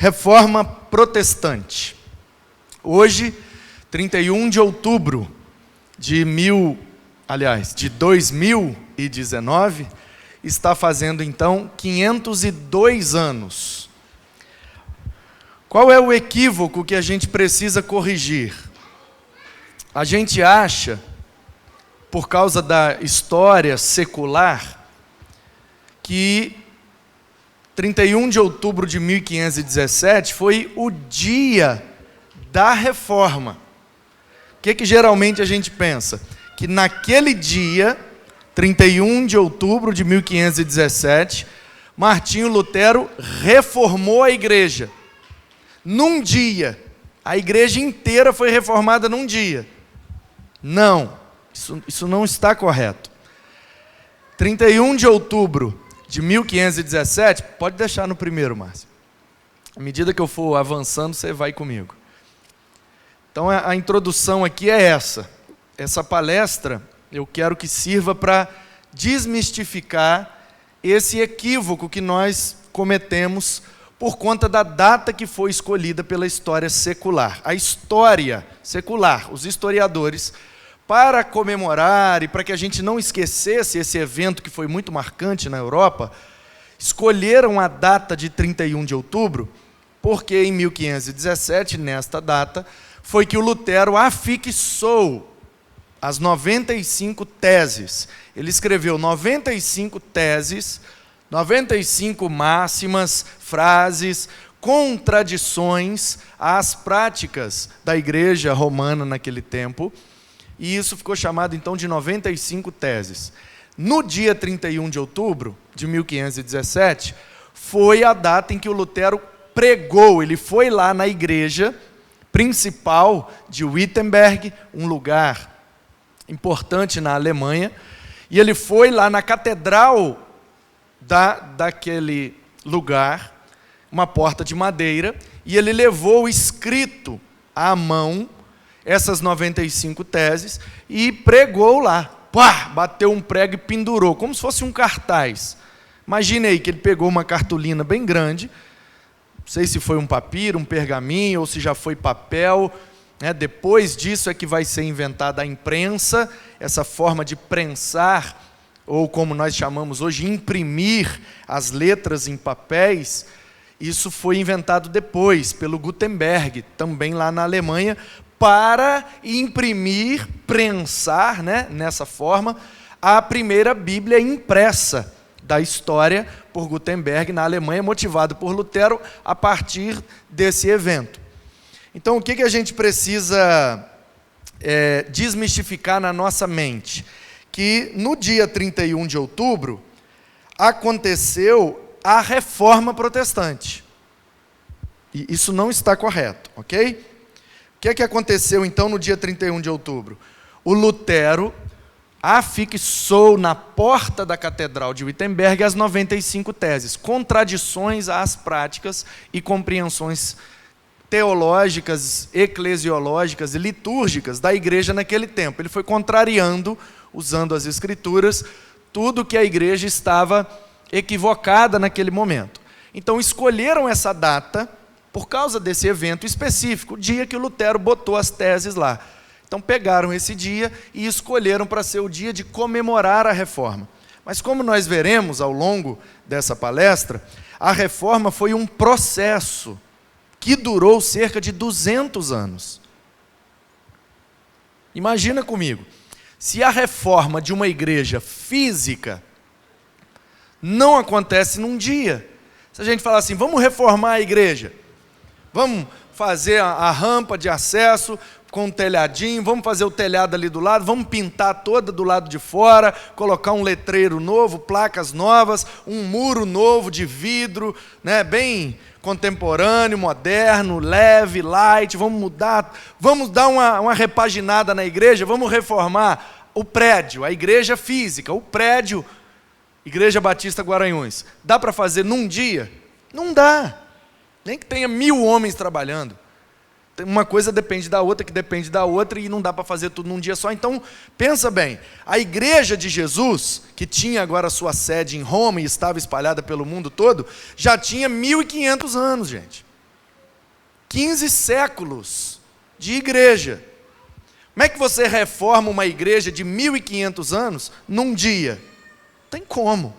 Reforma Protestante. Hoje, 31 de outubro de 2019, está fazendo então 502 anos. Qual é o equívoco que a gente precisa corrigir? A gente acha, por causa da história secular, que 31 de outubro de 1517 foi o dia da reforma. O que geralmente a gente pensa? Que naquele dia, 31 de outubro de 1517, Martinho Lutero reformou a igreja. Num dia. A igreja inteira foi reformada num dia. Não, isso não está correto. 31 de outubro de 1517, pode deixar no primeiro, Márcio. À medida que eu for avançando, você vai comigo. Então, a introdução aqui é essa. Essa palestra, eu quero que sirva para desmistificar esse equívoco que nós cometemos por conta da data que foi escolhida pela história secular. A história secular, os historiadores, para comemorar e para que a gente não esquecesse esse evento que foi muito marcante na Europa, escolheram a data de 31 de outubro, porque em 1517, nesta data, foi que o Lutero afixou as 95 teses. Ele escreveu 95 teses, 95 máximas, frases, contradições às práticas da igreja romana naquele tempo, e isso ficou chamado então de 95 teses. No dia 31 de outubro de 1517, foi a data em que o Lutero pregou. Ele foi lá na igreja principal de Wittenberg, um lugar importante na Alemanha, e ele foi lá na catedral daquele lugar, uma porta de madeira, e ele levou escrito à mão essas 95 teses e pregou lá. Pá, bateu um prego e pendurou, como se fosse um cartaz. Imagine aí que ele pegou uma cartolina bem grande, não sei se foi um papiro, um pergaminho, ou se já foi papel, né? Depois disso é que vai ser inventada a imprensa, essa forma de prensar, ou como nós chamamos hoje, imprimir as letras em papéis. Isso foi inventado depois, pelo Gutenberg, também lá na Alemanha, para imprimir, prensar, né, nessa forma, a primeira Bíblia impressa da história por Gutenberg na Alemanha, motivado por Lutero a partir desse evento. Então, o que a gente precisa desmistificar na nossa mente? Que no dia 31 de outubro aconteceu a Reforma Protestante. E isso não está correto, ok? O que aconteceu então no dia 31 de outubro? O Lutero afixou na porta da catedral de Wittenberg as 95 teses, contradições às práticas e compreensões teológicas, eclesiológicas e litúrgicas da igreja naquele tempo. Ele foi contrariando, usando as escrituras, tudo que a igreja estava equivocada naquele momento. Então escolheram essa data por causa desse evento específico, o dia que o Lutero botou as teses lá. Então pegaram esse dia e escolheram para ser o dia de comemorar a reforma. Mas como nós veremos ao longo dessa palestra, a reforma foi um processo que durou cerca de 200 anos. Imagina comigo, se a reforma de uma igreja física não acontece num dia. Se a gente falar assim, vamos reformar a igreja, vamos fazer a rampa de acesso com um telhadinho, vamos fazer o telhado ali do lado, vamos pintar toda do lado de fora, colocar um letreiro novo, placas novas, um muro novo de vidro, né, bem contemporâneo, moderno, leve, light, vamos mudar, vamos dar uma repaginada na igreja, vamos reformar o prédio, a igreja física, o prédio, Igreja Batista Guaranhuns. Dá para fazer num dia? Não dá. Nem que tenha 1000 homens trabalhando. Uma coisa depende da outra, que depende da outra, e não dá para fazer tudo num dia só. Então, pensa bem, a igreja de Jesus, que tinha agora sua sede em Roma e estava espalhada pelo mundo todo, já tinha 1500 anos, gente. 15 séculos de igreja. Como é que você reforma uma igreja de 1.500 anos num dia? Não tem como.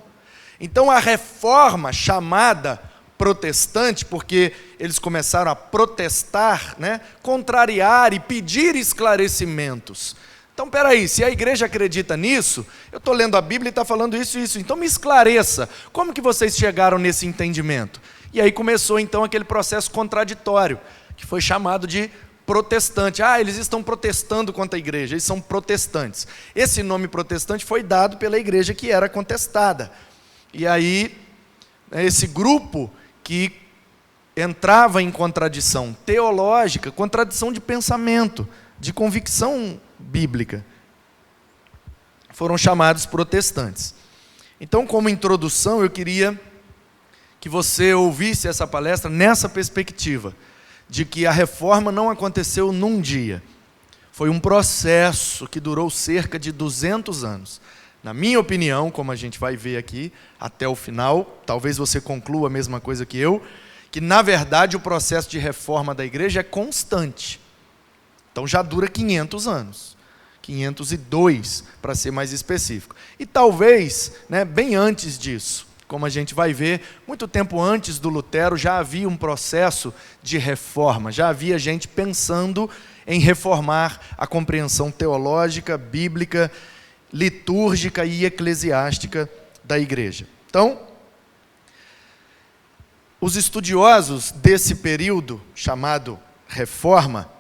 Então a reforma chamada protestante, porque eles começaram a protestar, né, contrariar e pedir esclarecimentos. Então, peraí, se a igreja acredita nisso, eu estou lendo a Bíblia e está falando isso e isso, então me esclareça, como que vocês chegaram nesse entendimento? E aí começou então aquele processo contraditório, que foi chamado de protestante. Eles estão protestando contra a igreja, eles são protestantes. Esse nome protestante foi dado pela igreja que era contestada. E aí, esse grupo que entrava em contradição teológica, contradição de pensamento, de convicção bíblica, foram chamados protestantes. Então, como introdução, eu queria que você ouvisse essa palestra nessa perspectiva, de que a reforma não aconteceu num dia. Foi um processo que durou cerca de 200 anos. Na minha opinião, como a gente vai ver aqui, até o final, talvez você conclua a mesma coisa que eu, que na verdade o processo de reforma da igreja é constante. Então já dura 500 anos. 502, para ser mais específico. E talvez, bem antes disso, como a gente vai ver, muito tempo antes do Lutero já havia um processo de reforma, já havia gente pensando em reformar a compreensão teológica, bíblica, litúrgica e eclesiástica da igreja. Então, os estudiosos desse período, chamado Reforma,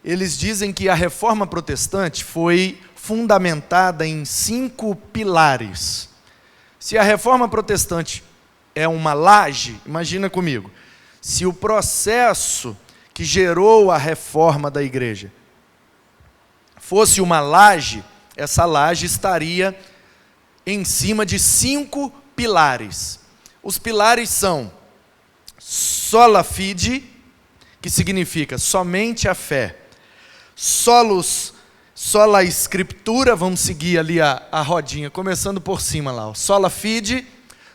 eles dizem que a Reforma protestante foi fundamentada em 5 pilares. Se a Reforma protestante é uma laje, imagina comigo, se o processo que gerou a reforma da igreja fosse uma laje, essa laje estaria em cima de 5 pilares. Os pilares são sola fide, que significa somente a fé. Sola Scriptura, vamos seguir ali a rodinha, começando por cima lá. Sola fide,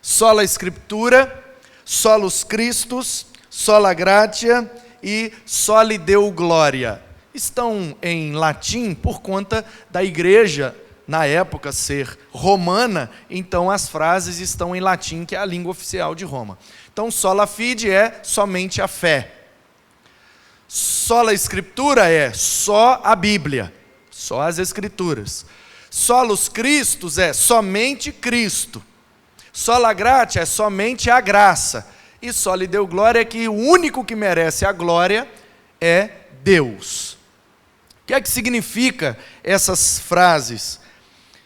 sola Scriptura, solus Christus, sola gratia e soli Deo gloria. Estão em latim por conta da igreja, na época, ser romana, então as frases estão em latim, que é a língua oficial de Roma. Então, sola fide é somente a fé. Sola Escritura é só a Bíblia, só as Escrituras. Solus Christus é somente Cristo. Sola gratia é somente a graça. E soli Deo gloria é que o único que merece a glória é Deus. O que é que significa essas frases?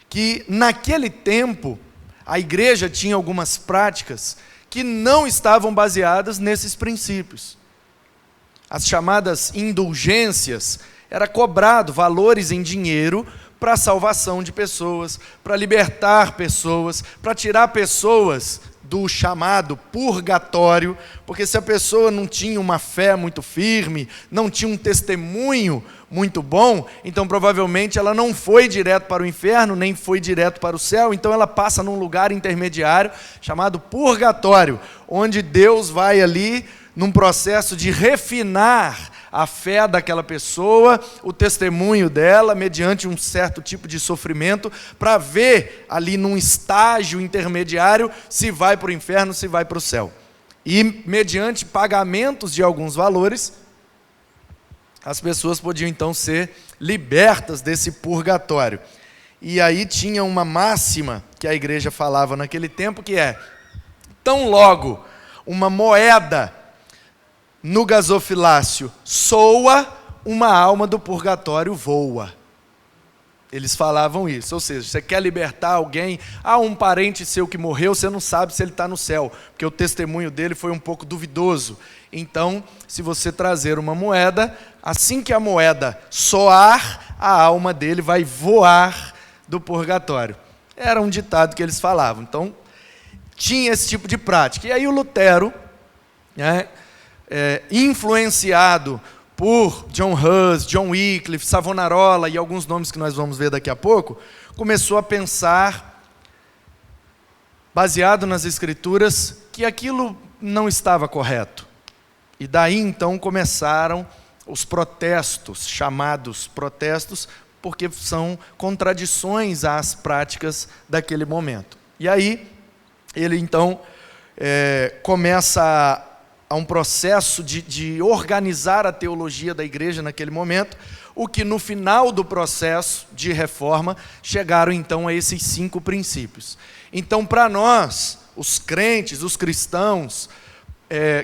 Que naquele tempo a igreja tinha algumas práticas que não estavam baseadas nesses princípios. As chamadas indulgências, era cobrado valores em dinheiro para a salvação de pessoas, para libertar pessoas, para tirar pessoas do chamado purgatório, porque se a pessoa não tinha uma fé muito firme, não tinha um testemunho muito bom, então provavelmente ela não foi direto para o inferno, nem foi direto para o céu, então ela passa num lugar intermediário chamado purgatório, onde Deus vai ali num processo de refinar a fé daquela pessoa, o testemunho dela, mediante um certo tipo de sofrimento, para ver ali num estágio intermediário se vai para o inferno, se vai para o céu. E mediante pagamentos de alguns valores, as pessoas podiam então ser libertas desse purgatório. E aí tinha uma máxima que a igreja falava naquele tempo, que é: tão logo uma moeda no gasofilácio soa, uma alma do purgatório voa. Eles falavam isso, ou seja, você quer libertar alguém, um parente seu que morreu, você não sabe se ele está no céu, porque o testemunho dele foi um pouco duvidoso. Então, se você trazer uma moeda, assim que a moeda soar, a alma dele vai voar do purgatório. Era um ditado que eles falavam. Então, tinha esse tipo de prática. E aí o Lutero, influenciado por John Hus, John Wycliffe, Savonarola e alguns nomes que nós vamos ver daqui a pouco, começou a pensar, baseado nas Escrituras, que aquilo não estava correto. E daí então começaram os protestos, chamados protestos, porque são contradições às práticas daquele momento. E aí ele então começa a um processo de organizar a teologia da igreja naquele momento, o que no final do processo de reforma chegaram então a esses 5 princípios. Então, para nós, os crentes, os cristãos,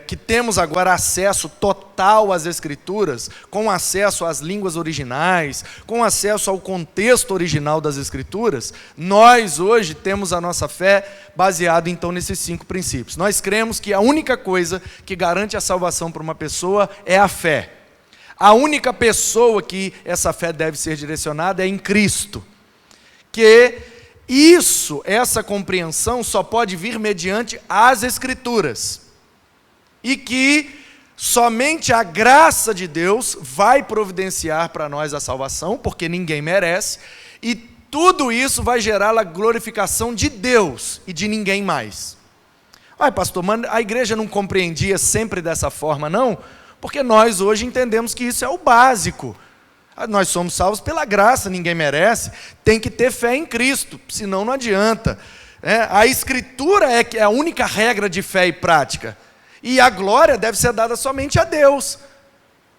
que temos agora acesso total às Escrituras, com acesso às línguas originais, com acesso ao contexto original das Escrituras, nós hoje temos a nossa fé baseada então nesses 5 princípios. Nós cremos que a única coisa que garante a salvação para uma pessoa é a fé. A única pessoa que essa fé deve ser direcionada é em Cristo. Que essa compreensão só pode vir mediante as Escrituras. E que somente a graça de Deus vai providenciar para nós a salvação, porque ninguém merece, e tudo isso vai gerar a glorificação de Deus e de ninguém mais. Ai, pastor, mas a igreja não compreendia sempre dessa forma, não? Porque nós hoje entendemos que isso é o básico. Nós somos salvos pela graça, ninguém merece, tem que ter fé em Cristo, senão não adianta. A Escritura é a única regra de fé e prática. E a glória deve ser dada somente a Deus.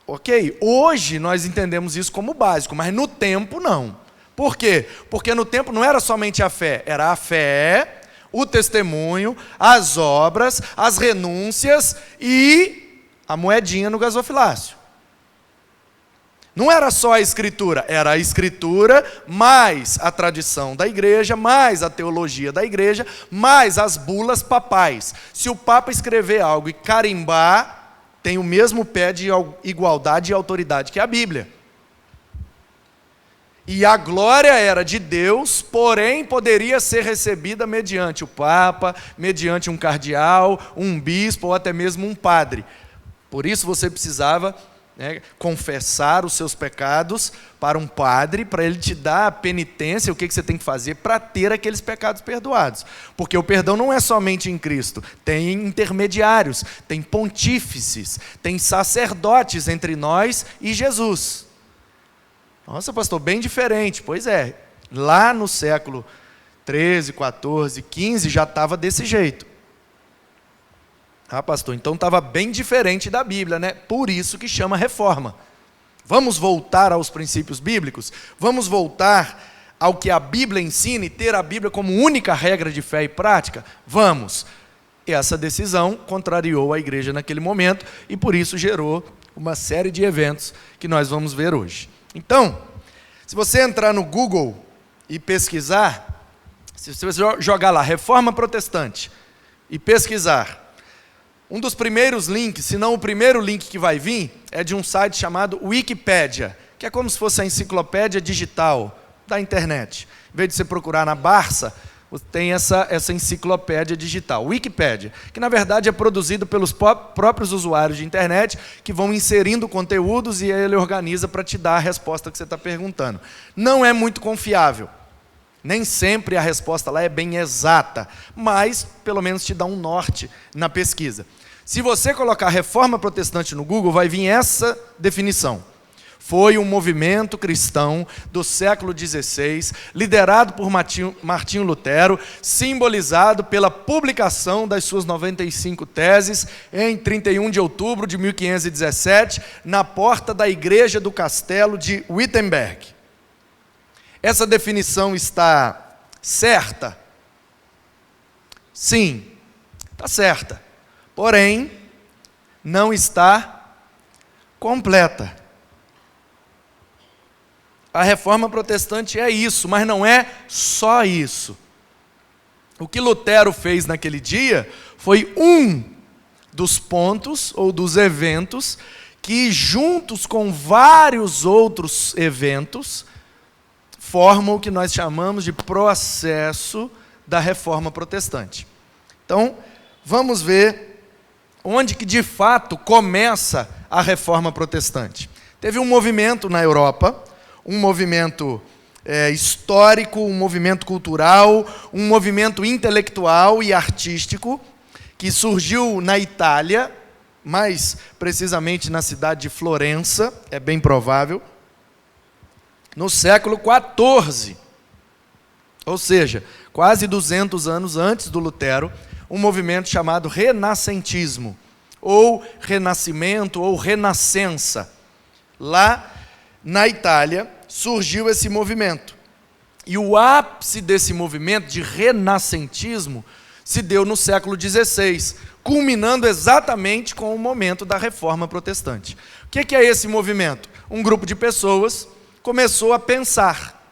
Ok? Hoje nós entendemos isso como básico, mas no tempo não. Por quê? Porque no tempo não era somente a fé, era a fé, o testemunho, as obras, as renúncias e a moedinha no gasofilácio. Não era só a Escritura, era a Escritura, mais a tradição da igreja, mais a teologia da igreja, mais as bulas papais. Se o Papa escrever algo e carimbar, tem o mesmo pé de igualdade e autoridade que a Bíblia. E a glória era de Deus, porém poderia ser recebida mediante o Papa, mediante um cardeal, um bispo ou até mesmo um padre. Por isso você precisava confessar os seus pecados para um padre, para ele te dar a penitência, o que você tem que fazer para ter aqueles pecados perdoados. Porque o perdão não é somente em Cristo, tem intermediários, tem pontífices, tem sacerdotes entre nós e Jesus. Nossa, pastor, bem diferente. Pois é, lá no século 13, 14, 15 já estava desse jeito. Ah, pastor, então estava bem diferente da Bíblia, né? Por isso que chama reforma. Vamos voltar aos princípios bíblicos? Vamos voltar ao que a Bíblia ensina e ter a Bíblia como única regra de fé e prática? Vamos. E essa decisão contrariou a igreja naquele momento e por isso gerou uma série de eventos que nós vamos ver hoje. Então, se você entrar no Google e pesquisar, se você jogar lá, Reforma Protestante, e pesquisar, um dos primeiros links, se não o primeiro link que vai vir, é de um site chamado Wikipédia, que é como se fosse a enciclopédia digital da internet. Em vez de você procurar na Barça, tem essa enciclopédia digital, Wikipédia, que na verdade é produzido pelos próprios usuários de internet, que vão inserindo conteúdos e ele organiza para te dar a resposta que você está perguntando. Não é muito confiável. Nem sempre a resposta lá é bem exata, mas pelo menos te dá um norte na pesquisa. Se você colocar Reforma Protestante no Google, vai vir essa definição. Foi um movimento cristão do século XVI, liderado por Martinho Lutero, simbolizado pela publicação das suas 95 teses em 31 de outubro de 1517, na porta da igreja do castelo de Wittenberg. Essa definição está certa? Sim, está certa. Porém, não está completa. A reforma protestante é isso, mas não é só isso. O que Lutero fez naquele dia foi um dos pontos ou dos eventos que, juntos com vários outros eventos, formam o que nós chamamos de processo da reforma protestante. Então, vamos ver onde que de fato começa a reforma protestante. Teve um movimento na Europa, um movimento histórico, um movimento cultural, um movimento intelectual e artístico, que surgiu na Itália, mais precisamente na cidade de Florença, é bem provável, no século XIV. Ou seja, quase 200 anos antes do Lutero, um movimento chamado renascentismo, ou renascimento, ou renascença. Lá na Itália surgiu esse movimento. E o ápice desse movimento de renascentismo se deu no século XVI, culminando exatamente com o momento da Reforma Protestante. O que é esse movimento? Um grupo de pessoas começou a pensar: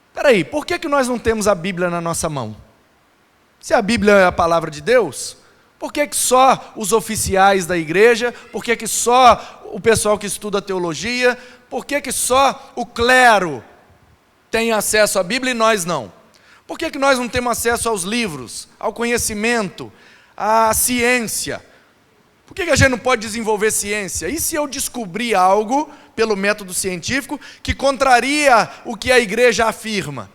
espera aí, por que nós não temos a Bíblia na nossa mão? Se a Bíblia é a palavra de Deus, por que só os oficiais da igreja? Por que só o pessoal que estuda teologia? Por que só o clero tem acesso à Bíblia e nós não? Por que nós não temos acesso aos livros, ao conhecimento, à ciência? Por que a gente não pode desenvolver ciência? E se eu descobrir algo, pelo método científico, que contraria o que a igreja afirma?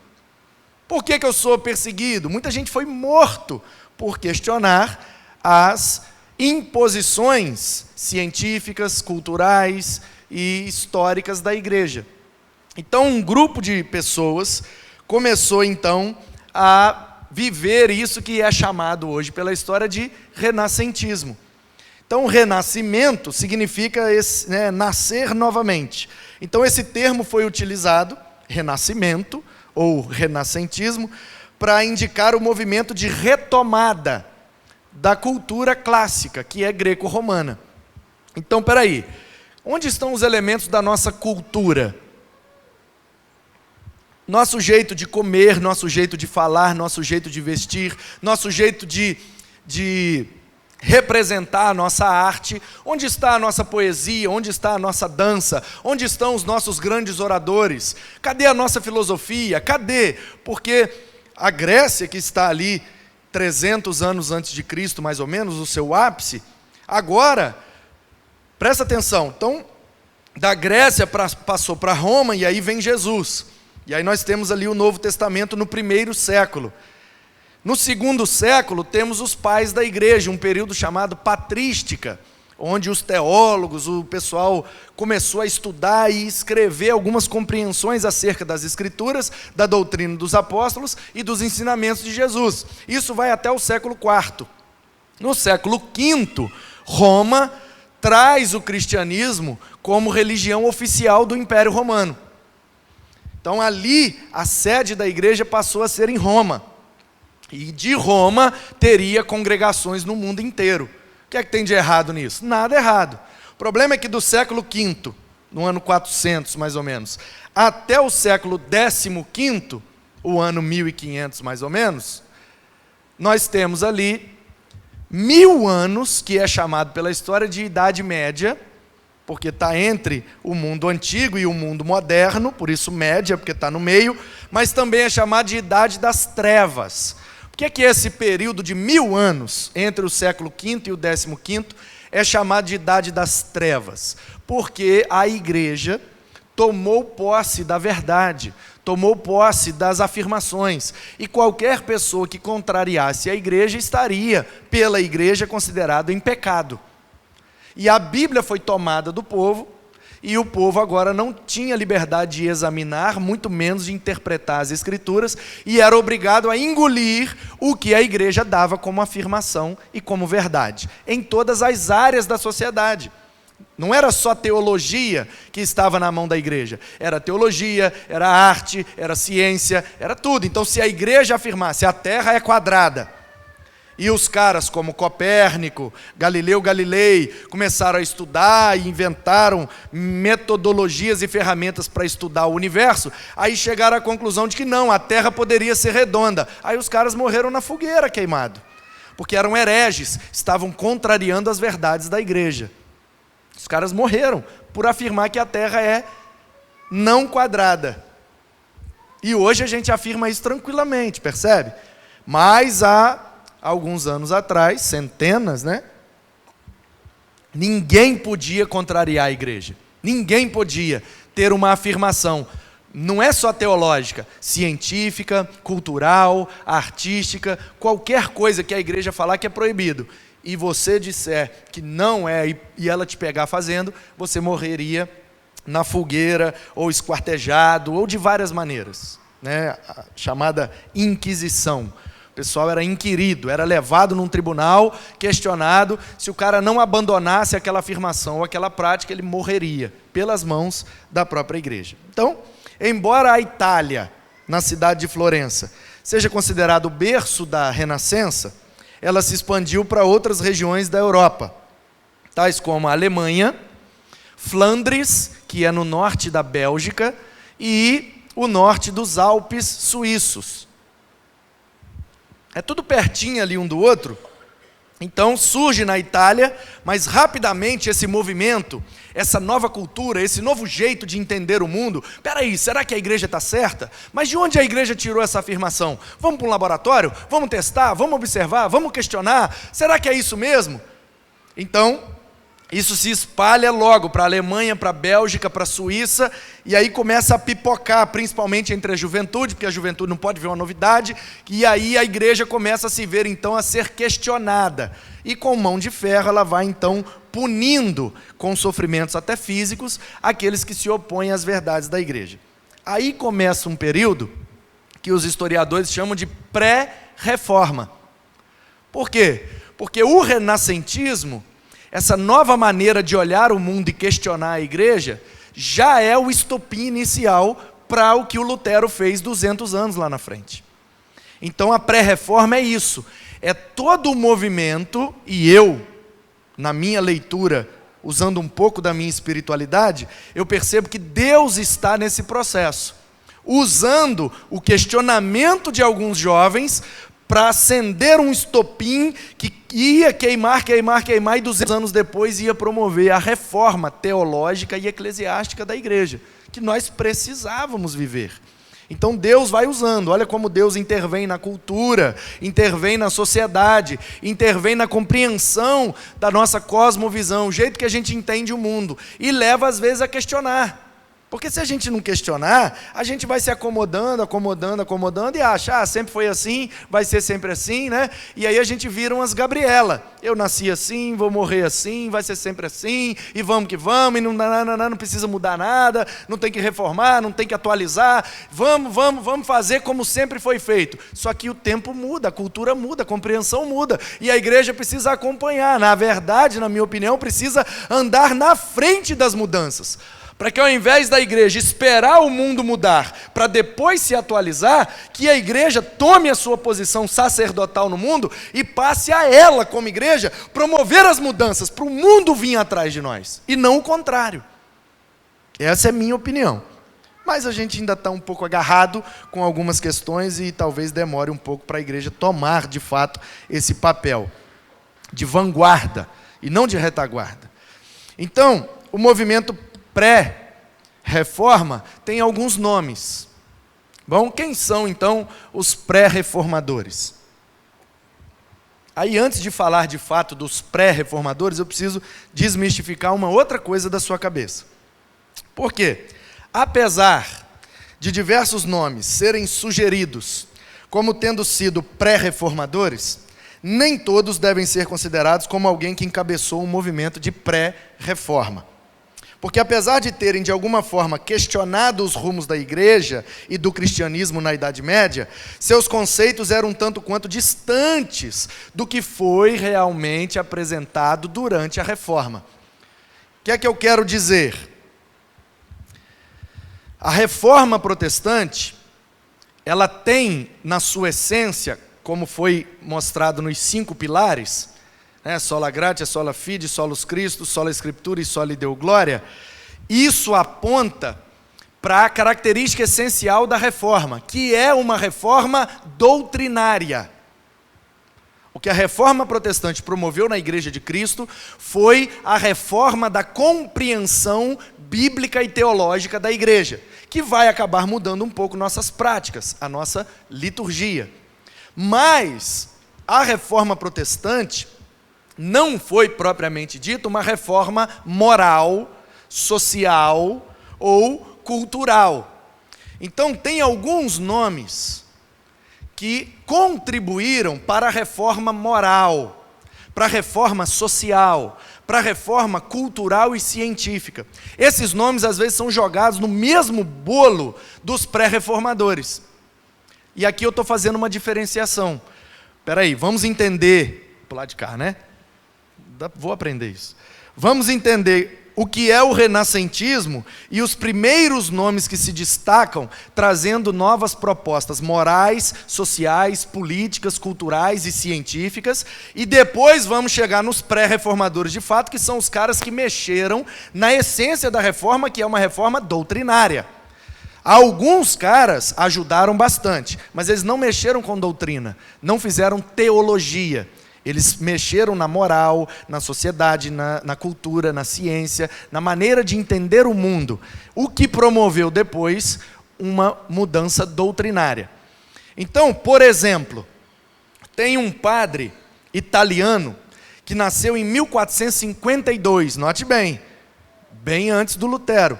Por que eu sou perseguido? Muita gente foi morto por questionar as imposições científicas, culturais e históricas da igreja. Então, um grupo de pessoas começou, então, a viver isso que é chamado hoje pela história de renascentismo. Então, renascimento significa nascer novamente. Então, esse termo foi utilizado, renascimento, ou renascentismo, para indicar o movimento de retomada da cultura clássica, que é greco-romana. Então, espera aí, onde estão os elementos da nossa cultura? Nosso jeito de comer, nosso jeito de falar, nosso jeito de vestir, nosso jeito de representar a nossa arte. Onde está a nossa poesia? Onde está a nossa dança? Onde estão os nossos grandes oradores? Cadê a nossa filosofia? Cadê? Porque a Grécia, que está ali 300 anos antes de Cristo, mais ou menos, o seu ápice, agora, presta atenção, então, da Grécia passou para Roma, e aí vem Jesus. E aí nós temos ali o Novo Testamento no 1º século. No 2º século, temos os pais da igreja, um período chamado patrística, onde os teólogos, o pessoal começou a estudar e escrever algumas compreensões acerca das Escrituras, da doutrina dos apóstolos e dos ensinamentos de Jesus. Isso vai até o século IV. No século V, Roma traz o cristianismo como religião oficial do Império Romano. Então ali, a sede da igreja passou a ser em Roma. E de Roma, teria congregações no mundo inteiro. O que é que tem de errado nisso? Nada errado. O problema é que do século V, no ano 400 mais ou menos, até o século XV, o ano 1500 mais ou menos, nós temos ali 1000 anos, que é chamado pela história de Idade Média, porque está entre o mundo antigo e o mundo moderno, por isso média, porque está no meio, mas também é chamado de Idade das Trevas. O que é esse período de 1000 anos, entre o século V e o XV, é chamado de Idade das Trevas? Porque a igreja tomou posse da verdade, tomou posse das afirmações, e qualquer pessoa que contrariasse a igreja estaria, pela igreja, considerado em pecado. E a Bíblia foi tomada do povo, e o povo agora não tinha liberdade de examinar, muito menos de interpretar as Escrituras, e era obrigado a engolir o que a igreja dava como afirmação e como verdade, em todas as áreas da sociedade. Não era só teologia que estava na mão da igreja, era teologia, era arte, era ciência, era tudo. Então, se a igreja afirmasse a terra é quadrada, e os caras como Copérnico, Galileu Galilei, começaram a estudar e inventaram metodologias e ferramentas para estudar o universo, aí chegaram à conclusão de que não, a Terra poderia ser redonda. Aí os caras morreram na fogueira queimado, porque eram hereges, estavam contrariando as verdades da igreja. Os caras morreram por afirmar que a Terra é não quadrada. E hoje a gente afirma isso tranquilamente, percebe? Mas há alguns anos atrás, centenas, ninguém podia contrariar a igreja. Ninguém podia ter uma afirmação, não é só teológica, científica, cultural, artística, qualquer coisa que a igreja falar que é proibido. e você disser que não é, e ela te pegar fazendo, você morreria na fogueira, ou esquartejado, ou de várias maneiras, né? A chamada Inquisição. O pessoal era inquirido, era levado num tribunal, questionado. Se o cara não abandonasse aquela afirmação ou aquela prática, ele morreria pelas mãos da própria igreja. Então, embora a Itália, na cidade de Florença, seja considerado o berço da Renascença, ela se expandiu para outras regiões da Europa, tais como a Alemanha, Flandres, que é no norte da Bélgica, e o norte dos Alpes suíços. É tudo pertinho ali um do outro. Então surge na Itália, mas rapidamente esse movimento, essa nova cultura, esse novo jeito de entender o mundo. Peraí, será que a igreja está certa? Mas de onde a igreja tirou essa afirmação? Vamos para um laboratório? Vamos testar? Vamos observar? Vamos questionar? Será que é isso mesmo? Então, isso se espalha logo para a Alemanha, para a Bélgica, para a Suíça, e aí começa a pipocar, principalmente entre a juventude, porque a juventude não pode ver uma novidade, e aí a igreja começa a se ver, então, a ser questionada. E com mão de ferro ela vai, então, punindo, com sofrimentos até físicos, aqueles que se opõem às verdades da igreja. Aí começa um período que os historiadores chamam de pré-reforma. Por quê? Porque o renascentismo, essa nova maneira de olhar o mundo e questionar a igreja, já é o estopim inicial para o que o Lutero fez 200 anos lá na frente. Então a pré-reforma é isso, é todo o movimento, e eu, na minha leitura, usando um pouco da minha espiritualidade, eu percebo que Deus está nesse processo, usando o questionamento de alguns jovens para acender um estopim que ia queimar, e 200 anos depois ia promover a reforma teológica e eclesiástica da igreja, que nós precisávamos viver. Então Deus vai usando, olha como Deus intervém na cultura, intervém na sociedade, intervém na compreensão da nossa cosmovisão, o jeito que a gente entende o mundo, e leva às vezes a questionar. Porque se a gente não questionar, a gente vai se acomodando e acha, sempre foi assim, vai ser sempre assim, né? E aí a gente vira umas Gabriela. Eu nasci assim, vou morrer assim, vai ser sempre assim, e vamos que vamos, e não precisa mudar nada, não tem que reformar, não tem que atualizar, vamos fazer como sempre foi feito. Só que o tempo muda, a cultura muda, a compreensão muda, e a igreja precisa acompanhar. Na verdade, na minha opinião, precisa andar na frente das mudanças. Para que ao invés da igreja esperar o mundo mudar, para depois se atualizar, que a igreja tome a sua posição sacerdotal no mundo e passe a ela, como igreja, promover as mudanças, para o mundo vir atrás de nós, e não o contrário. Essa é a minha opinião. Mas a gente ainda está um pouco agarrado com algumas questões e talvez demore um pouco para a igreja tomar, de fato, esse papel de vanguarda e não de retaguarda. Então, o movimento pré-reforma tem alguns nomes. Bom, quem são então os pré-reformadores? Aí, antes de falar de fato dos pré-reformadores, eu preciso desmistificar uma outra coisa da sua cabeça. Por quê? Apesar de diversos nomes serem sugeridos como tendo sido pré-reformadores, nem todos devem ser considerados como alguém que encabeçou um movimento de pré-reforma. Porque apesar de terem, de alguma forma, questionado os rumos da igreja e do cristianismo na Idade Média, seus conceitos eram um tanto quanto distantes do que foi realmente apresentado durante a Reforma. O que é que eu quero dizer? A Reforma Protestante, ela tem, na sua essência, como foi mostrado nos 5 pilares, sola gratia, sola fide, solus Christus, sola Scriptura e sola Deo Gloria, isso aponta para a característica essencial da reforma, que é uma reforma doutrinária. O que a reforma protestante promoveu na Igreja de Cristo foi a reforma da compreensão bíblica e teológica da igreja, que vai acabar mudando um pouco nossas práticas, a nossa liturgia. Mas a reforma protestante não foi propriamente dito uma reforma moral, social ou cultural. Então tem alguns nomes que contribuíram para a reforma moral, para a reforma social, para a reforma cultural e científica. Esses nomes às vezes são jogados no mesmo bolo dos pré-reformadores. E aqui eu estou fazendo uma diferenciação. Espera aí, vamos entender, pro lado de cá, né? Vou aprender isso. Vamos entender o que é o renascentismo e os primeiros nomes que se destacam, trazendo novas propostas morais, sociais, políticas, culturais e científicas. E depois vamos chegar nos pré-reformadores de fato, que são os caras que mexeram na essência da reforma, que é uma reforma doutrinária. Alguns caras ajudaram bastante, mas eles não mexeram com doutrina, não fizeram teologia. Eles mexeram na moral, na sociedade, na cultura, na ciência, na maneira de entender o mundo, o que promoveu depois uma mudança doutrinária. Então, por exemplo, tem um padre italiano que nasceu em 1452, note bem, bem antes do Lutero.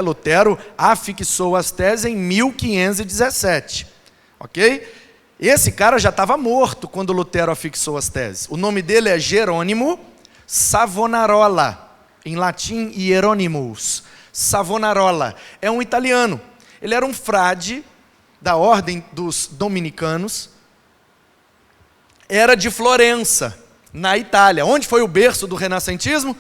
Lutero afixou as teses em 1517, ok? Esse cara já estava morto quando Lutero afixou as teses. O nome dele é Jerônimo Savonarola, em latim Hieronymus. Savonarola é um italiano. Ele era um frade da ordem dos dominicanos. Era de Florença, na Itália. Onde foi o berço do renascentismo?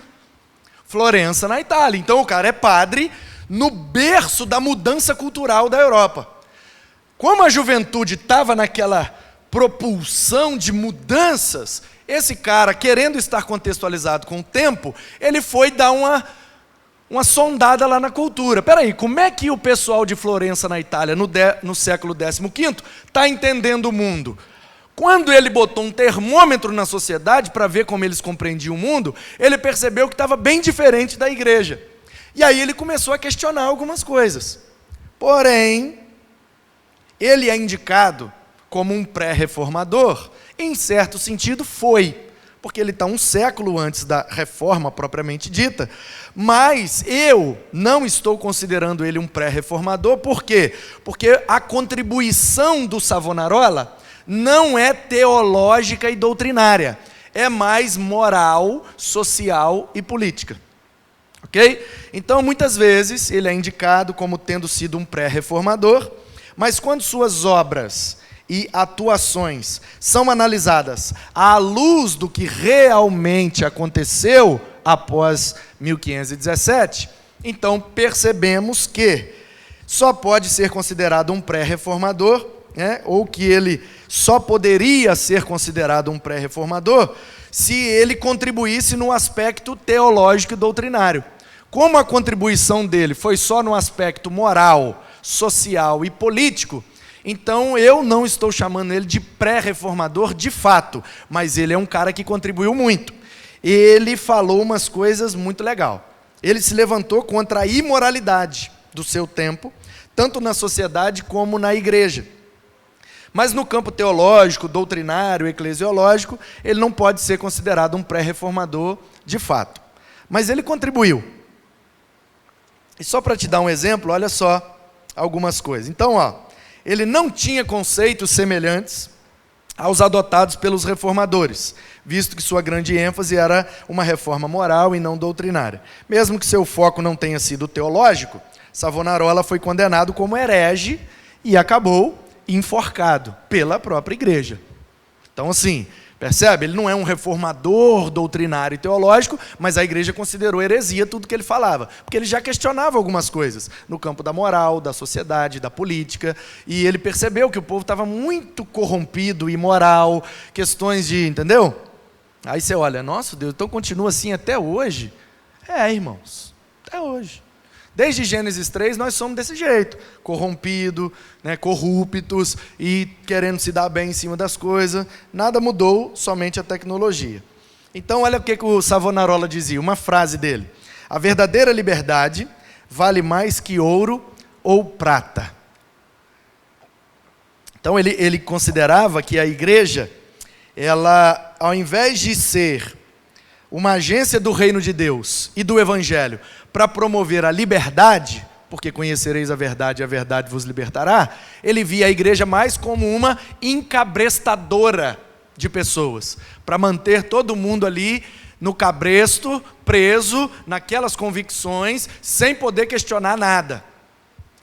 Florença, na Itália. Então o cara é padre no berço da mudança cultural da Europa. Como a juventude estava naquela propulsão de mudanças, esse cara, querendo estar contextualizado com o tempo, ele foi dar uma sondada lá na cultura. Espera aí, como é que o pessoal de Florença, na Itália, no século XV, está entendendo o mundo? Quando ele botou um termômetro na sociedade para ver como eles compreendiam o mundo, ele percebeu que estava bem diferente da igreja. E aí ele começou a questionar algumas coisas. Porém, ele é indicado como um pré-reformador, em certo sentido foi, porque ele está um século antes da reforma propriamente dita, mas eu não estou considerando ele um pré-reformador, por quê? Porque a contribuição do Savonarola não é teológica e doutrinária, é mais moral, social e política. Ok? Então, muitas vezes, ele é indicado como tendo sido um pré-reformador, mas quando suas obras e atuações são analisadas à luz do que realmente aconteceu após 1517, então percebemos que só pode ser considerado um pré-reformador, ou que ele só poderia ser considerado um pré-reformador, se ele contribuísse no aspecto teológico e doutrinário. Como a contribuição dele foi só no aspecto moral, social e político, então eu não estou chamando ele de pré-reformador de fato, mas ele é um cara que contribuiu muito. Ele falou umas coisas muito legais. Ele se levantou contra a imoralidade do seu tempo, tanto na sociedade como na igreja. Mas no campo teológico, doutrinário, eclesiológico, ele não pode ser considerado um pré-reformador de fato. Mas ele contribuiu. E só para te dar um exemplo, olha só algumas coisas. Então, ele não tinha conceitos semelhantes aos adotados pelos reformadores, visto que sua grande ênfase era uma reforma moral e não doutrinária. Mesmo que seu foco não tenha sido teológico, Savonarola foi condenado como herege e acabou enforcado pela própria igreja. Então, assim, percebe? Ele não é um reformador doutrinário e teológico, mas a igreja considerou heresia tudo que ele falava, porque ele já questionava algumas coisas no campo da moral, da sociedade, da política, e ele percebeu que o povo estava muito corrompido, imoral, questões de, entendeu? Aí você olha, nossa Deus, então continua assim até hoje? Irmãos, até hoje. Desde Gênesis 3 nós somos desse jeito, corrompidos, corruptos e querendo se dar bem em cima das coisas. Nada mudou, somente a tecnologia. Então olha o que o Savonarola dizia, uma frase dele: a verdadeira liberdade vale mais que ouro ou prata. Então ele considerava que a igreja, ela, ao invés de ser uma agência do reino de Deus e do evangelho para promover a liberdade, porque conhecereis a verdade e a verdade vos libertará, ele via a igreja mais como uma encabrestadora de pessoas, para manter todo mundo ali no cabresto, preso naquelas convicções, sem poder questionar nada.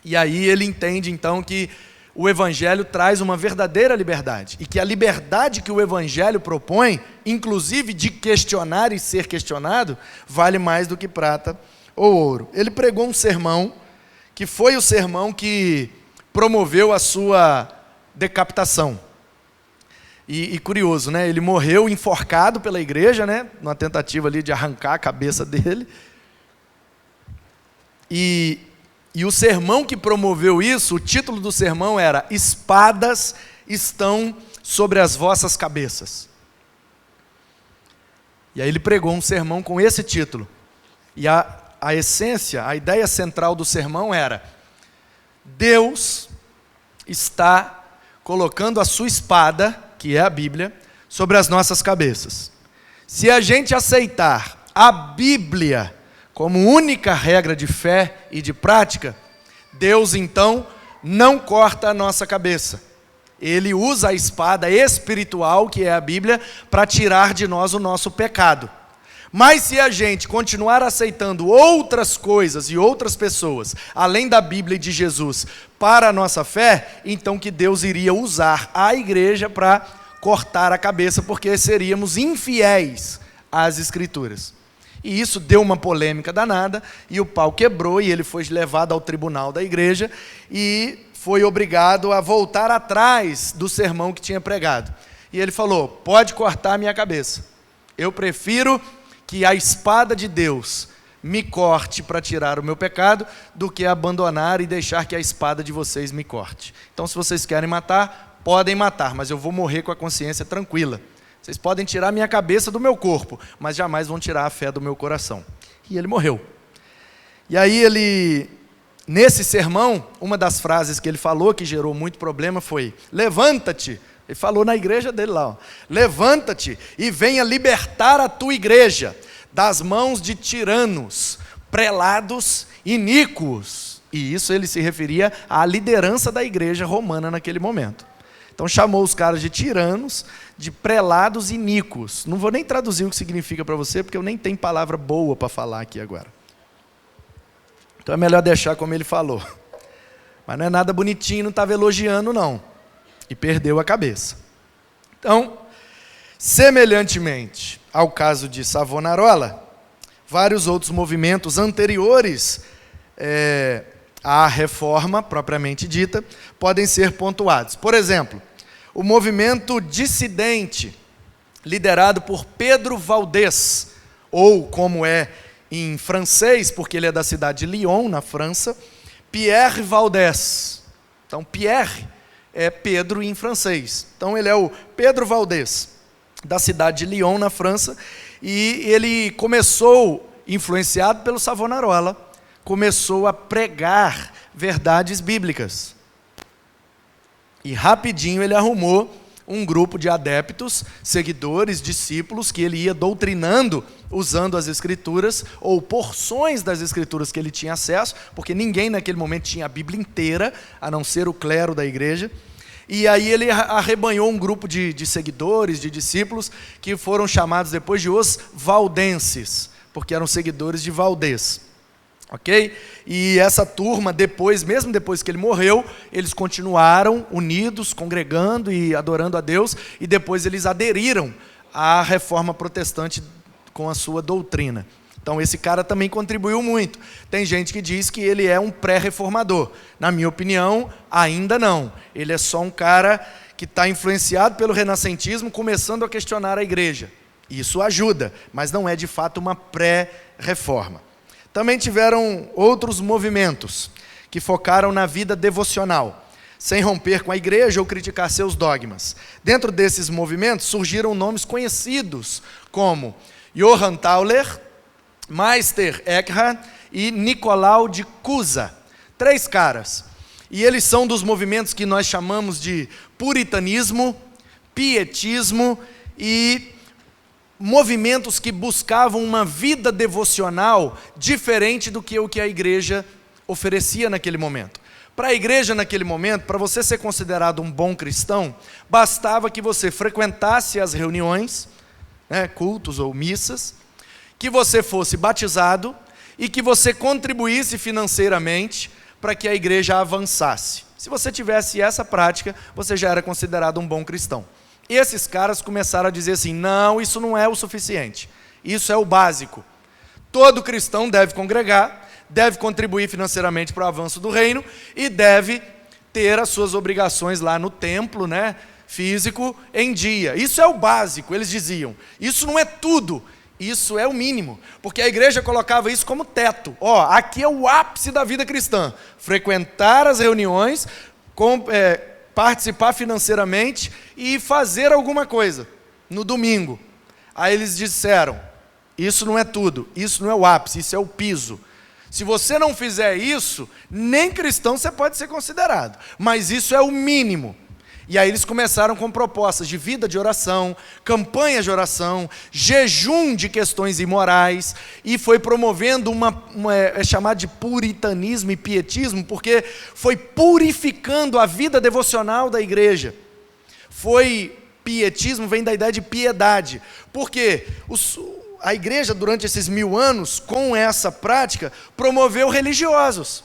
E aí ele entende então que o Evangelho traz uma verdadeira liberdade, e que a liberdade que o Evangelho propõe, inclusive de questionar e ser questionado, vale mais do que prata ou ouro. Ele pregou um sermão, que foi o sermão que promoveu a sua decapitação. E curioso, né? Ele morreu enforcado pela igreja, né? Numa tentativa ali de arrancar a cabeça dele. E o sermão que promoveu isso, o título do sermão era "Espadas estão sobre as vossas cabeças". E aí ele pregou um sermão com esse título. E a essência, a ideia central do sermão era: Deus está colocando a sua espada, que é a Bíblia, sobre as nossas cabeças. Se a gente aceitar a Bíblia como única regra de fé e de prática, Deus então não corta a nossa cabeça. Ele usa a espada espiritual, que é a Bíblia, para tirar de nós o nosso pecado. Mas se a gente continuar aceitando outras coisas e outras pessoas, além da Bíblia e de Jesus, para a nossa fé, então que Deus iria usar a igreja para cortar a cabeça, porque seríamos infiéis às Escrituras. E isso deu uma polêmica danada, e o pau quebrou, e ele foi levado ao tribunal da igreja, e foi obrigado a voltar atrás do sermão que tinha pregado. E ele falou: pode cortar a minha cabeça, eu prefiro que a espada de Deus me corte para tirar o meu pecado, do que abandonar e deixar que a espada de vocês me corte. Então, se vocês querem matar, podem matar, mas eu vou morrer com a consciência tranquila. Vocês podem tirar minha cabeça do meu corpo, mas jamais vão tirar a fé do meu coração. E ele morreu. E aí nesse sermão, uma das frases que ele falou, que gerou muito problema, foi: levanta-te. Ele falou na igreja dele lá, ó, levanta-te e venha libertar a tua igreja das mãos de tiranos, prelados, iníquos. E isso ele se referia à liderança da igreja romana naquele momento. Então chamou os caras de tiranos, de prelados iníquos. Não vou nem traduzir o que significa para você, porque eu nem tenho palavra boa para falar aqui agora. Então é melhor deixar como ele falou. Mas não é nada bonitinho, não estava elogiando não. E perdeu a cabeça. Então, semelhantemente ao caso de Savonarola, vários outros movimentos anteriores à reforma propriamente dita podem ser pontuados. Por exemplo, o movimento dissidente, liderado por Pedro Valdez, ou como é em francês, porque ele é da cidade de Lyon, na França, Pierre Valdez. Então, Pierre é Pedro em francês. Então, ele é o Pedro Valdez, da cidade de Lyon, na França, e ele começou, influenciado pelo Savonarola, começou a pregar verdades bíblicas. E rapidinho ele arrumou um grupo de adeptos, seguidores, discípulos, que ele ia doutrinando usando as Escrituras, ou porções das Escrituras que ele tinha acesso, porque ninguém naquele momento tinha a Bíblia inteira, a não ser o clero da igreja. E aí ele arrebanhou um grupo de seguidores, de discípulos, que foram chamados depois de os valdenses, porque eram seguidores de Valdez. Ok? E essa turma, mesmo depois que ele morreu, eles continuaram unidos, congregando e adorando a Deus, e depois eles aderiram à reforma protestante com a sua doutrina. Então esse cara também contribuiu muito. Tem gente que diz que ele é um pré-reformador. Na minha opinião, ainda não. Ele é só um cara que está influenciado pelo renascentismo, começando a questionar a igreja. Isso ajuda, mas não é de fato uma pré-reforma. Também tiveram outros movimentos que focaram na vida devocional, sem romper com a igreja ou criticar seus dogmas. Dentro desses movimentos surgiram nomes conhecidos como Johann Tauler, Meister Eckhart e Nicolau de Cusa. 3 caras. E eles são dos movimentos que nós chamamos de puritanismo, pietismo e movimentos que buscavam uma vida devocional diferente do que o que a igreja oferecia naquele momento. Para a igreja naquele momento, para você ser considerado um bom cristão, bastava que você frequentasse as reuniões, né, cultos ou missas, que você fosse batizado e que você contribuísse financeiramente para que a igreja avançasse. Se você tivesse essa prática, você já era considerado um bom cristão. E esses caras começaram a dizer assim, não, isso não é o suficiente, isso é o básico. Todo cristão deve congregar, deve contribuir financeiramente para o avanço do reino e deve ter as suas obrigações lá no templo, né, físico, em dia. Isso é o básico, eles diziam. Isso não é tudo, isso é o mínimo. Porque a igreja colocava isso como teto. Ó, aqui é o ápice da vida cristã. Frequentar as reuniões, participar financeiramente e fazer alguma coisa no domingo. Aí eles disseram, isso não é tudo, isso não é o ápice, isso é o piso. Se você não fizer isso, nem cristão você pode ser considerado. Mas isso é o mínimo. E aí eles começaram com propostas de vida de oração, campanha de oração, jejum de questões imorais, e foi promovendo é chamado de puritanismo e pietismo, porque foi purificando a vida devocional da igreja. Pietismo vem da ideia de piedade, porque a igreja, durante esses 1000 anos, com essa prática, promoveu religiosos.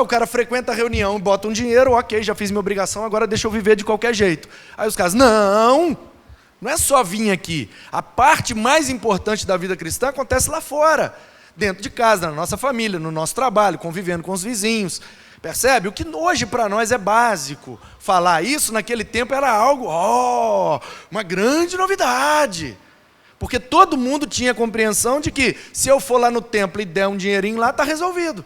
O cara frequenta a reunião, bota um dinheiro, ok, já fiz minha obrigação, agora deixa eu viver de qualquer jeito. Aí os caras, não é só vir aqui. A parte mais importante da vida cristã acontece lá fora, dentro de casa, na nossa família, no nosso trabalho, convivendo com os vizinhos. Percebe? O que hoje para nós é básico. Falar isso naquele tempo era algo, uma grande novidade. Porque todo mundo tinha a compreensão de que se eu for lá no templo e der um dinheirinho lá, está resolvido.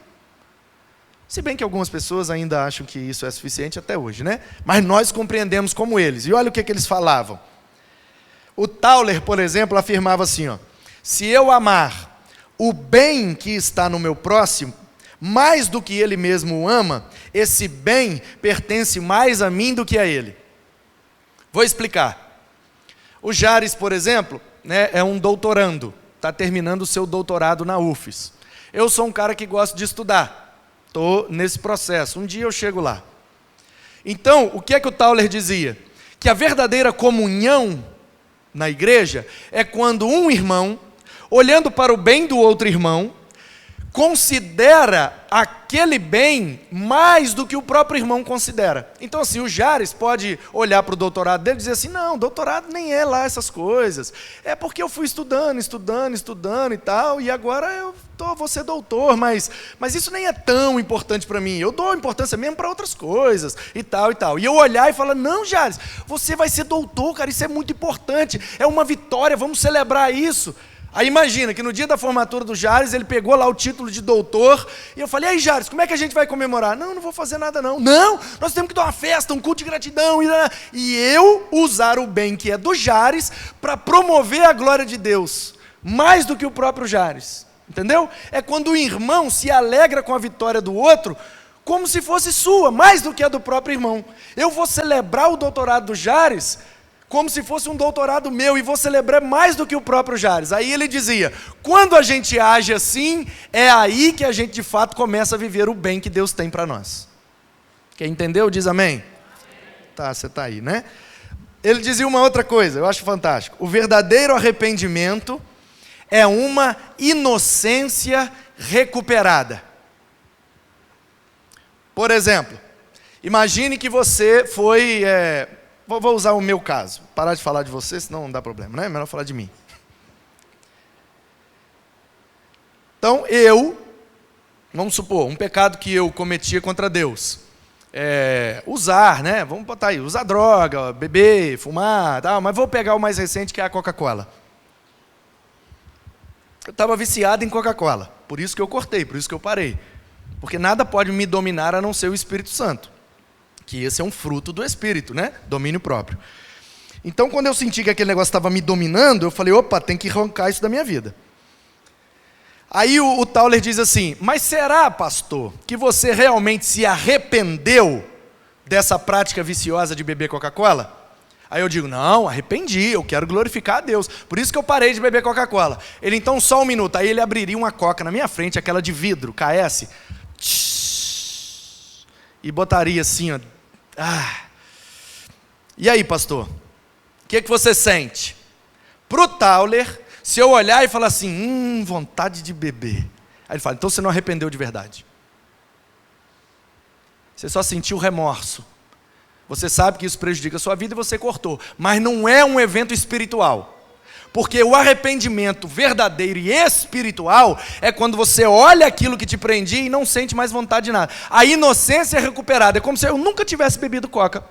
Se bem que algumas pessoas ainda acham que isso é suficiente até hoje, né? Mas nós compreendemos como eles. E olha o que eles falavam. O Tauler, por exemplo, afirmava assim, se eu amar o bem que está no meu próximo, mais do que ele mesmo o ama, esse bem pertence mais a mim do que a ele. Vou explicar. O Jares, por exemplo, né, é um doutorando, está terminando o seu doutorado na UFES. Eu sou um cara que gosta de estudar. Estou nesse processo, um dia eu chego lá. Então, o que é que o Tauler dizia? Que a verdadeira comunhão na igreja é quando um irmão, olhando para o bem do outro irmão, considera aquele bem mais do que o próprio irmão considera. Então assim, o Jares pode olhar para o doutorado dele e dizer assim, não, doutorado nem é lá essas coisas, é porque eu fui estudando e tal, e agora vou ser doutor, mas isso nem é tão importante para mim, eu dou importância mesmo para outras coisas, e tal. E eu olhar e falar, não, Jares, você vai ser doutor, cara, isso é muito importante, é uma vitória, vamos celebrar isso. Aí imagina que no dia da formatura do Jares, ele pegou lá o título de doutor, e eu falei, aí Jares, como é que a gente vai comemorar? Não vou fazer nada não. Não, nós temos que dar uma festa, um culto de gratidão, e eu usar o bem que é do Jares, para promover a glória de Deus, mais do que o próprio Jares, entendeu? É quando o irmão se alegra com a vitória do outro, como se fosse sua, mais do que a do próprio irmão. Eu vou celebrar o doutorado do Jares, como se fosse um doutorado meu, e vou celebrar mais do que o próprio Jares. Aí ele dizia, quando a gente age assim, é aí que a gente de fato começa a viver o bem que Deus tem para nós. Quem entendeu, diz amém? Tá, você está aí, né? Ele dizia uma outra coisa, eu acho fantástico. O verdadeiro arrependimento é uma inocência recuperada. Por exemplo, imagine que você foi... Vou usar o meu caso. Parar de falar de você, senão não dá problema, né? É melhor falar de mim. Então, vamos supor, um pecado que eu cometia contra Deus. Usar, né? Vamos botar aí, usar droga, beber, fumar, tal, mas vou pegar o mais recente, que é a Coca-Cola. Eu estava viciado em Coca-Cola, por isso que eu cortei, por isso que eu parei. Porque nada pode me dominar a não ser o Espírito Santo. Que esse é um fruto do Espírito, né? Domínio próprio. Então, quando eu senti que aquele negócio estava me dominando, eu falei, opa, tem que arrancar isso da minha vida. Aí o Tauler diz assim, mas será, pastor, que você realmente se arrependeu dessa prática viciosa de beber Coca-Cola? Aí eu digo, não, arrependi, eu quero glorificar a Deus, por isso que eu parei de beber Coca-Cola. Ele, então, só um minuto. Aí ele abriria uma Coca na minha frente, aquela de vidro, KS, e botaria assim, ó. E aí, pastor? O que você sente? Para o Tauler, se eu olhar e falar assim, vontade de beber. Aí ele fala, então você não arrependeu de verdade. Você só sentiu remorso. Você sabe que isso prejudica a sua vida e você cortou. Mas não é um evento espiritual. Porque o arrependimento verdadeiro e espiritual é quando você olha aquilo que te prendia e não sente mais vontade de nada. A inocência é recuperada. É como se eu nunca tivesse bebido coca.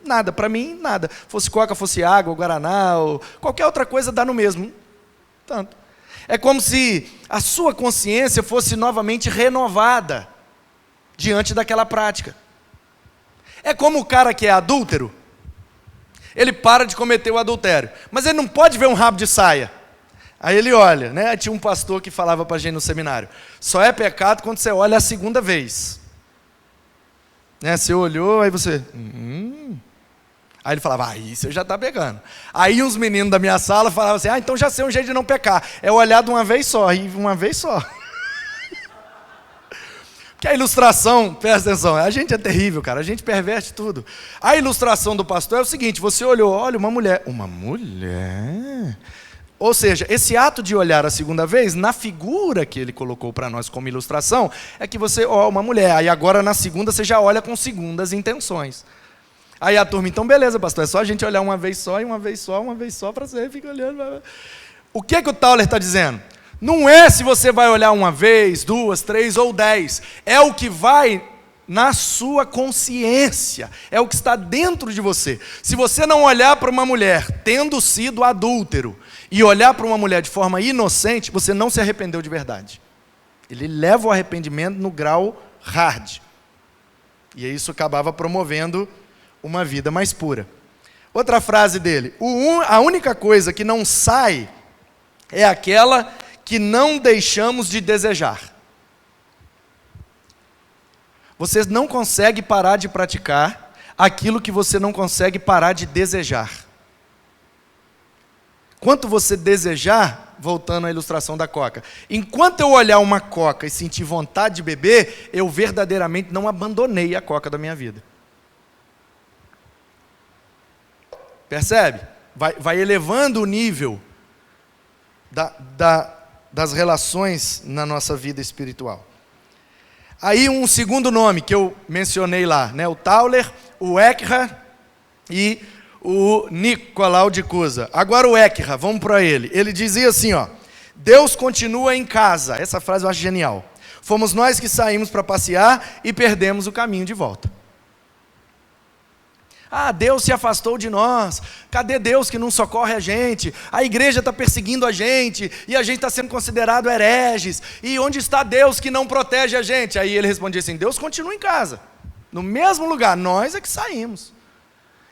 Nada, para mim, nada. Fosse coca, fosse água, guaraná, ou qualquer outra coisa dá no mesmo. Tanto. É como se a sua consciência fosse novamente renovada diante daquela prática. É como o cara que é adúltero. Ele para de cometer o adultério, mas ele não pode ver um rabo de saia. Aí ele olha, né? Tinha um pastor que falava para a gente no seminário, só é pecado quando você olha a segunda vez. Né? Você olhou, aí você... Aí ele falava, aí você já está pecando. Aí uns meninos da minha sala falavam assim, então já sei um jeito de não pecar, é olhar de uma vez só, e uma vez só. Que a ilustração, presta atenção, a gente é terrível, cara, a gente perverte tudo. A ilustração do pastor é o seguinte, você olhou, olha, uma mulher. Ou seja, esse ato de olhar a segunda vez, na figura que ele colocou para nós como ilustração, é que você, uma mulher, aí agora na segunda você já olha com segundas intenções. Aí a turma, então beleza, pastor, é só a gente olhar uma vez só, e uma vez só, para você fica olhando. O que o Tauler está dizendo? Não é se você vai olhar uma vez, 2, 3 ou 10. É o que vai na sua consciência. É o que está dentro de você. Se você não olhar para uma mulher tendo sido adúltero e olhar para uma mulher de forma inocente, você não se arrependeu de verdade. Ele leva o arrependimento no grau hard. E isso acabava promovendo uma vida mais pura. Outra frase dele. A única coisa que não sai é aquela que não deixamos de desejar. Você não consegue parar de praticar aquilo que você não consegue parar de desejar. Quanto você desejar, voltando à ilustração da coca, enquanto eu olhar uma coca e sentir vontade de beber, eu verdadeiramente não abandonei a coca da minha vida. Percebe? Vai elevando o nível das relações na nossa vida espiritual. Aí um segundo nome que eu mencionei lá, né? O Tauler, o Eckhart e o Nicolau de Cusa. Agora o Eckhart, vamos para ele. Ele dizia assim, Deus continua em casa. Essa frase eu acho genial. Fomos nós que saímos para passear e perdemos o caminho de volta. Deus se afastou de nós, cadê Deus que não socorre a gente? A igreja está perseguindo a gente, e a gente está sendo considerado hereges, e onde está Deus que não protege a gente? Aí ele respondia assim, Deus continua em casa, no mesmo lugar, nós é que saímos,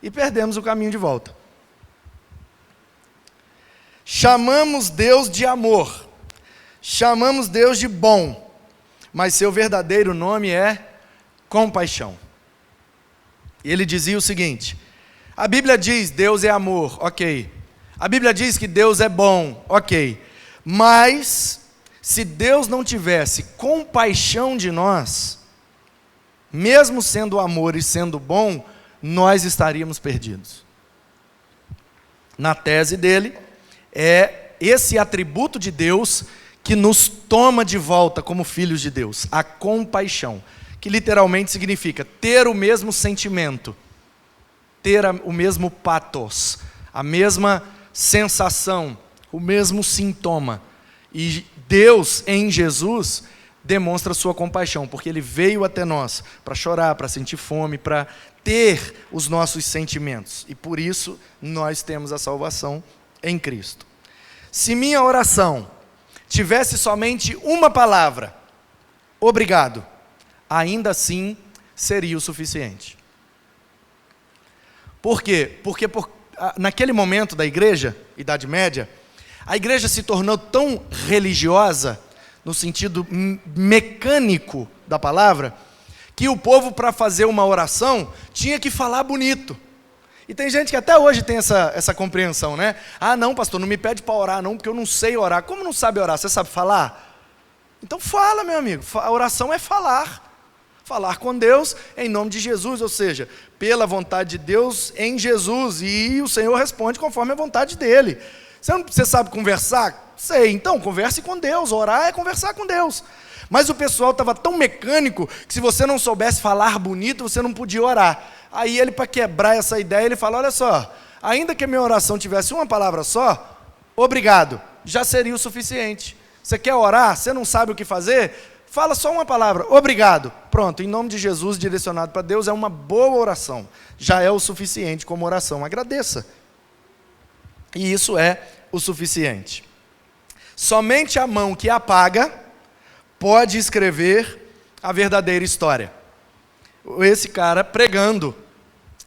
e perdemos o caminho de volta. Chamamos Deus de amor, chamamos Deus de bom, mas seu verdadeiro nome é compaixão. Ele dizia o seguinte, a Bíblia diz Deus é amor, ok. A Bíblia diz que Deus é bom, ok. Mas, se Deus não tivesse compaixão de nós, mesmo sendo amor e sendo bom, nós estaríamos perdidos. Na tese dele, é esse atributo de Deus que nos toma de volta como filhos de Deus, a compaixão. Que literalmente significa ter o mesmo sentimento, ter o mesmo pathos, a mesma sensação, o mesmo sintoma. E Deus, em Jesus, demonstra sua compaixão, porque Ele veio até nós para chorar, para sentir fome, para ter os nossos sentimentos. E por isso, nós temos a salvação em Cristo. Se minha oração tivesse somente uma palavra, obrigado, ainda assim seria o suficiente. Por quê? Porque naquele momento da igreja, Idade Média, a igreja se tornou tão religiosa, no sentido mecânico da palavra, que o povo, para fazer uma oração, tinha que falar bonito. E tem gente que até hoje tem essa compreensão, né? Não, pastor, não me pede para orar não, porque eu não sei orar. Como não sabe orar? Você sabe falar? Então fala, meu amigo, a oração é falar. Falar com Deus em nome de Jesus, ou seja, pela vontade de Deus em Jesus, e o Senhor responde conforme a vontade dele. Você sabe conversar? Sei, então converse com Deus, orar é conversar com Deus. Mas o pessoal estava tão mecânico que se você não soubesse falar bonito, você não podia orar. Aí ele, para quebrar essa ideia, ele fala, olha só, ainda que a minha oração tivesse uma palavra só, obrigado, já seria o suficiente. Você quer orar? Você não sabe o que fazer? Fala só uma palavra, obrigado. Pronto, em nome de Jesus, direcionado para Deus, é uma boa oração. Já é o suficiente como oração. Agradeça. E isso é o suficiente. Somente a mão que apaga pode escrever a verdadeira história. Esse cara pregando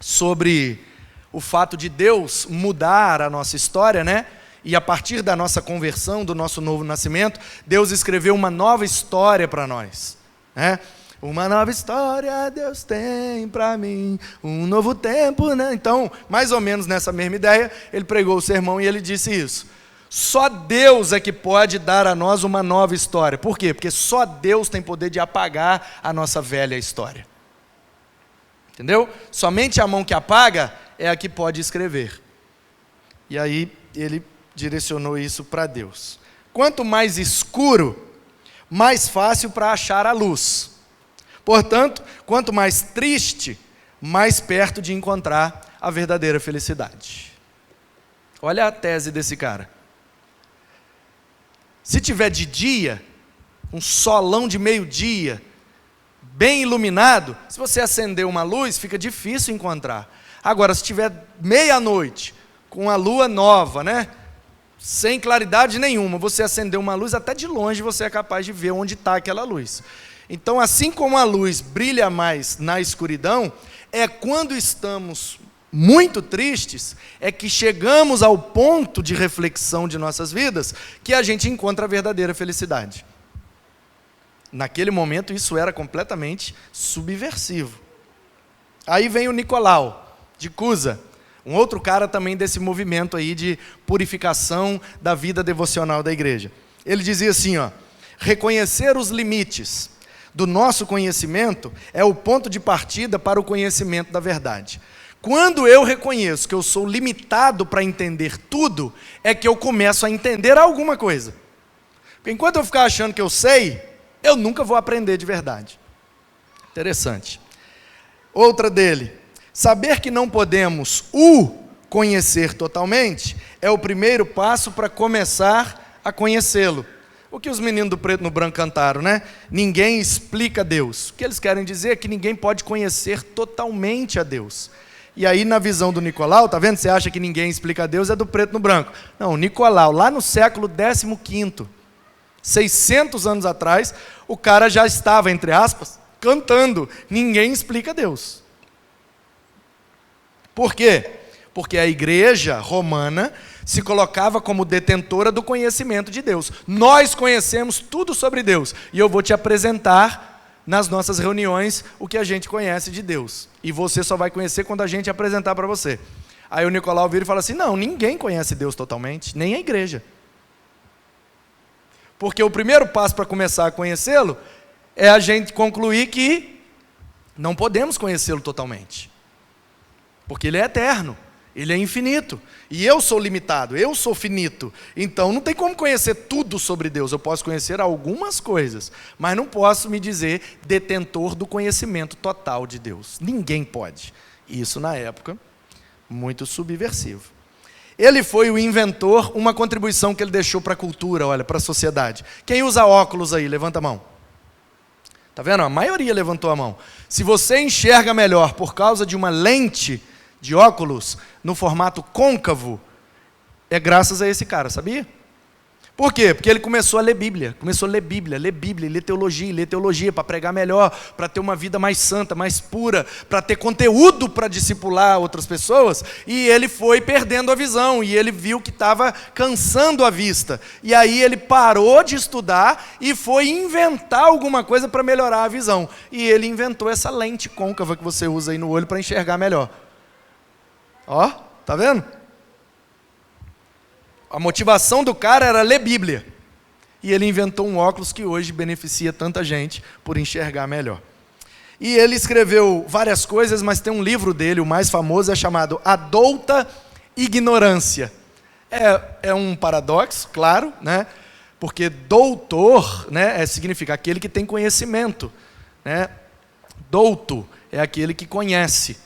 sobre o fato de Deus mudar a nossa história, né? E a partir da nossa conversão, do nosso novo nascimento, Deus escreveu uma nova história para nós, né? Uma nova história Deus tem para mim, um novo tempo, né? Então, mais ou menos nessa mesma ideia, ele pregou o sermão e ele disse isso. Só Deus é que pode dar a nós uma nova história. Por quê? Porque só Deus tem poder de apagar a nossa velha história. Entendeu? Somente a mão que apaga é a que pode escrever. E aí ele direcionou isso para Deus. Quanto mais escuro, mais fácil para achar a luz. Portanto, quanto mais triste, mais perto de encontrar a verdadeira felicidade. Olha a tese desse cara. Se tiver de dia, um solão de meio-dia, bem iluminado, se você acender uma luz, fica difícil encontrar. Agora, se tiver meia-noite, com a lua nova, né? Sem claridade nenhuma, você acender uma luz, até de longe você é capaz de ver onde está aquela luz. Então, assim como a luz brilha mais na escuridão, é quando estamos muito tristes, é que chegamos ao ponto de reflexão de nossas vidas, que a gente encontra a verdadeira felicidade. Naquele momento, isso era completamente subversivo. Aí vem o Nicolau, de Cusa, um outro cara também desse movimento aí de purificação da vida devocional da igreja. Ele dizia assim, ó, reconhecer os limites do nosso conhecimento é o ponto de partida para o conhecimento da verdade. Quando eu reconheço que eu sou limitado para entender tudo, é que eu começo a entender alguma coisa. Porque enquanto eu ficar achando que eu sei, eu nunca vou aprender de verdade. Interessante. Outra dele. Saber que não podemos o conhecer totalmente é o primeiro passo para começar a conhecê-lo. O que os meninos do preto no branco cantaram, né? Ninguém explica Deus. O que eles querem dizer é que ninguém pode conhecer totalmente a Deus. E aí, na visão do Nicolau, tá vendo? Você acha que ninguém explica Deus, é do preto no branco. Não, Nicolau, lá no século 15º, 600 anos atrás, o cara já estava, entre aspas, cantando, ninguém explica Deus. Por quê? Porque a igreja romana se colocava como detentora do conhecimento de Deus. Nós conhecemos tudo sobre Deus, e eu vou te apresentar nas nossas reuniões o que a gente conhece de Deus. E você só vai conhecer quando a gente apresentar para você. Aí o Nicolau vira e fala assim, não, ninguém conhece Deus totalmente, nem a igreja. Porque o primeiro passo para começar a conhecê-lo é a gente concluir que não podemos conhecê-lo totalmente. Porque ele é eterno, ele é infinito. E eu sou limitado, eu sou finito. Então não tem como conhecer tudo sobre Deus. Eu posso conhecer algumas coisas, mas não posso me dizer detentor do conhecimento total de Deus. Ninguém pode. Isso na época, muito subversivo. Ele foi o inventor, uma contribuição que ele deixou para a cultura, olha, para a sociedade. Quem usa óculos aí? Levanta a mão. Está vendo? A maioria levantou a mão. Se você enxerga melhor por causa de uma lente de óculos no formato côncavo, é graças a esse cara, sabia? Por quê? Porque ele começou a ler Bíblia, ler teologia para pregar melhor, para ter uma vida mais santa, mais pura, para ter conteúdo para discipular outras pessoas, e ele foi perdendo a visão, e ele viu que estava cansando a vista, e aí ele parou de estudar e foi inventar alguma coisa para melhorar a visão, e ele inventou essa lente côncava que você usa aí no olho para enxergar melhor. Ó, tá vendo? A motivação do cara era ler Bíblia. E ele inventou um óculos que hoje beneficia tanta gente por enxergar melhor. E ele escreveu várias coisas, mas tem um livro dele, o mais famoso, é chamado A Douta Ignorância. É um paradoxo, claro, né? Porque doutor, né, significa aquele que tem conhecimento, né? Douto é aquele que conhece.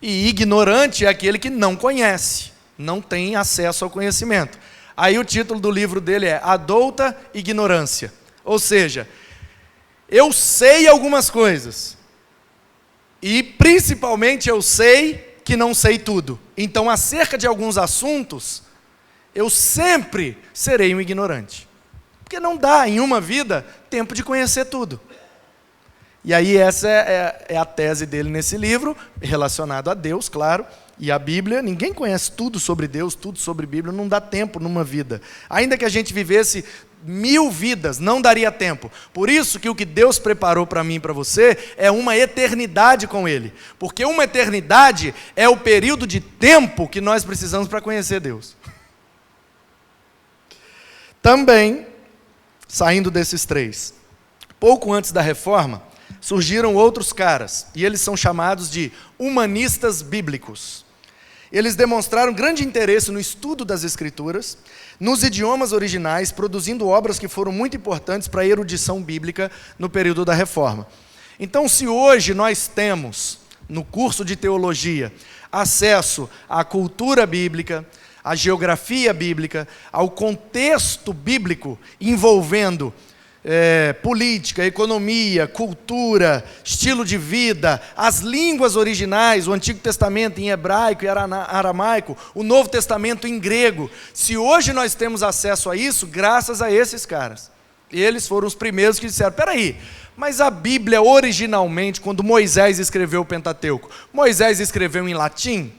E ignorante é aquele que não conhece, não tem acesso ao conhecimento. Aí o título do livro dele é A Douta Ignorância. Ou seja, eu sei algumas coisas. E principalmente eu sei que não sei tudo. Então, acerca de alguns assuntos, eu sempre serei um ignorante. Porque não dá, em uma vida, tempo de conhecer tudo. E aí essa é a tese dele nesse livro, relacionado a Deus, claro, e a Bíblia. Ninguém conhece tudo sobre Deus, tudo sobre Bíblia, não dá tempo numa vida. Ainda que a gente vivesse 1000 vidas, não daria tempo. Por isso que o que Deus preparou para mim e para você é uma eternidade com Ele. Porque uma eternidade é o período de tempo que nós precisamos para conhecer Deus. Também, saindo desses três, pouco antes da Reforma, surgiram outros caras, e eles são chamados de humanistas bíblicos. Eles demonstraram grande interesse no estudo das Escrituras, nos idiomas originais, produzindo obras que foram muito importantes para a erudição bíblica no período da Reforma. Então, se hoje nós temos, no curso de teologia, acesso à cultura bíblica, à geografia bíblica, ao contexto bíblico envolvendo política, economia, cultura, estilo de vida, as línguas originais, o Antigo Testamento em hebraico e aramaico, o Novo Testamento em grego. Se hoje nós temos acesso a isso, graças a esses caras. Eles foram os primeiros que disseram, peraí, mas a Bíblia originalmente, quando Moisés escreveu o Pentateuco, Moisés escreveu em latim?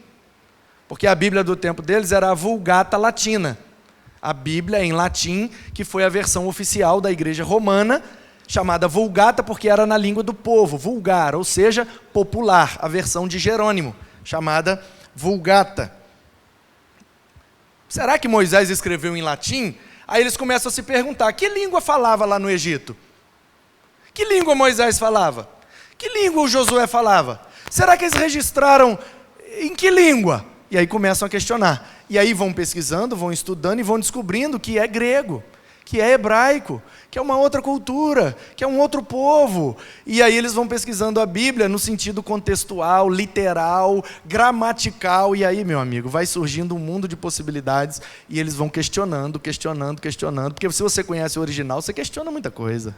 Porque a Bíblia do tempo deles era a Vulgata Latina. A Bíblia em latim, que foi a versão oficial da Igreja Romana, chamada Vulgata porque era na língua do povo, vulgar, ou seja, popular, a versão de Jerônimo, chamada Vulgata. Será que Moisés escreveu em latim? Aí eles começam a se perguntar, que língua falava lá no Egito? Que língua Moisés falava? Que língua o Josué falava? Será que eles registraram em que língua? E aí começam a questionar. E aí vão pesquisando, vão estudando e vão descobrindo que é grego, que é hebraico, que é uma outra cultura, que é um outro povo. E aí eles vão pesquisando a Bíblia no sentido contextual, literal, gramatical. E aí, meu amigo, vai surgindo um mundo de possibilidades e eles vão questionando. Porque se você conhece o original, você questiona muita coisa.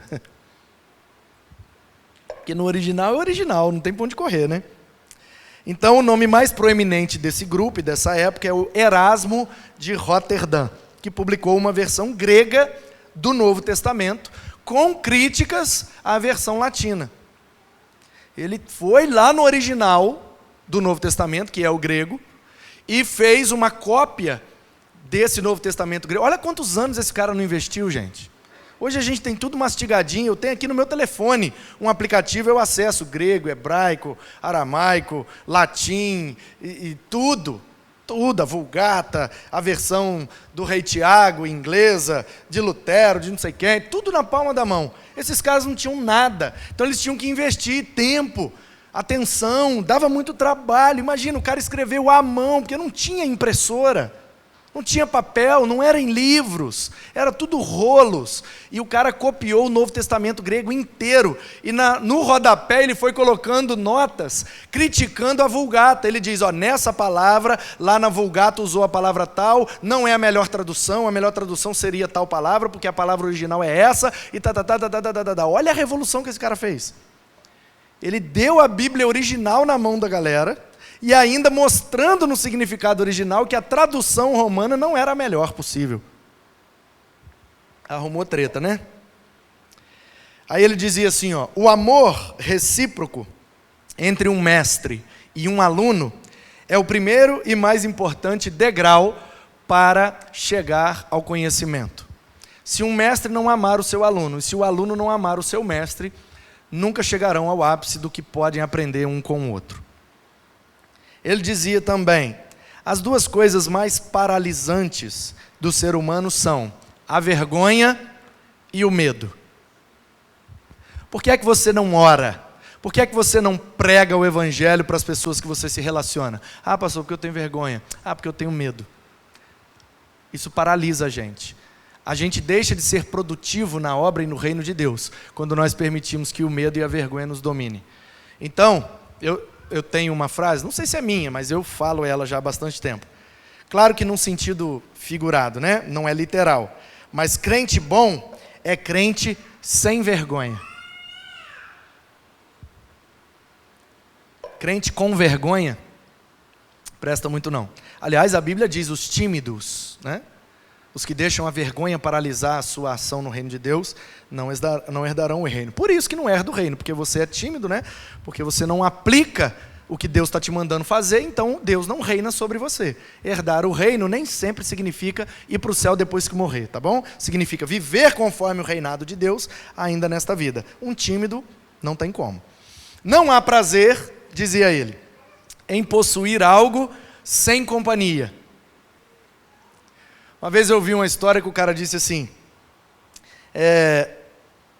Porque no original é original, não tem pra onde correr, né? Então, o nome mais proeminente desse grupo e dessa época é o Erasmo de Roterdã, que publicou uma versão grega do Novo Testamento, com críticas à versão latina. Ele foi lá no original do Novo Testamento, que é o grego, e fez uma cópia desse Novo Testamento grego. Olha quantos anos esse cara não investiu, gente. Hoje a gente tem tudo mastigadinho, eu tenho aqui no meu telefone um aplicativo, eu acesso grego, hebraico, aramaico, latim, e tudo, a Vulgata, a versão do Rei Tiago, inglesa, de Lutero, de não sei quem, tudo na palma da mão. Esses caras não tinham nada, então eles tinham que investir tempo, atenção, dava muito trabalho. Imagina, o cara escreveu à mão, porque não tinha impressora. Não tinha papel, não era em livros, era tudo rolos. E o cara copiou o Novo Testamento grego inteiro. E no rodapé ele foi colocando notas, criticando a Vulgata. Ele diz, nessa palavra, lá na Vulgata usou a palavra tal, não é a melhor tradução seria tal palavra, porque a palavra original é essa, e Olha a revolução que esse cara fez. Ele deu a Bíblia original na mão da galera, e ainda mostrando no significado original que a tradução romana não era a melhor possível. Arrumou treta, né? Aí ele dizia assim, o amor recíproco entre um mestre e um aluno é o primeiro e mais importante degrau para chegar ao conhecimento. Se um mestre não amar o seu aluno, e se o aluno não amar o seu mestre, nunca chegarão ao ápice do que podem aprender um com o outro. Ele dizia também, as duas coisas mais paralisantes do ser humano são a vergonha e o medo. Por que é que você não ora? Por que é que você não prega o evangelho para as pessoas que você se relaciona? Ah, pastor, porque eu tenho vergonha. Ah, porque eu tenho medo. Isso paralisa a gente. A gente deixa de ser produtivo na obra e no reino de Deus, quando nós permitimos que o medo e a vergonha nos dominem. Então, eu tenho uma frase, não sei se é minha, mas eu falo ela já há bastante tempo. Claro que num sentido figurado, né? Não é literal. Mas crente bom é crente sem vergonha. Crente com vergonha, presta muito não. Aliás, a Bíblia diz os tímidos, né? Os que deixam a vergonha paralisar a sua ação no reino de Deus, não herdarão o reino. Por isso que não herda o reino, porque você é tímido, né? Porque você não aplica o que Deus está te mandando fazer, então Deus não reina sobre você. Herdar o reino nem sempre significa ir para o céu depois que morrer, tá bom? Significa viver conforme o reinado de Deus ainda nesta vida. Um tímido não tem como. Não há prazer, dizia ele, em possuir algo sem companhia. Uma vez eu ouvi uma história que o cara disse assim,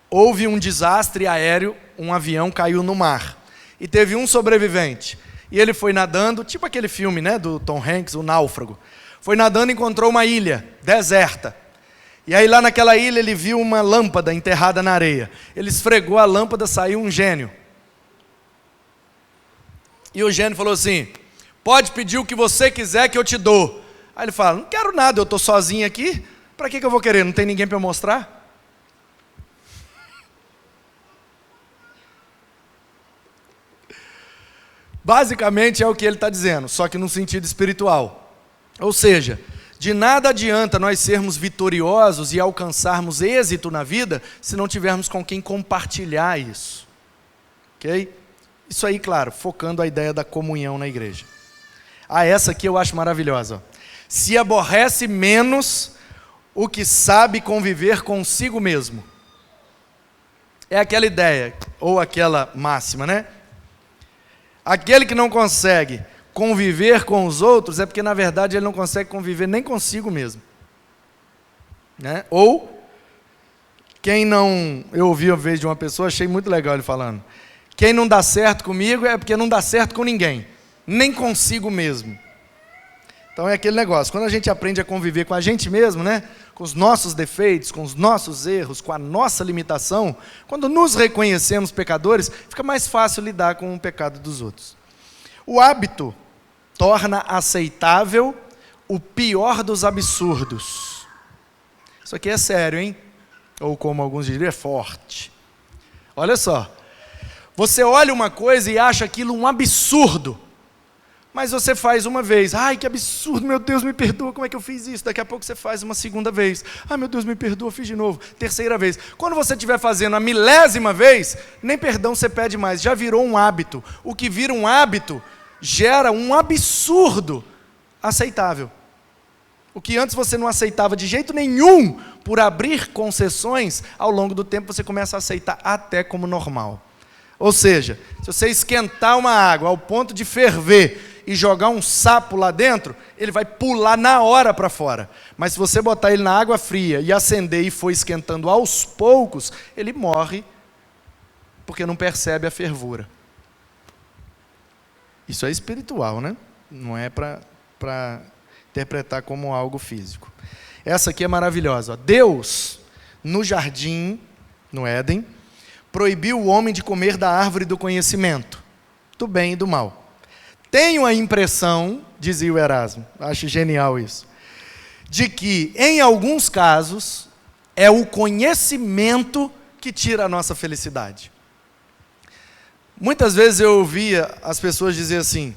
houve um desastre aéreo, um avião caiu no mar, e teve um sobrevivente, e ele foi nadando, tipo aquele filme, né, do Tom Hanks, O Náufrago, foi nadando e encontrou uma ilha deserta, e aí lá naquela ilha ele viu uma lâmpada enterrada na areia, ele esfregou a lâmpada, saiu um gênio, e o gênio falou assim, pode pedir o que você quiser que eu te dou. Aí ele fala, não quero nada, eu estou sozinho aqui, para que eu vou querer? Não tem ninguém para eu mostrar? Basicamente é o que ele está dizendo, só que no sentido espiritual. Ou seja, de nada adianta nós sermos vitoriosos e alcançarmos êxito na vida, se não tivermos com quem compartilhar isso. Ok? Isso aí, claro, focando a ideia da comunhão na igreja. Essa aqui eu acho maravilhosa. Se aborrece menos o que sabe conviver consigo mesmo. É aquela ideia, ou aquela máxima, né? Aquele que não consegue conviver com os outros é porque, na verdade, ele não consegue conviver nem consigo mesmo. Né? Ou, quem não... Eu ouvi uma vez de uma pessoa, achei muito legal ele falando. Quem não dá certo comigo é porque não dá certo com ninguém. Nem consigo mesmo. Então é aquele negócio, quando a gente aprende a conviver com a gente mesmo, né? Com os nossos defeitos, com os nossos erros, com a nossa limitação, quando nos reconhecemos pecadores, fica mais fácil lidar com o pecado dos outros. O hábito torna aceitável o pior dos absurdos. Isso aqui é sério, hein? Ou como alguns diriam, é forte. Olha só, você olha uma coisa e acha aquilo um absurdo, mas você faz uma vez, ai que absurdo, meu Deus me perdoa, como é que eu fiz isso? Daqui a pouco você faz uma segunda vez, ai meu Deus me perdoa, fiz de novo, terceira vez. Quando você estiver fazendo a 1000ª vez, nem perdão você pede mais, já virou um hábito. O que vira um hábito, gera um absurdo aceitável. O que antes você não aceitava de jeito nenhum, por abrir concessões, ao longo do tempo você começa a aceitar até como normal. Ou seja, se você esquentar uma água ao ponto de ferver, e jogar um sapo lá dentro, ele vai pular na hora para fora. Mas se você botar ele na água fria e acender e for esquentando aos poucos, ele morre, porque não percebe a fervura. Isso é espiritual, né? Não é para interpretar como algo físico. Essa aqui é maravilhosa. Deus, no jardim, no Éden, proibiu o homem de comer da árvore do conhecimento, do bem e do mal. Tenho a impressão, dizia o Erasmo, acho genial isso, de que, em alguns casos, é o conhecimento que tira a nossa felicidade. Muitas vezes eu ouvia as pessoas dizer assim,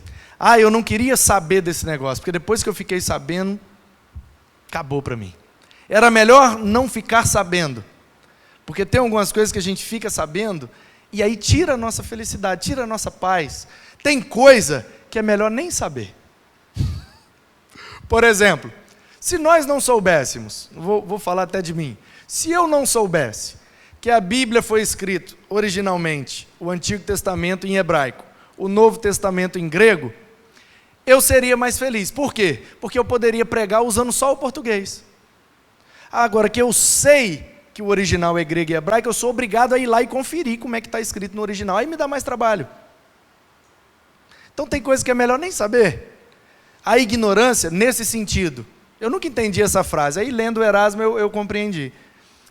eu não queria saber desse negócio, porque depois que eu fiquei sabendo, acabou para mim. Era melhor não ficar sabendo, porque tem algumas coisas que a gente fica sabendo, e aí tira a nossa felicidade, tira a nossa paz. Tem coisa que é melhor nem saber. Por exemplo, se nós não soubéssemos, vou falar até de mim, se eu não soubesse que a Bíblia foi escrita originalmente, o Antigo Testamento em hebraico, o Novo Testamento em grego, eu seria mais feliz. Por quê? Porque eu poderia pregar usando só o português. Agora que eu sei que o original é grego e hebraico, eu sou obrigado a ir lá e conferir como é que está escrito no original. Aí me dá mais trabalho. Então tem coisa que é melhor nem saber. A ignorância, nesse sentido, eu nunca entendi essa frase, aí lendo o Erasmo eu compreendi.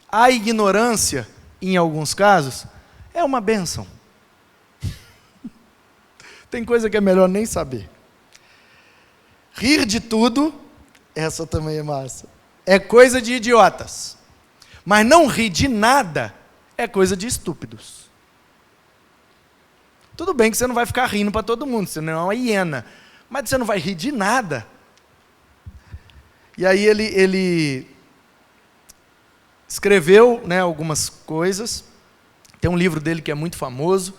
A ignorância, em alguns casos, é uma bênção. Tem coisa que é melhor nem saber. Rir de tudo, essa também é massa, é coisa de idiotas. Mas não rir de nada é coisa de estúpidos. Tudo bem que você não vai ficar rindo para todo mundo, você não é uma hiena, mas você não vai rir de nada. E aí ele escreveu, né, algumas coisas, tem um livro dele que é muito famoso,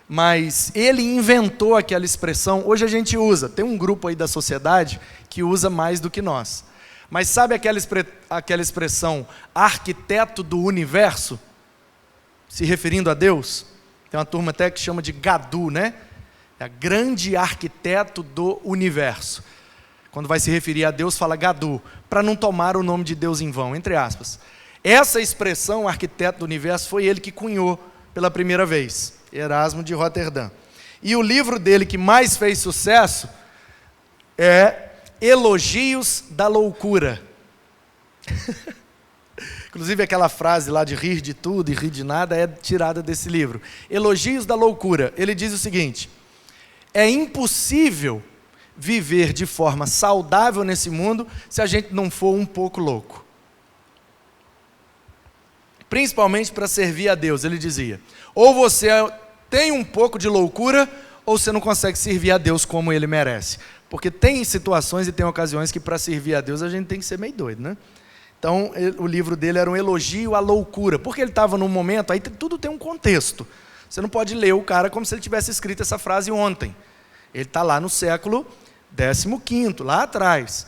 mas ele inventou aquela expressão, hoje a gente usa, tem um grupo aí da sociedade que usa mais do que nós. Mas sabe aquela expressão, arquiteto do universo? Se referindo a Deus? Tem uma turma até que chama de Gadu, né? É grande arquiteto do universo. Quando vai se referir a Deus, fala Gadu, para não tomar o nome de Deus em vão, entre aspas. Essa expressão, arquiteto do universo, foi ele que cunhou pela primeira vez, Erasmo de Roterdã. E o livro dele que mais fez sucesso é Elogios da Loucura. Inclusive aquela frase lá de rir de tudo e rir de nada é tirada desse livro. Elogios da Loucura. Ele diz o seguinte: é impossível viver de forma saudável nesse mundo se a gente não for um pouco louco. Principalmente para servir a Deus, ele dizia. Ou você tem um pouco de loucura, ou você não consegue servir a Deus como Ele merece. Porque tem situações e tem ocasiões que para servir a Deus a gente tem que ser meio doido, né? Então, o livro dele era um elogio à loucura, porque ele estava num momento, aí tudo tem um contexto. Você não pode ler o cara como se ele tivesse escrito essa frase ontem. Ele está lá no século 15º, lá atrás.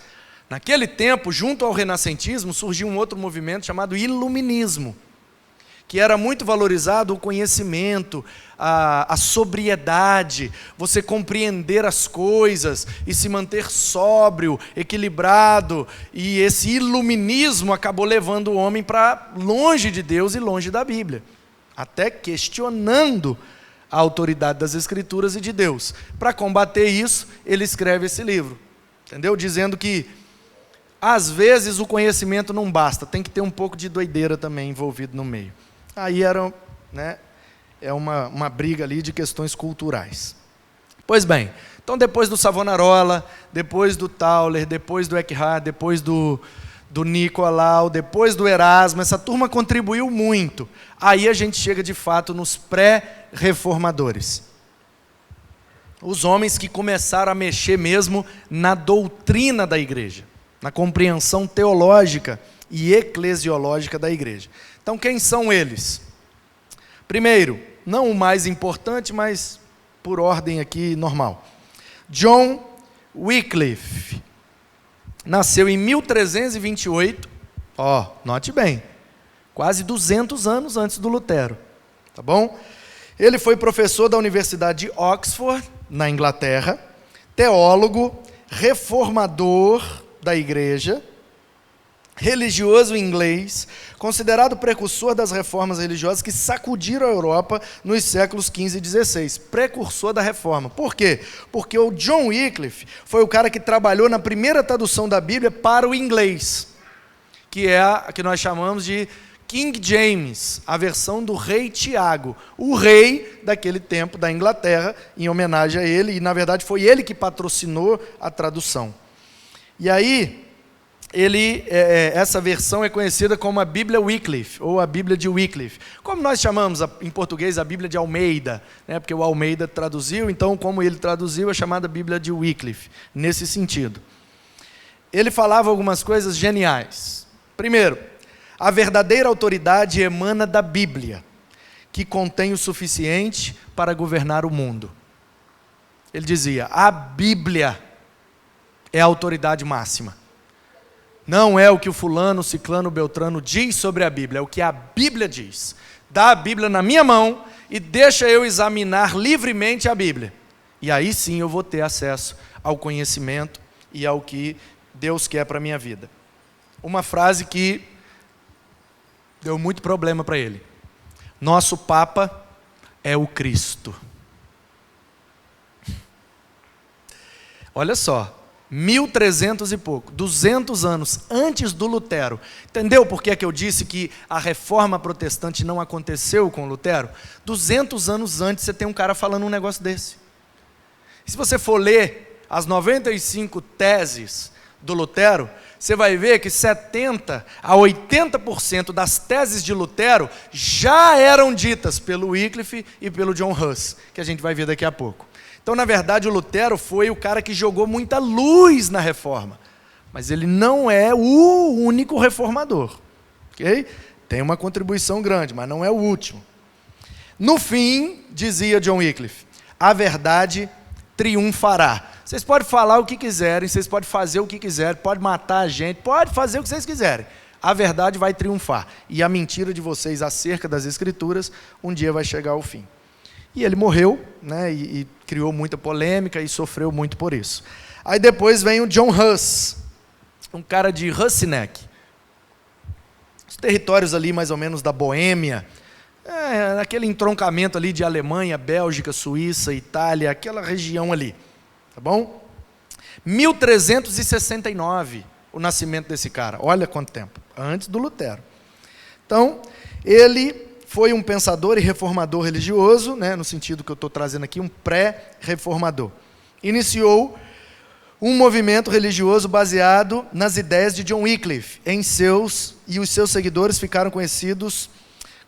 Naquele tempo, junto ao renascentismo, surgiu um outro movimento chamado iluminismo, que era muito valorizado o conhecimento, a sobriedade, você compreender as coisas e se manter sóbrio, equilibrado. E esse iluminismo acabou levando o homem para longe de Deus e longe da Bíblia, até questionando a autoridade das Escrituras e de Deus. Para combater isso, ele escreve esse livro, entendeu? Dizendo que, às vezes, o conhecimento não basta, tem que ter um pouco de doideira também envolvido no meio. Aí era, né, uma briga ali de questões culturais. Pois bem, então depois do Savonarola, depois do Tauler, depois do Eckhart, depois do Nicolau, depois do Erasmo, essa turma contribuiu muito. Aí a gente chega de fato nos pré-reformadores. Os homens que começaram a mexer mesmo na doutrina da igreja, na compreensão teológica e eclesiológica da igreja. Então, quem são eles? Primeiro, não o mais importante, mas por ordem aqui normal. John Wycliffe. Nasceu em 1328, note bem, quase 200 anos antes do Lutero, tá bom? Ele foi professor da Universidade de Oxford, na Inglaterra, teólogo, reformador da igreja, religioso inglês, considerado precursor das reformas religiosas que sacudiram a Europa nos séculos XV e XVI. Precursor da reforma. Por quê? Porque o John Wycliffe foi o cara que trabalhou na primeira tradução da Bíblia para o inglês, que é a que nós chamamos de King James, a versão do rei Tiago, o rei daquele tempo da Inglaterra, em homenagem a ele, e na verdade foi ele que patrocinou a tradução. E aí, essa versão é conhecida como a Bíblia Wycliffe, ou a Bíblia de Wycliffe. Como nós chamamos em português a Bíblia de Almeida, né? Porque o Almeida traduziu, então como ele traduziu, é chamada Bíblia de Wycliffe, nesse sentido. Ele falava algumas coisas geniais. Primeiro, a verdadeira autoridade emana da Bíblia, que contém o suficiente para governar o mundo. Ele dizia, a Bíblia é a autoridade máxima. Não é o que o fulano, o ciclano, o beltrano diz sobre a Bíblia, é o que a Bíblia diz. Dá a Bíblia na minha mão e deixa eu examinar livremente a Bíblia. E aí sim eu vou ter acesso ao conhecimento e ao que Deus quer para a minha vida. Uma frase que Deu muito problema para ele. Nosso Papa é o Cristo. Olha só, 1300 e pouco, 200 anos antes do Lutero. Entendeu por que eu disse que a reforma protestante não aconteceu com Lutero? 200 anos antes você tem um cara falando um negócio desse. Se você for ler as 95 teses do Lutero, você vai ver que 70% a 80% das teses de Lutero já eram ditas pelo Wycliffe e pelo John Huss, que a gente vai ver daqui a pouco. Então, na verdade, o Lutero foi o cara que jogou muita luz na reforma, mas ele não é o único reformador, ok? Tem uma contribuição grande, mas não é o último. No fim, dizia John Wycliffe, a verdade triunfará. Vocês podem falar o que quiserem, vocês podem fazer o que quiserem, podem matar a gente, podem fazer o que vocês quiserem. A verdade vai triunfar. E a mentira de vocês acerca das Escrituras, um dia vai chegar ao fim. E ele morreu, né, e criou muita polêmica e sofreu muito por isso. Aí depois vem o John Huss, um cara de Hussineck. Os territórios ali mais ou menos da Boêmia, naquele entroncamento ali de Alemanha, Bélgica, Suíça, Itália, aquela região ali, tá bom? 1369, o nascimento desse cara, olha quanto tempo, antes do Lutero. Então, ele foi um pensador e reformador religioso, né, no sentido que eu estou trazendo aqui, um pré-reformador. Iniciou um movimento religioso baseado nas ideias de John Wycliffe, e os seus seguidores ficaram conhecidos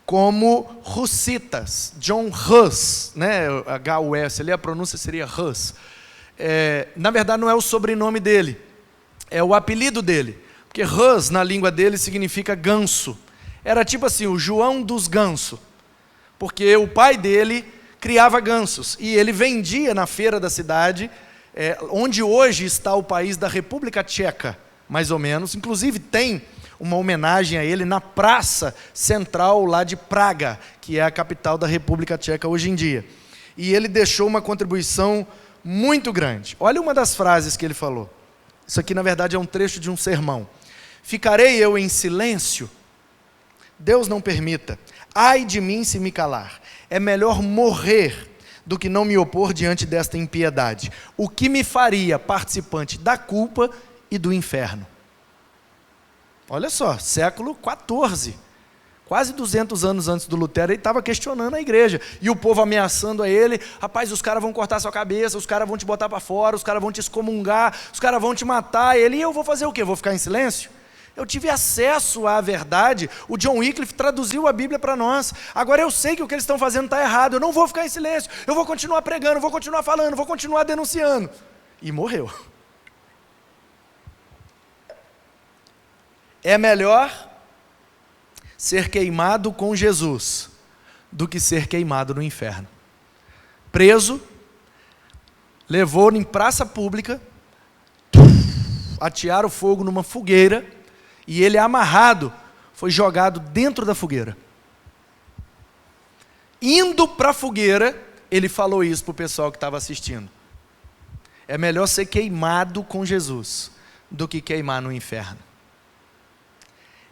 como hussitas. John Huss, né, H-U-S, ali a pronúncia seria Huss. Na verdade não é o sobrenome dele, é o apelido dele, porque Huss na língua dele significa ganso. Era tipo assim, o João dos Gansos, porque o pai dele criava gansos, e ele vendia na feira da cidade, onde hoje está o país da República Tcheca, mais ou menos. Inclusive tem uma homenagem a ele na praça central lá de Praga, que é a capital da República Tcheca hoje em dia. E ele deixou uma contribuição muito grande. Olha uma das frases que ele falou. Isso aqui, na verdade, é um trecho de um sermão. Ficarei eu em silêncio? Deus não permita. Ai de mim se me calar. É melhor morrer do que não me opor diante desta impiedade. O que me faria participante da culpa e do inferno? Olha só, século XIV. Quase 200 anos antes do Lutero, ele estava questionando a igreja. E o povo ameaçando a ele, rapaz, os caras vão cortar sua cabeça, os caras vão te botar para fora, os caras vão te excomungar, os caras vão te matar. E eu vou fazer o quê? Vou ficar em silêncio? Eu tive acesso à verdade. O John Wycliffe traduziu a Bíblia para nós. Agora eu sei que o que eles estão fazendo está errado. Eu não vou ficar em silêncio. Eu vou continuar pregando, vou continuar falando, vou continuar denunciando. E morreu. É melhor ser queimado com Jesus do que ser queimado no inferno. Preso, levou em praça pública, atearam fogo numa fogueira, e ele, amarrado, foi jogado dentro da fogueira. Indo para a fogueira, ele falou isso para o pessoal que estava assistindo. É melhor ser queimado com Jesus do que queimar no inferno.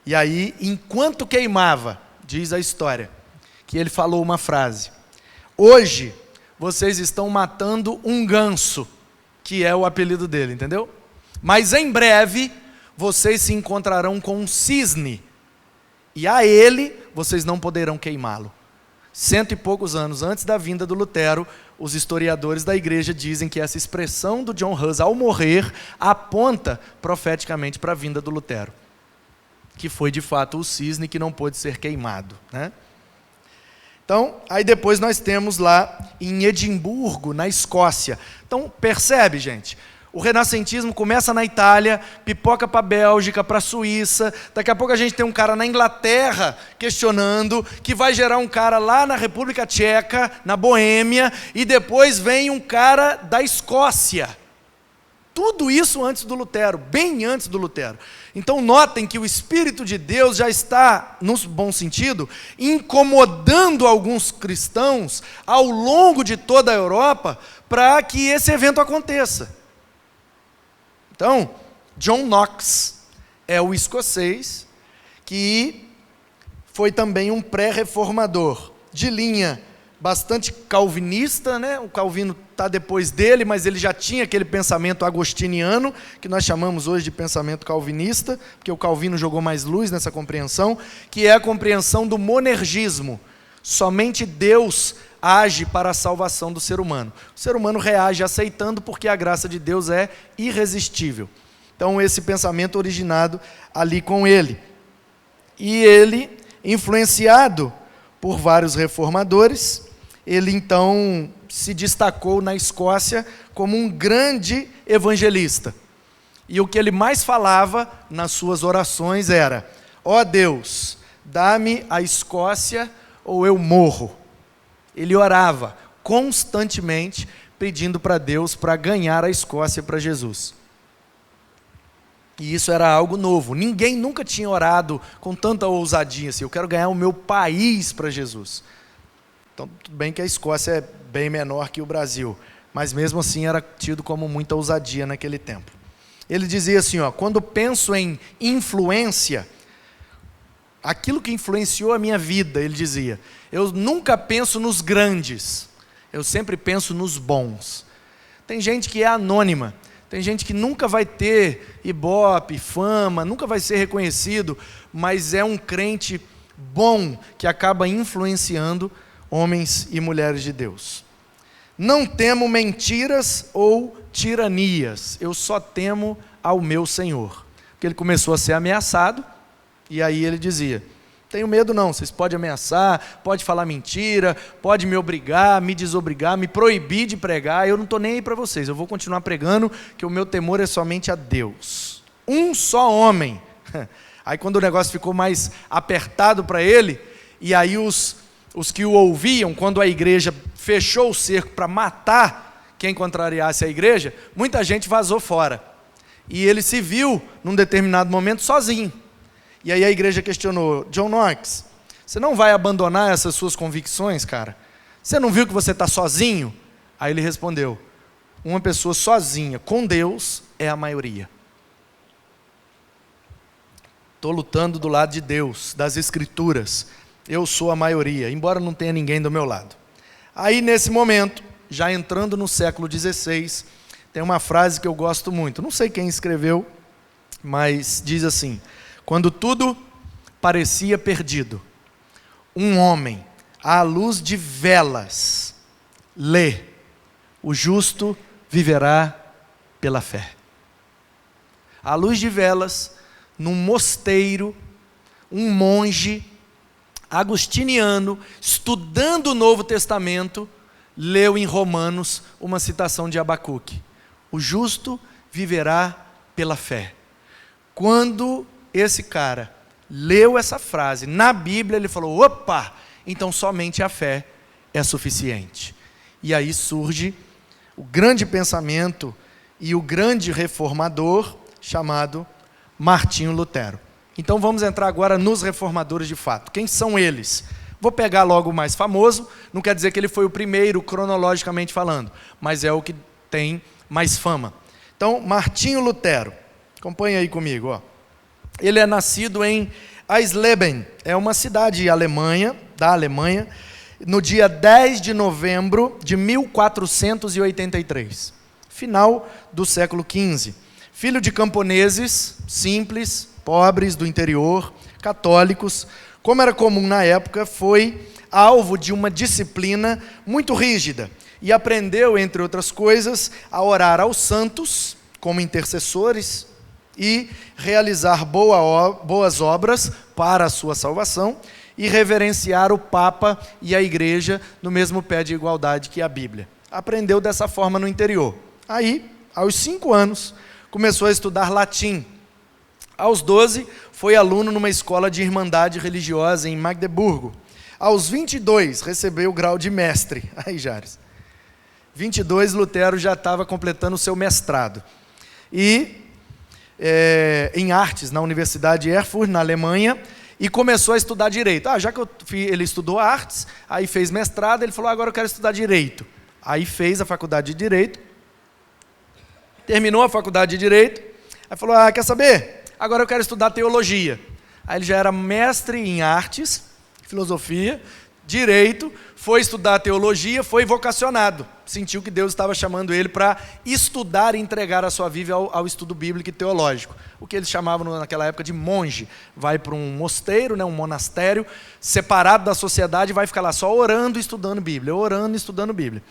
E aí, enquanto queimava, diz a história, que ele falou uma frase: hoje vocês estão matando um ganso, que é o apelido dele, entendeu? Mas em breve vocês se encontrarão com um cisne, e a ele vocês não poderão queimá-lo. 100 e poucos anos antes da vinda do Lutero, os historiadores da igreja dizem que essa expressão do John Huss ao morrer aponta profeticamente para a vinda do Lutero, que foi de fato o cisne que não pôde ser queimado, né? Então, aí depois nós temos lá em Edimburgo, na Escócia. Então, percebe, gente? O renascentismo começa na Itália, pipoca para a Bélgica, para a Suíça. Daqui a pouco a gente tem um cara na Inglaterra questionando, que vai gerar um cara lá na República Tcheca, na Boêmia, e depois vem um cara da Escócia. Tudo isso antes do Lutero, bem antes do Lutero. Então notem que o Espírito de Deus já está, no bom sentido, incomodando alguns cristãos ao longo de toda a Europa para que esse evento aconteça. Então, John Knox é o escocês que foi também um pré-reformador, de linha bastante calvinista, né? O Calvino está depois dele, mas ele já tinha aquele pensamento agostiniano, que nós chamamos hoje de pensamento calvinista, porque o Calvino jogou mais luz nessa compreensão, que é a compreensão do monergismo. Somente Deus age para a salvação do ser humano. O ser humano reage aceitando, porque a graça de Deus é irresistível. Então, esse pensamento originado ali com ele. E ele, influenciado por vários reformadores, ele então se destacou na Escócia como um grande evangelista. E o que ele mais falava nas suas orações era: ó Deus, dá-me a Escócia ou eu morro. Ele orava constantemente pedindo para Deus para ganhar a Escócia para Jesus. E isso era algo novo. Ninguém nunca tinha orado com tanta ousadia assim: eu quero ganhar o meu país para Jesus. Então, tudo bem que a Escócia é bem menor que o Brasil, mas mesmo assim era tido como muita ousadia naquele tempo. Ele dizia assim, quando penso em influência, aquilo que influenciou a minha vida, ele dizia, eu nunca penso nos grandes, eu sempre penso nos bons. Tem gente que é anônima, tem gente que nunca vai ter ibope, fama, nunca vai ser reconhecido, mas é um crente bom que acaba influenciando homens e mulheres de Deus. Não temo mentiras ou tiranias, eu só temo ao meu Senhor. Porque ele começou a ser ameaçado, e aí ele dizia, tenho medo não, vocês podem ameaçar, pode falar mentira, pode me obrigar, me desobrigar, me proibir de pregar, eu não estou nem aí para vocês, eu vou continuar pregando, que o meu temor é somente a Deus. Um só homem. Aí quando o negócio ficou mais apertado para ele, e aí os que o ouviam, quando a igreja fechou o cerco para matar quem contrariasse a igreja, muita gente vazou fora. E ele se viu, num determinado momento, sozinho. E aí a igreja questionou, John Knox, você não vai abandonar essas suas convicções, cara? Você não viu que você está sozinho? Aí ele respondeu, uma pessoa sozinha com Deus é a maioria. Estou lutando do lado de Deus, das Escrituras. Eu sou a maioria, embora não tenha ninguém do meu lado. Aí, nesse momento, já entrando no século XVI, tem uma frase que eu gosto muito. Não sei quem escreveu, mas diz assim, quando tudo parecia perdido, um homem, à luz de velas, lê, o justo viverá pela fé. À luz de velas, num mosteiro, um monge agostiniano, estudando o Novo Testamento, leu em Romanos uma citação de Abacuque. O justo viverá pela fé. Quando esse cara leu essa frase na Bíblia, ele falou, opa, então somente a fé é suficiente. E aí surge o grande pensamento e o grande reformador chamado Martinho Lutero. Então vamos entrar agora nos reformadores de fato. Quem são eles? Vou pegar logo o mais famoso, não quer dizer que ele foi o primeiro, cronologicamente falando, mas é o que tem mais fama. Então, Martinho Lutero, acompanha aí comigo. Ele é nascido em Eisleben, é uma cidade da Alemanha, no dia 10 de novembro de 1483, final do século XV. Filho de camponeses, simples, pobres do interior, católicos, como era comum na época, foi alvo de uma disciplina muito rígida e aprendeu, entre outras coisas, a orar aos santos como intercessores e realizar boas obras para a sua salvação e reverenciar o Papa e a Igreja no mesmo pé de igualdade que a Bíblia. Aprendeu dessa forma no interior. Aí, aos 5 anos, começou a estudar latim. Aos 12, foi aluno numa escola de irmandade religiosa em Magdeburgo. Aos 22, recebeu o grau de mestre. Aí, Jares. 22, Lutero já estava completando o seu mestrado. E em artes, na Universidade de Erfurt, na Alemanha, e começou a estudar direito. Já que ele estudou artes, aí fez mestrado, ele falou, agora eu quero estudar direito. Aí fez a faculdade de direito, terminou a faculdade de direito, aí falou, quer saber? Agora eu quero estudar teologia. Aí ele já era mestre em artes, filosofia, direito, foi estudar teologia, foi vocacionado. Sentiu que Deus estava chamando ele para estudar e entregar a sua vida ao estudo bíblico e teológico. O que eles chamavam naquela época de monge. Vai para um mosteiro, um monastério, separado da sociedade, e vai ficar lá só orando e estudando Bíblia, orando e estudando Bíblia.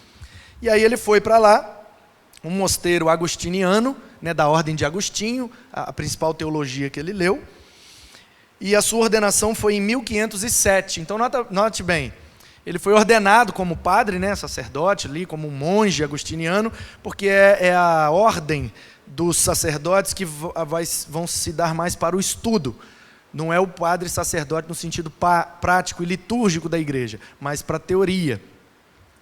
E aí ele foi para lá, um mosteiro agostiniano, da ordem de Agostinho, a principal teologia que ele leu, e a sua ordenação foi em 1507. Então note bem, ele foi ordenado como padre, sacerdote ali, como um monge agostiniano, porque é a ordem dos sacerdotes que vão se dar mais para o estudo. Não é o padre sacerdote no sentido prático e litúrgico da igreja, mas para a teoria.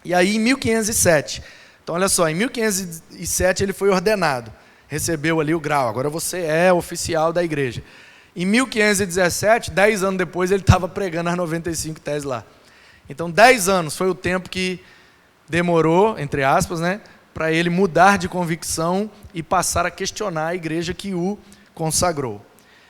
E aí em 1507, então olha só, em 1507 ele foi ordenado, recebeu ali o grau, agora você é oficial da igreja. Em 1517, 10 anos depois, ele estava pregando as 95 teses lá. Então, 10 anos foi o tempo que demorou, entre aspas, para ele mudar de convicção e passar a questionar a igreja que o consagrou.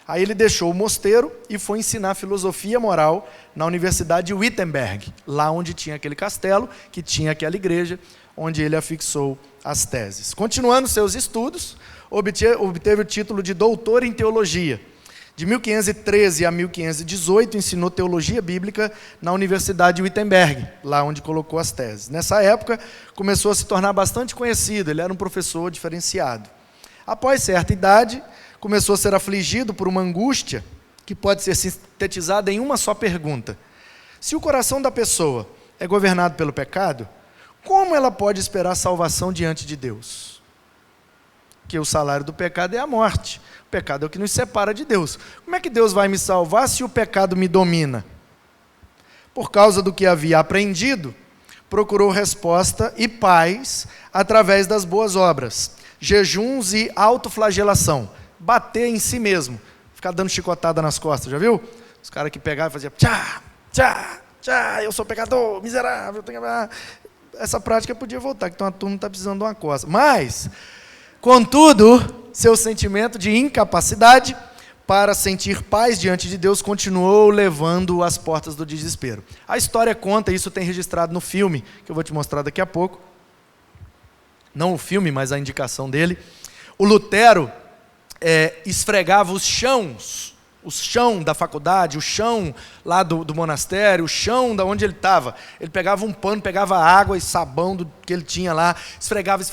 Aí ele deixou o mosteiro e foi ensinar filosofia moral na Universidade de Wittenberg, lá onde tinha aquele castelo, que tinha aquela igreja, onde ele afixou as teses. Continuando seus estudos, obteve o título de doutor em teologia. De 1513 a 1518, ensinou teologia bíblica na Universidade de Wittenberg, lá onde colocou as teses. Nessa época, começou a se tornar bastante conhecido, ele era um professor diferenciado. Após certa idade, começou a ser afligido por uma angústia que pode ser sintetizada em uma só pergunta. Se o coração da pessoa é governado pelo pecado, como ela pode esperar salvação diante de Deus? Porque o salário do pecado é a morte. O pecado é o que nos separa de Deus. Como é que Deus vai me salvar se o pecado me domina? Por causa do que havia aprendido, procurou resposta e paz através das boas obras, jejuns e autoflagelação. Bater em si mesmo, ficar dando chicotada nas costas, já viu? Os caras que pegavam e faziam tchá, tchá, tchá, eu sou pecador, miserável. Essa prática podia voltar, que então a turma está precisando de uma costa. Mas, contudo, seu sentimento de incapacidade para sentir paz diante de Deus continuou levando-o às portas do desespero. A história conta, isso tem registrado no filme, que eu vou te mostrar daqui a pouco. Não o filme, mas a indicação dele. O Lutero esfregava o chão da faculdade, o chão lá do monastério, o chão da onde ele estava. Ele pegava um pano, pegava água e sabão que ele tinha lá, esfregava,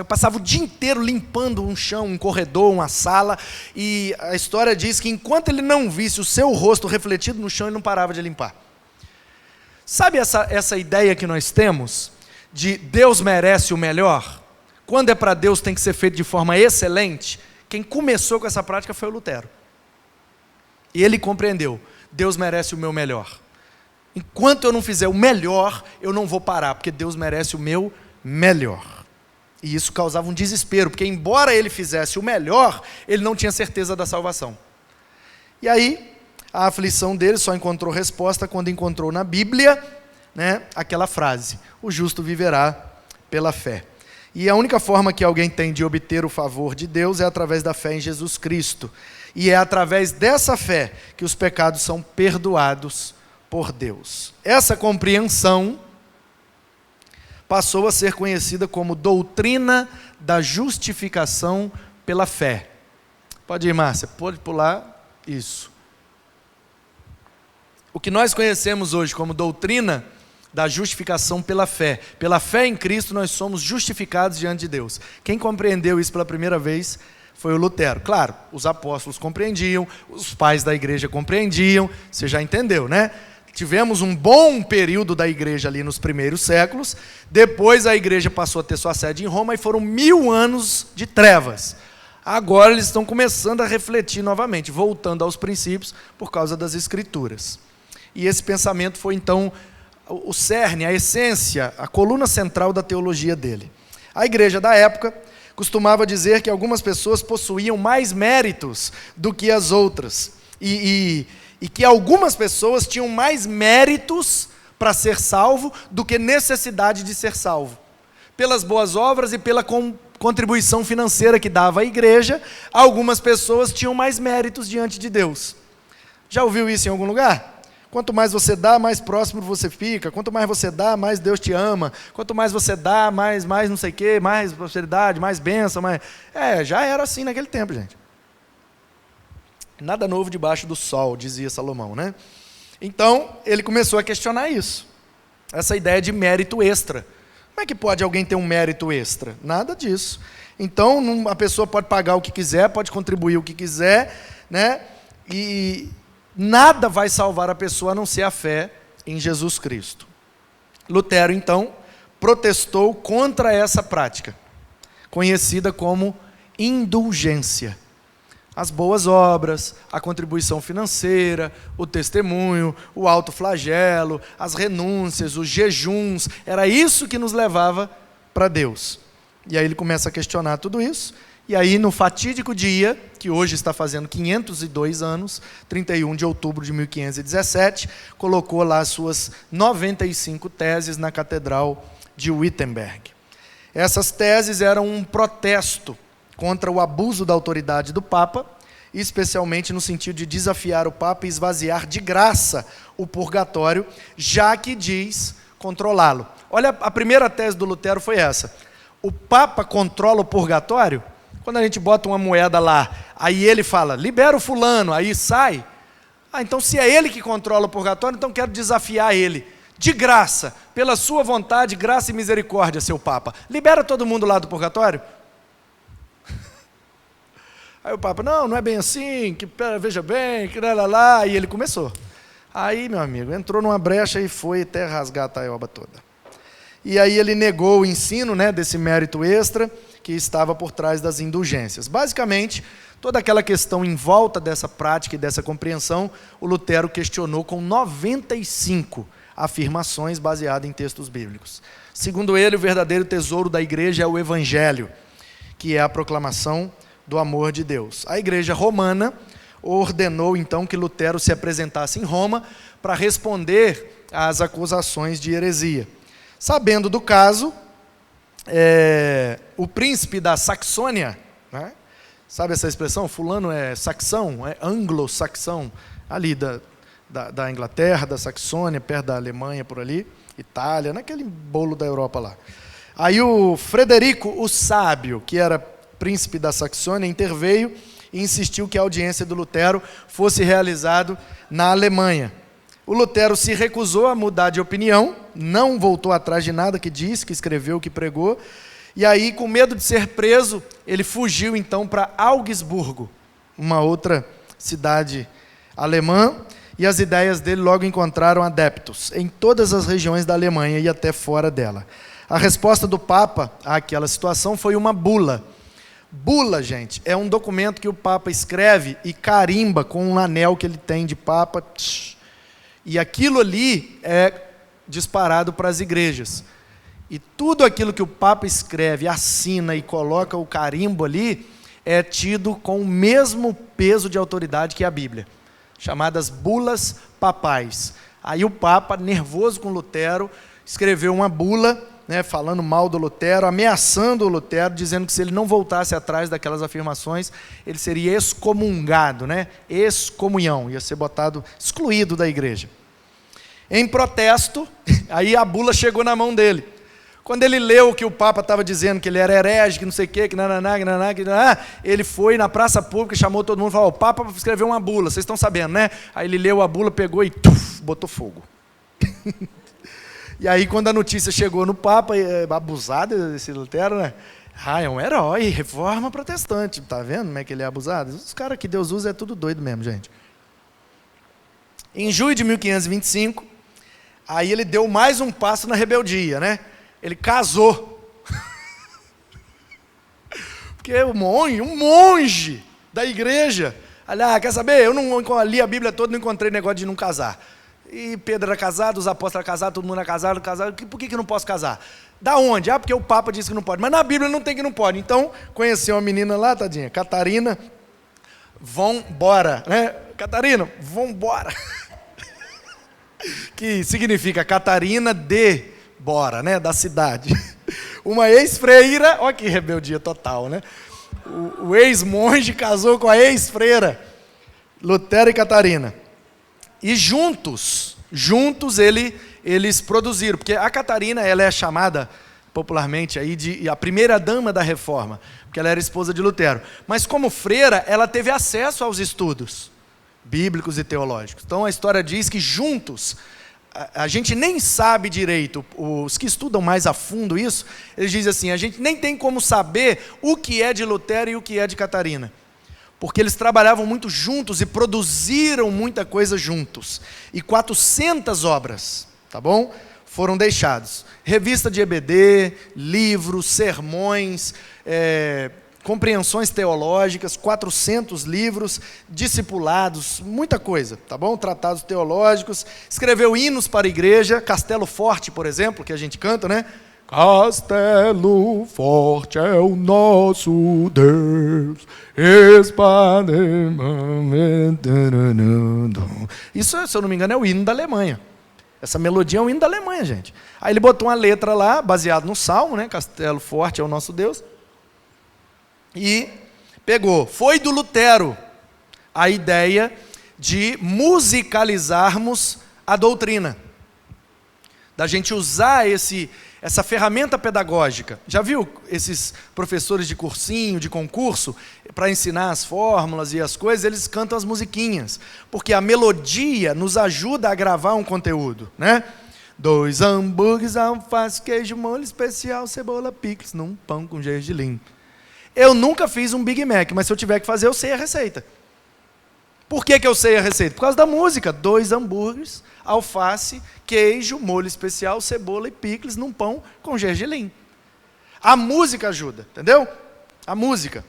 passava o dia inteiro limpando um chão, um corredor, uma sala, e a história diz que enquanto ele não visse o seu rosto refletido no chão, ele não parava de limpar. Sabe essa ideia que nós temos de Deus merece o melhor? Quando é para Deus tem que ser feito de forma excelente? Quem começou com essa prática foi o Lutero. E ele compreendeu, Deus merece o meu melhor. Enquanto eu não fizer o melhor, eu não vou parar, porque Deus merece o meu melhor. E isso causava um desespero, porque embora ele fizesse o melhor, ele não tinha certeza da salvação. E aí, a aflição dele só encontrou resposta quando encontrou na Bíblia, aquela frase, o justo viverá pela fé. E a única forma que alguém tem de obter o favor de Deus é através da fé em Jesus Cristo. E é através dessa fé que os pecados são perdoados por Deus. Essa compreensão passou a ser conhecida como doutrina da justificação pela fé. Pode ir, Márcia, pode pular isso. O que nós conhecemos hoje como doutrina da justificação pela fé em Cristo nós somos justificados diante de Deus. Quem compreendeu isso pela primeira vez foi o Lutero. Claro, os apóstolos compreendiam, os pais da igreja compreendiam, você já entendeu, Tivemos um bom período da igreja ali nos primeiros séculos, depois a igreja passou a ter sua sede em Roma e foram 1000 anos de trevas. Agora eles estão começando a refletir novamente, voltando aos princípios por causa das Escrituras. E esse pensamento foi então o cerne, a essência, a coluna central da teologia dele. A igreja da época costumava dizer que algumas pessoas possuíam mais méritos do que as outras. E que algumas pessoas tinham mais méritos para ser salvo do que necessidade de ser salvo. Pelas boas obras e pela contribuição financeira que dava à igreja, algumas pessoas tinham mais méritos diante de Deus. Já ouviu isso em algum lugar? Quanto mais você dá, mais próximo você fica. Quanto mais você dá, mais Deus te ama. Quanto mais você dá, mais não sei o quê, mais prosperidade, mais bênção. Mais... já era assim naquele tempo, gente. Nada novo debaixo do sol, dizia Salomão, né? Então, ele começou a questionar isso. Essa ideia de mérito extra. Como é que pode alguém ter um mérito extra? Nada disso. Então, a pessoa pode pagar o que quiser, pode contribuir o que quiser, né? E nada vai salvar a pessoa a não ser a fé em Jesus Cristo. Lutero, então, protestou contra essa prática, conhecida como indulgência. As boas obras, a contribuição financeira, o testemunho, o autoflagelo, as renúncias, os jejuns, era isso que nos levava para Deus. E aí ele começa a questionar tudo isso, e aí no fatídico dia, que hoje está fazendo 502 anos, 31 de outubro de 1517, colocou lá as suas 95 teses na Catedral de Wittenberg. Essas teses eram um protesto contra o abuso da autoridade do Papa, especialmente no sentido de desafiar o Papa e esvaziar de graça o purgatório, já que diz controlá-lo. Olha, a primeira tese do Lutero foi essa: o Papa controla o purgatório? Quando a gente bota uma moeda lá, aí ele fala, libera o fulano, aí sai. Então se é ele que controla o purgatório, então quero desafiar ele. De graça, pela sua vontade, graça e misericórdia, seu Papa. Libera todo mundo lá do purgatório? Aí o Papa, não é bem assim, que veja bem, que lá, e ele começou. Aí, meu amigo, entrou numa brecha e foi até rasgar a taioba toda. E aí ele negou o ensino, né, desse mérito extra que estava por trás das indulgências. Basicamente, toda aquela questão em volta dessa prática e dessa compreensão, o Lutero questionou com 95 afirmações baseadas em textos bíblicos. Segundo ele, o verdadeiro tesouro da igreja é o Evangelho, que é a proclamação do amor de Deus. A igreja romana ordenou então que Lutero se apresentasse em Roma para responder às acusações de heresia. Sabendo do caso, o príncipe da Saxônia, né? Sabe essa expressão? Fulano é saxão, é anglo-saxão, ali da Inglaterra, da Saxônia, perto da Alemanha, por ali, Itália, naquele bolo da Europa lá. Aí o Frederico, o Sábio, que era príncipe da Saxônia, interveio e insistiu que a audiência do Lutero fosse realizada na Alemanha. O Lutero se recusou a mudar de opinião, não voltou atrás de nada que disse, que escreveu, que pregou, e aí, com medo de ser preso, ele fugiu então para Augsburgo, uma outra cidade alemã, e as ideias dele logo encontraram adeptos em todas as regiões da Alemanha e até fora dela. A resposta do Papa àquela situação foi uma bula. Bula, gente, é um documento que o Papa escreve e carimba com um anel que ele tem de Papa, e aquilo ali é disparado para as igrejas. E tudo aquilo que o Papa escreve, assina e coloca o carimbo ali, é tido com o mesmo peso de autoridade que a Bíblia, chamadas bulas papais. Aí o Papa, nervoso com Lutero, escreveu uma bula, né, falando mal do Lutero, ameaçando o Lutero, dizendo que se ele não voltasse atrás daquelas afirmações, ele seria excomungado, né, excomunhão, ia ser botado, excluído da igreja. Em protesto, aí a bula chegou na mão dele. Quando ele leu o que o Papa estava dizendo, que ele era herege, que não sei o quê, que nananá, ele foi na praça pública, chamou todo mundo e falou, o Papa escreveu uma bula, vocês estão sabendo, né? Aí ele leu a bula, pegou e botou fogo. E aí, quando a notícia chegou no Papa, abusado desse Lutero, né? É um herói, reforma protestante. Tá vendo como é que ele é abusado? Os caras que Deus usa é tudo doido mesmo, gente. Em julho de 1525, aí ele deu mais um passo na rebeldia, né? Ele casou. Porque um monge da igreja, quer saber? Eu não li a Bíblia toda, não encontrei negócio de não casar. E Pedro era casado, os apóstolos eram casados, todo mundo era casado. Por que eu não posso casar? Da onde? Porque o Papa disse que não pode. Mas na Bíblia não tem que não pode. Então, conheceu uma menina lá, tadinha, Catarina, vambora, né? Catarina, vambora. Que significa Catarina de Bora, né? Da cidade. Uma ex-freira, olha que rebeldia total, né? O ex-monge casou com a ex-freira, Lutero e Catarina. E juntos eles produziram, porque a Catarina ela é chamada popularmente aí de a primeira dama da Reforma, porque ela era esposa de Lutero. Mas como freira, ela teve acesso aos estudos bíblicos e teológicos. Então a história diz que juntos, a gente nem sabe direito, os que estudam mais a fundo isso, eles dizem assim, a gente nem tem como saber o que é de Lutero e o que é de Catarina. Porque eles trabalhavam muito juntos e produziram muita coisa juntos. E 400 obras, tá bom? Foram deixados. Revista de EBD, livros, sermões, compreensões teológicas, 400 livros, discipulados, muita coisa, tá bom? Tratados teológicos. Escreveu hinos para a igreja, Castelo Forte, por exemplo, que a gente canta, né? Castelo forte é o nosso Deus. Isso, se eu não me engano, é o hino da Alemanha. Essa melodia é um hino da Alemanha, gente. Aí ele botou uma letra lá, baseado no Salmo, né? Castelo forte é o nosso Deus. E pegou. Foi do Lutero a ideia de musicalizarmos a doutrina. Da gente usar essa ferramenta pedagógica. Já viu esses professores de cursinho, de concurso, para ensinar as fórmulas e as coisas, eles cantam as musiquinhas, porque a melodia nos ajuda a gravar um conteúdo, né? 2 hambúrgueres, alface, queijo, molho especial, cebola, picles, num pão com gergelim. Eu nunca fiz um Big Mac, mas se eu tiver que fazer, eu sei a receita. Por que eu sei a receita? Por causa da música. 2 hambúrgueres, alface, queijo, molho especial, cebola e picles num pão com gergelim. A música ajuda, entendeu? A música.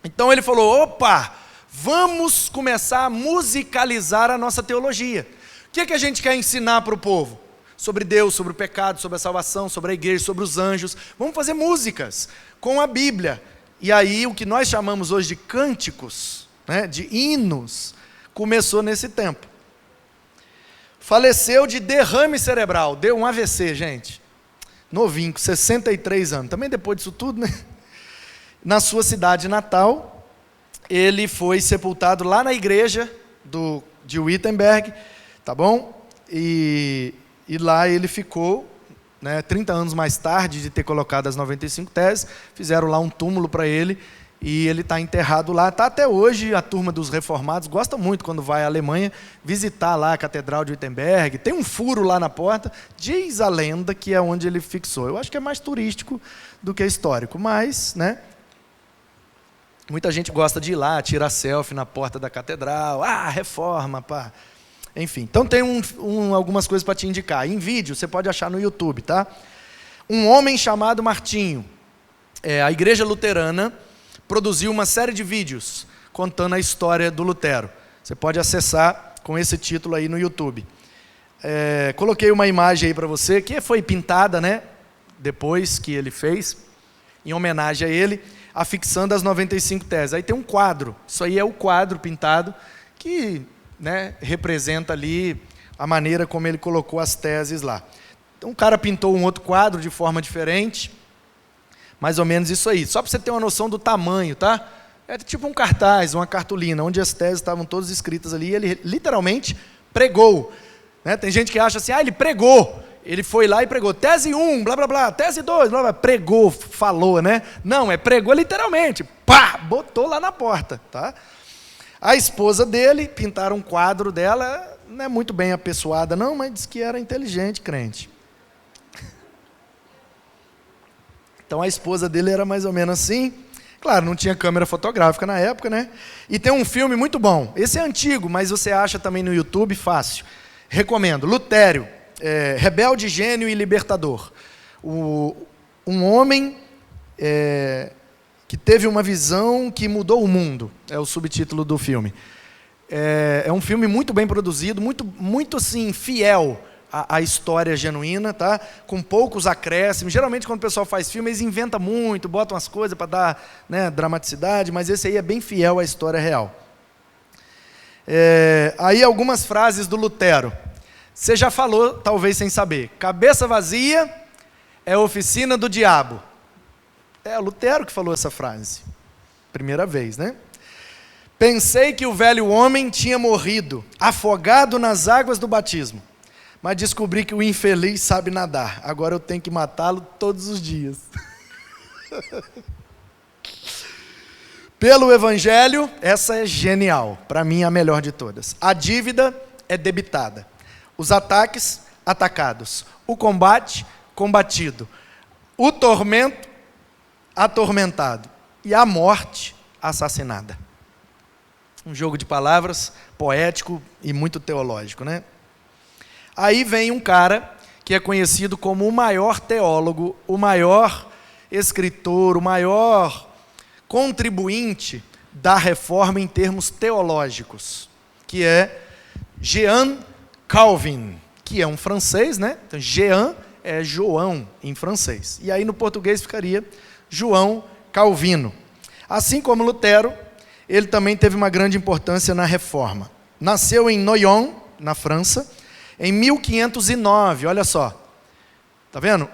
Então ele falou, opa, vamos começar a musicalizar a nossa teologia. O que a gente quer ensinar para o povo? Sobre Deus, sobre o pecado, sobre a salvação, sobre a igreja, sobre os anjos. Vamos fazer músicas com a Bíblia. E aí o que nós chamamos hoje de cânticos, né, de hinos, começou nesse tempo. Faleceu de derrame cerebral, deu um AVC, gente. Novinho, com 63 anos. Também depois disso tudo, né? Na sua cidade natal, ele foi sepultado lá na igreja de Wittenberg, tá bom? E lá ele ficou, né, 30 anos mais tarde de ter colocado as 95 teses, fizeram lá um túmulo para ele, e ele está enterrado lá. Está até hoje, a turma dos reformados gosta muito, quando vai à Alemanha, visitar lá a Catedral de Wittenberg. Tem um furo lá na porta, diz a lenda que é onde ele fixou. Eu acho que é mais turístico do que histórico, mas, né, muita gente gosta de ir lá, tirar selfie na porta da catedral, reforma, pá. Enfim, então tem algumas coisas para te indicar. Em vídeo, você pode achar no YouTube, tá? Um homem chamado Martinho, a igreja luterana, produziu uma série de vídeos contando a história do Lutero. Você pode acessar com esse título aí no YouTube. Coloquei uma imagem aí para você, que foi pintada, né, depois que ele fez, em homenagem a ele, afixando as 95 teses. Aí tem um quadro, isso aí é o quadro pintado, que, né, representa ali a maneira como ele colocou as teses lá. Então, um cara pintou um outro quadro de forma diferente, mais ou menos isso aí. Só para você ter uma noção do tamanho, tá? É tipo um cartaz, uma cartolina, onde as teses estavam todas escritas ali, e ele literalmente pregou. Né? Tem gente que acha assim, ele pregou. Ele foi lá e pregou, tese 1, blá, blá, blá, tese 2, blá, blá, pregou, falou, né? Não, pregou literalmente, pá, botou lá na porta, tá? A esposa dele, pintaram um quadro dela, não é muito bem apessoada não, mas diz que era inteligente, crente. Então a esposa dele era mais ou menos assim. Claro, não tinha câmera fotográfica na época, né? E tem um filme muito bom. Esse é antigo, mas você acha também no YouTube, fácil. Recomendo. Lutério, Rebelde, Gênio e Libertador. Um homem que teve uma visão que mudou o mundo. É o subtítulo do filme. É um filme muito bem produzido, muito assim, fiel a história genuína, tá? Com poucos acréscimos. Geralmente, quando o pessoal faz filme, eles inventam muito, botam as coisas para dar, né, dramaticidade, mas esse aí é bem fiel à história real. Aí algumas frases do Lutero. Você já falou, talvez sem saber. Cabeça vazia é oficina do diabo. É o Lutero que falou essa frase. Primeira vez, né? Pensei que o velho homem tinha morrido, afogado nas águas do batismo, mas descobri que o infeliz sabe nadar. Agora eu tenho que matá-lo todos os dias. Pelo Evangelho, essa é genial, para mim a melhor de todas. A dívida é debitada, os ataques, atacados, o combate, combatido, o tormento, atormentado, e a morte, assassinada. Um jogo de palavras poético e muito teológico, né? Aí vem um cara que é conhecido como o maior teólogo, o maior escritor, o maior contribuinte da reforma em termos teológicos, que é Jean Calvin, que é um francês, né? Então, Jean é João em francês. E aí no português ficaria João Calvino. Assim como Lutero, ele também teve uma grande importância na reforma. Nasceu em Noyon, na França, em 1509, olha só. Está vendo?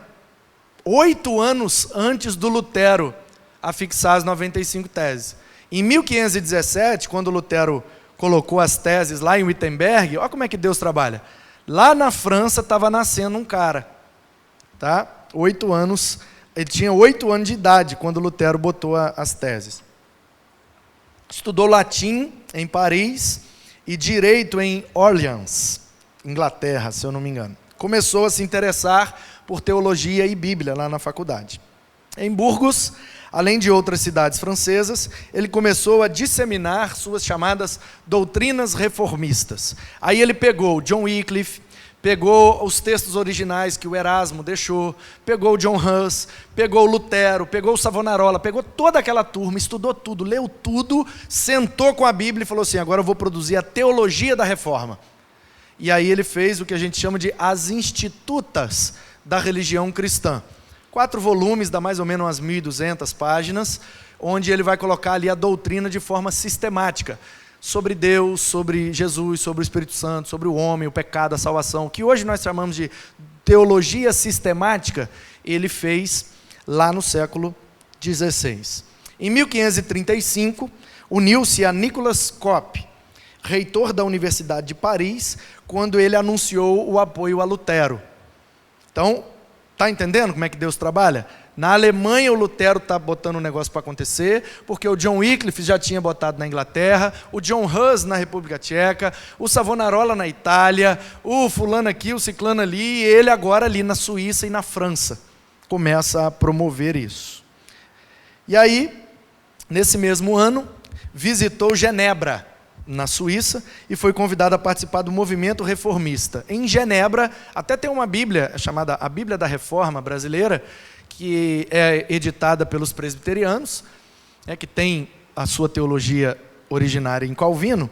8 anos antes do Lutero afixar as 95 teses. Em 1517, quando Lutero colocou as teses lá em Wittenberg, olha como é que Deus trabalha. Lá na França estava nascendo um cara. Tá? 8 anos, ele tinha 8 anos de idade quando Lutero botou as teses. Estudou latim em Paris e direito em Orleans, Inglaterra, se eu não me engano. Começou a se interessar por teologia e Bíblia lá na faculdade. Em Burgos, além de outras cidades francesas, ele começou a disseminar suas chamadas doutrinas reformistas. Aí ele pegou John Wycliffe, pegou os textos originais que o Erasmo deixou, pegou o John Hus, pegou o Lutero, pegou o Savonarola, pegou toda aquela turma, estudou tudo, leu tudo, sentou com a Bíblia e falou assim, agora eu vou produzir a teologia da reforma. E aí ele fez o que a gente chama de As Institutas da Religião Cristã. 4 volumes, dá mais ou menos umas 1.200 páginas, onde ele vai colocar ali a doutrina de forma sistemática, sobre Deus, sobre Jesus, sobre o Espírito Santo, sobre o homem, o pecado, a salvação, o que hoje nós chamamos de teologia sistemática, ele fez lá no século XVI. Em 1535, uniu-se a Nicolas Cop, reitor da Universidade de Paris, quando ele anunciou o apoio a Lutero. Então, está entendendo como é que Deus trabalha? Na Alemanha, o Lutero está botando um negócio para acontecer, porque o John Wycliffe já tinha botado na Inglaterra, o John Hus na República Tcheca, o Savonarola na Itália, o fulano aqui, o ciclano ali, e ele agora ali na Suíça e na França. Começa a promover isso. E aí, nesse mesmo ano, visitou Genebra, na Suíça, e foi convidado a participar do movimento reformista. Em Genebra, até tem uma Bíblia, chamada a Bíblia da Reforma Brasileira, que é editada pelos presbiterianos, que tem a sua teologia originária em Calvino,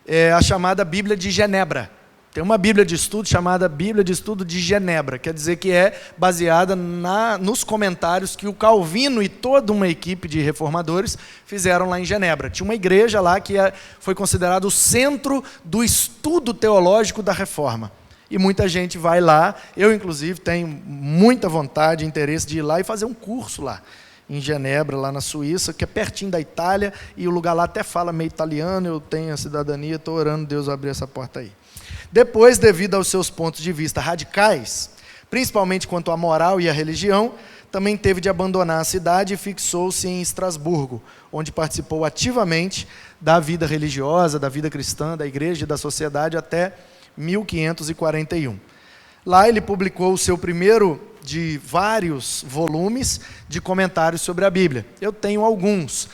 é a chamada Bíblia de Genebra. Tem uma Bíblia de estudo chamada Bíblia de Estudo de Genebra, quer dizer que é baseada nos comentários que o Calvino e toda uma equipe de reformadores fizeram lá em Genebra. Tinha uma igreja lá que foi considerado o centro do estudo teológico da reforma. E muita gente vai lá, eu inclusive tenho muita vontade e interesse de ir lá e fazer um curso lá, em Genebra, lá na Suíça, que é pertinho da Itália, e o lugar lá até fala meio italiano, eu tenho a cidadania, estou orando Deus abrir essa porta aí. Depois, devido aos seus pontos de vista radicais, principalmente quanto à moral e à religião, também teve de abandonar a cidade e fixou-se em Estrasburgo, onde participou ativamente da vida religiosa, da vida cristã, da igreja e da sociedade até 1541. Lá ele publicou o seu primeiro de vários volumes de comentários sobre a Bíblia. Eu tenho alguns.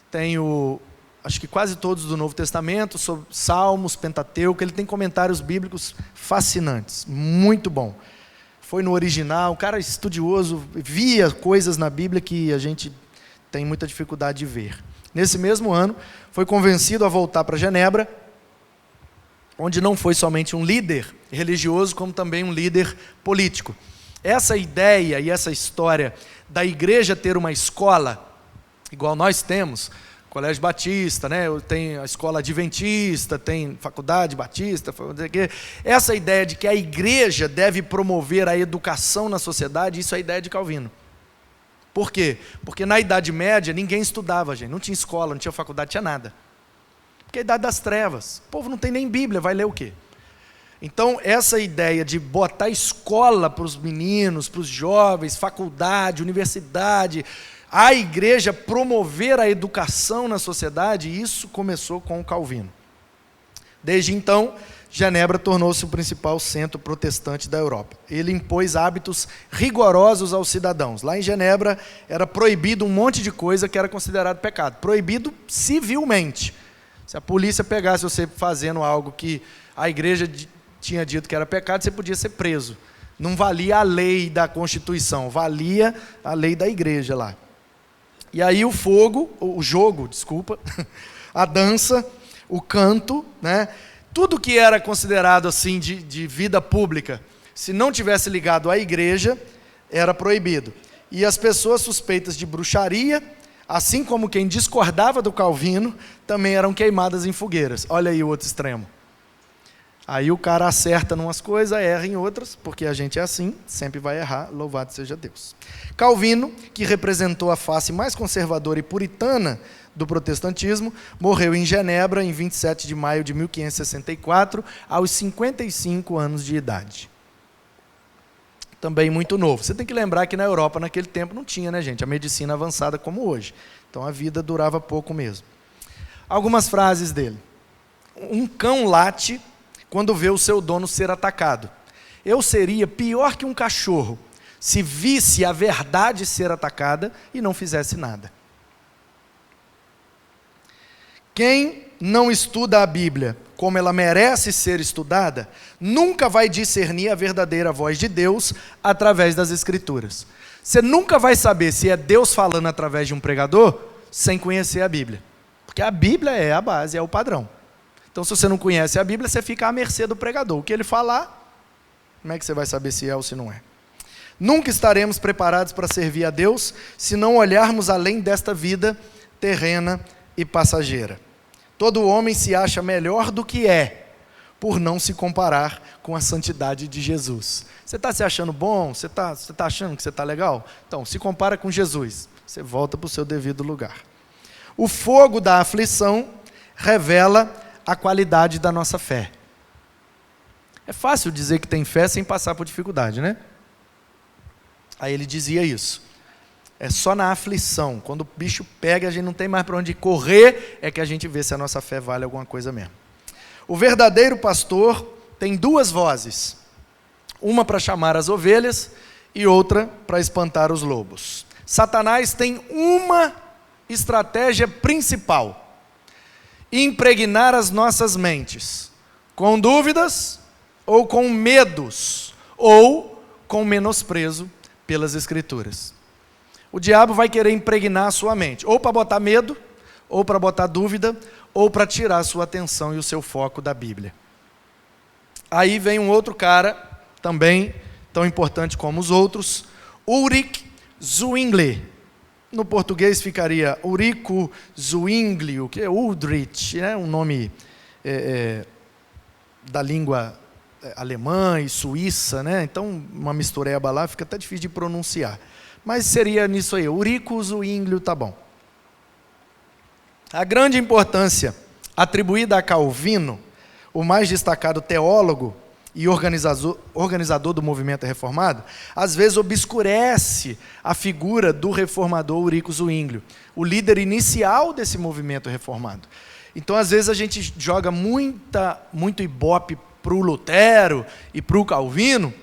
Tenho, acho que quase todos do Novo Testamento, sobre Salmos, Pentateuco. Ele tem comentários bíblicos fascinantes. Muito bom. Foi no original, um cara estudioso, via coisas na Bíblia que a gente tem muita dificuldade de ver. Nesse mesmo ano, foi convencido a voltar para Genebra, onde não foi somente um líder religioso, como também um líder político. Essa ideia e essa história da igreja ter uma escola, igual nós temos, Colégio Batista, né? Tem a escola adventista, tem faculdade batista, essa ideia de que a igreja deve promover a educação na sociedade, isso é a ideia de Calvino. Por quê? Porque na Idade Média ninguém estudava, gente, não tinha escola, não tinha faculdade, tinha nada. porque é a idade das trevas. O povo não tem nem Bíblia, vai ler o quê? Então, essa ideia de botar escola para os meninos, para os jovens, faculdade, universidade, a igreja promover a educação na sociedade, isso começou com o Calvino. Desde então, Genebra tornou-se o principal centro protestante da Europa. Ele impôs hábitos rigorosos aos cidadãos. Lá em Genebra era proibido um monte de coisa que era considerado pecado. Proibido civilmente. Se a polícia pegasse você fazendo algo que a igreja tinha dito que era pecado, você podia ser preso. Não valia a lei da Constituição, valia a lei da igreja lá. E aí o jogo, a dança, o canto, né? Tudo que era considerado assim de vida pública, se não tivesse ligado à igreja, era proibido. E as pessoas suspeitas de bruxaria, assim como quem discordava do Calvino, também eram queimadas em fogueiras. Olha aí o outro extremo. Aí o cara acerta em umas coisas, erra em outras, porque a gente é assim, sempre vai errar, louvado seja Deus. Calvino, que representou a face mais conservadora e puritana do protestantismo, morreu em Genebra em 27 de maio de 1564, aos 55 anos de idade. Também muito novo. Você tem que lembrar que na Europa, naquele tempo, não tinha, né, gente, a medicina avançada como hoje. Então a vida durava pouco mesmo. Algumas frases dele. Um cão late quando vê o seu dono ser atacado. Eu seria pior que um cachorro se visse a verdade ser atacada e não fizesse nada. Quem não estuda a Bíblia como ela merece ser estudada, nunca vai discernir a verdadeira voz de Deus através das Escrituras. Você nunca vai saber se é Deus falando através de um pregador sem conhecer a Bíblia. Porque a Bíblia é a base, é o padrão. Então, se você não conhece a Bíblia, você fica à mercê do pregador. O que ele falar, como é que você vai saber se é ou se não é? Nunca estaremos preparados para servir a Deus se não olharmos além desta vida terrena e passageira. Todo homem se acha melhor do que é, por não se comparar com a santidade de Jesus. Você está se achando bom? Você está achando que você está legal? Então, se compara com Jesus. Você volta para o seu devido lugar. O fogo da aflição revela a qualidade da nossa fé. É fácil dizer que tem fé sem passar por dificuldade, né? Aí ele dizia isso. É só na aflição, quando o bicho pega, a gente não tem mais para onde correr, é que a gente vê se a nossa fé vale alguma coisa mesmo. O verdadeiro pastor tem duas vozes. Uma para chamar as ovelhas e outra para espantar os lobos. Satanás tem uma estratégia principal: impregnar as nossas mentes com dúvidas, ou com medos, ou com menosprezo pelas Escrituras. O diabo vai querer impregnar a sua mente, ou para botar medo, ou para botar dúvida, ou para tirar a sua atenção e o seu foco da Bíblia. Aí vem um outro cara, também tão importante como os outros, Ulrich Zwingli. No português ficaria Ulrico Zwingli, que é Uldrich, um nome da língua alemã e suíça, né? Então uma mistureba lá, fica até difícil de pronunciar. Mas seria nisso aí, Ulrico Zwingli, tá bom. A grande importância atribuída a Calvino, o mais destacado teólogo e organizador do movimento reformado, às vezes obscurece a figura do reformador Ulrico Zwingli, o líder inicial desse movimento reformado. Então, às vezes, a gente joga muito ibope para o Lutero e para o Calvino,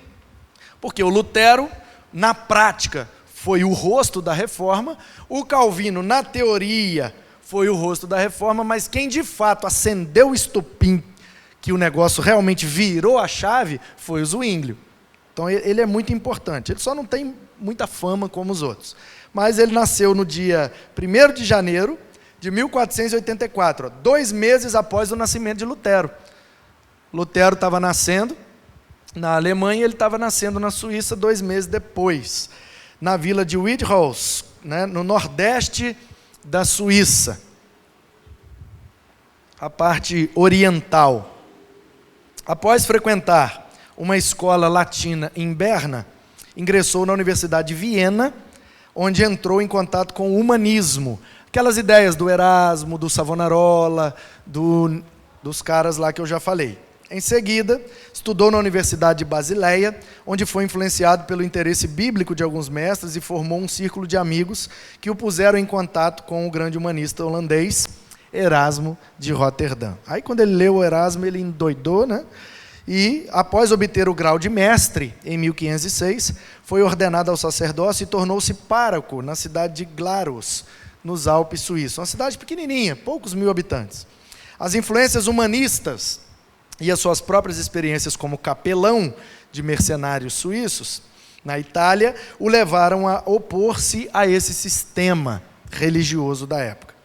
porque o Lutero, na prática, foi o rosto da reforma, o Calvino, na teoria, foi o rosto da reforma, mas quem de fato acendeu o estopim, que o negócio realmente virou a chave, foi o Zwingli. Então ele é muito importante, ele só não tem muita fama como os outros. Mas ele nasceu no dia 1º de janeiro de 1484, 2 meses após o nascimento de Lutero. Lutero estava nascendo na Alemanha e ele estava nascendo na Suíça 2 meses depois, na vila de Wildhaus, né, no nordeste da Suíça, a parte oriental. Após frequentar uma escola latina em Berna, ingressou na Universidade de Viena, onde entrou em contato com o humanismo, Aquelas ideias do Erasmo, do Savonarola, dos caras lá que eu já falei. Em seguida, estudou na Universidade de Basileia, onde foi influenciado pelo interesse bíblico de alguns mestres e formou um círculo de amigos que o puseram em contato com o grande humanista holandês Erasmo de Roterdã. Aí, quando ele leu o Erasmo, ele endoidou, né? E, após obter o grau de mestre, em 1506, foi ordenado ao sacerdócio e tornou-se pároco na cidade de Glarus, nos Alpes suíços. Uma cidade pequenininha, poucos mil habitantes. As influências humanistas e as suas próprias experiências como capelão de mercenários suíços na Itália o levaram a opor-se a esse sistema religioso da época.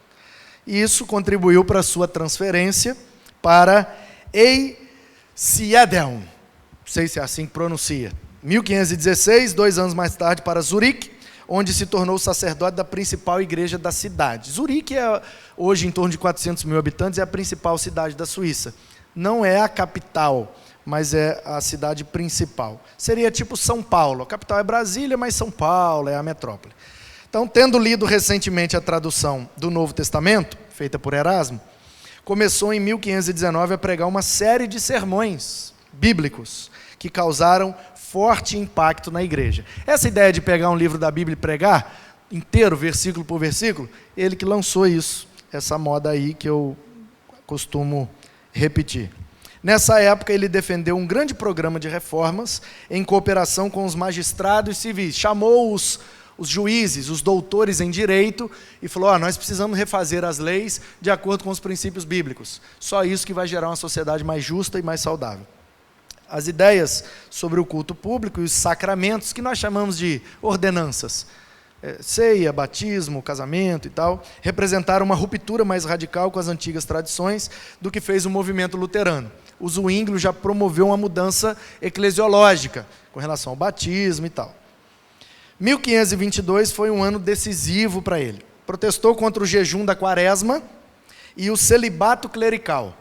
E isso contribuiu para a sua transferência para Einsiedeln, não sei se é assim que pronuncia, 1516, 2 anos mais tarde, para Zurique, onde se tornou sacerdote da principal igreja da cidade. Zurique é, hoje, em torno de 400 mil habitantes, é a principal cidade da Suíça. Não é a capital, mas é a cidade principal. Seria tipo São Paulo. A capital é Brasília, mas São Paulo é a metrópole. Então, tendo lido recentemente a tradução do Novo Testamento, feita por Erasmo, começou em 1519 a pregar uma série de sermões bíblicos que causaram forte impacto na igreja. Essa ideia de pegar um livro da Bíblia e pregar inteiro, versículo por versículo, ele que lançou isso, essa moda aí que eu costumo repetir. Nessa época, ele defendeu um grande programa de reformas em cooperação com os magistrados civis. Chamou os juízes, os doutores em direito, e falou, nós precisamos refazer as leis de acordo com os princípios bíblicos. Só isso que vai gerar uma sociedade mais justa e mais saudável. As ideias sobre o culto público e os sacramentos, que nós chamamos de ordenanças, ceia, batismo, casamento e tal, representaram uma ruptura mais radical com as antigas tradições do que fez o movimento luterano. O Zwinglio já promoveu uma mudança eclesiológica com relação ao batismo e tal. 1522 foi um ano decisivo para ele. Protestou contra o jejum da quaresma e o celibato clerical.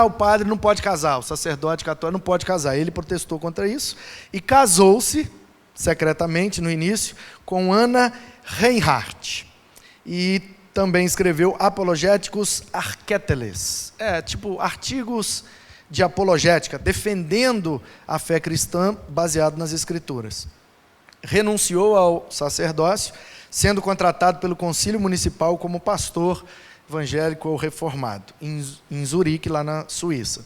O padre não pode casar, o sacerdote católico não pode casar. Ele protestou contra isso e casou-se, secretamente, no início, com Anna Reinhardt. E também escreveu Apologéticos Arqueteles, tipo artigos de apologética, defendendo a fé cristã baseado nas Escrituras. Renunciou ao sacerdócio, sendo contratado pelo Concílio Municipal como pastor evangélico ou reformado, em Zurique, lá na Suíça.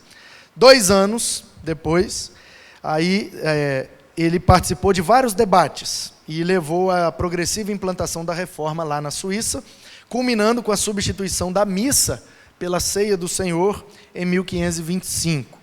2 anos depois, ele participou de vários debates e levou à progressiva implantação da reforma lá na Suíça, culminando com a substituição da missa pela ceia do Senhor em 1525.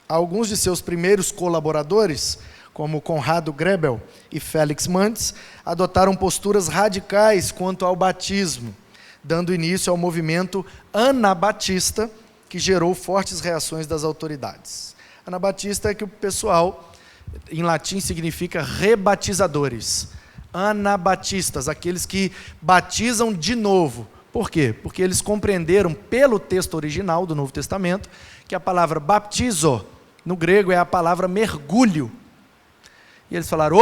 Alguns de seus primeiros colaboradores, como Conrado Grebel e Félix Mantes, adotaram posturas radicais quanto ao batismo, dando início ao movimento anabatista, que gerou fortes reações das autoridades. Anabatista é que o pessoal, em latim, significa rebatizadores. Anabatistas, aqueles que batizam de novo. Por quê? Porque eles compreenderam, pelo texto original do Novo Testamento, que a palavra baptizo, no grego, é a palavra mergulho. E eles falaram,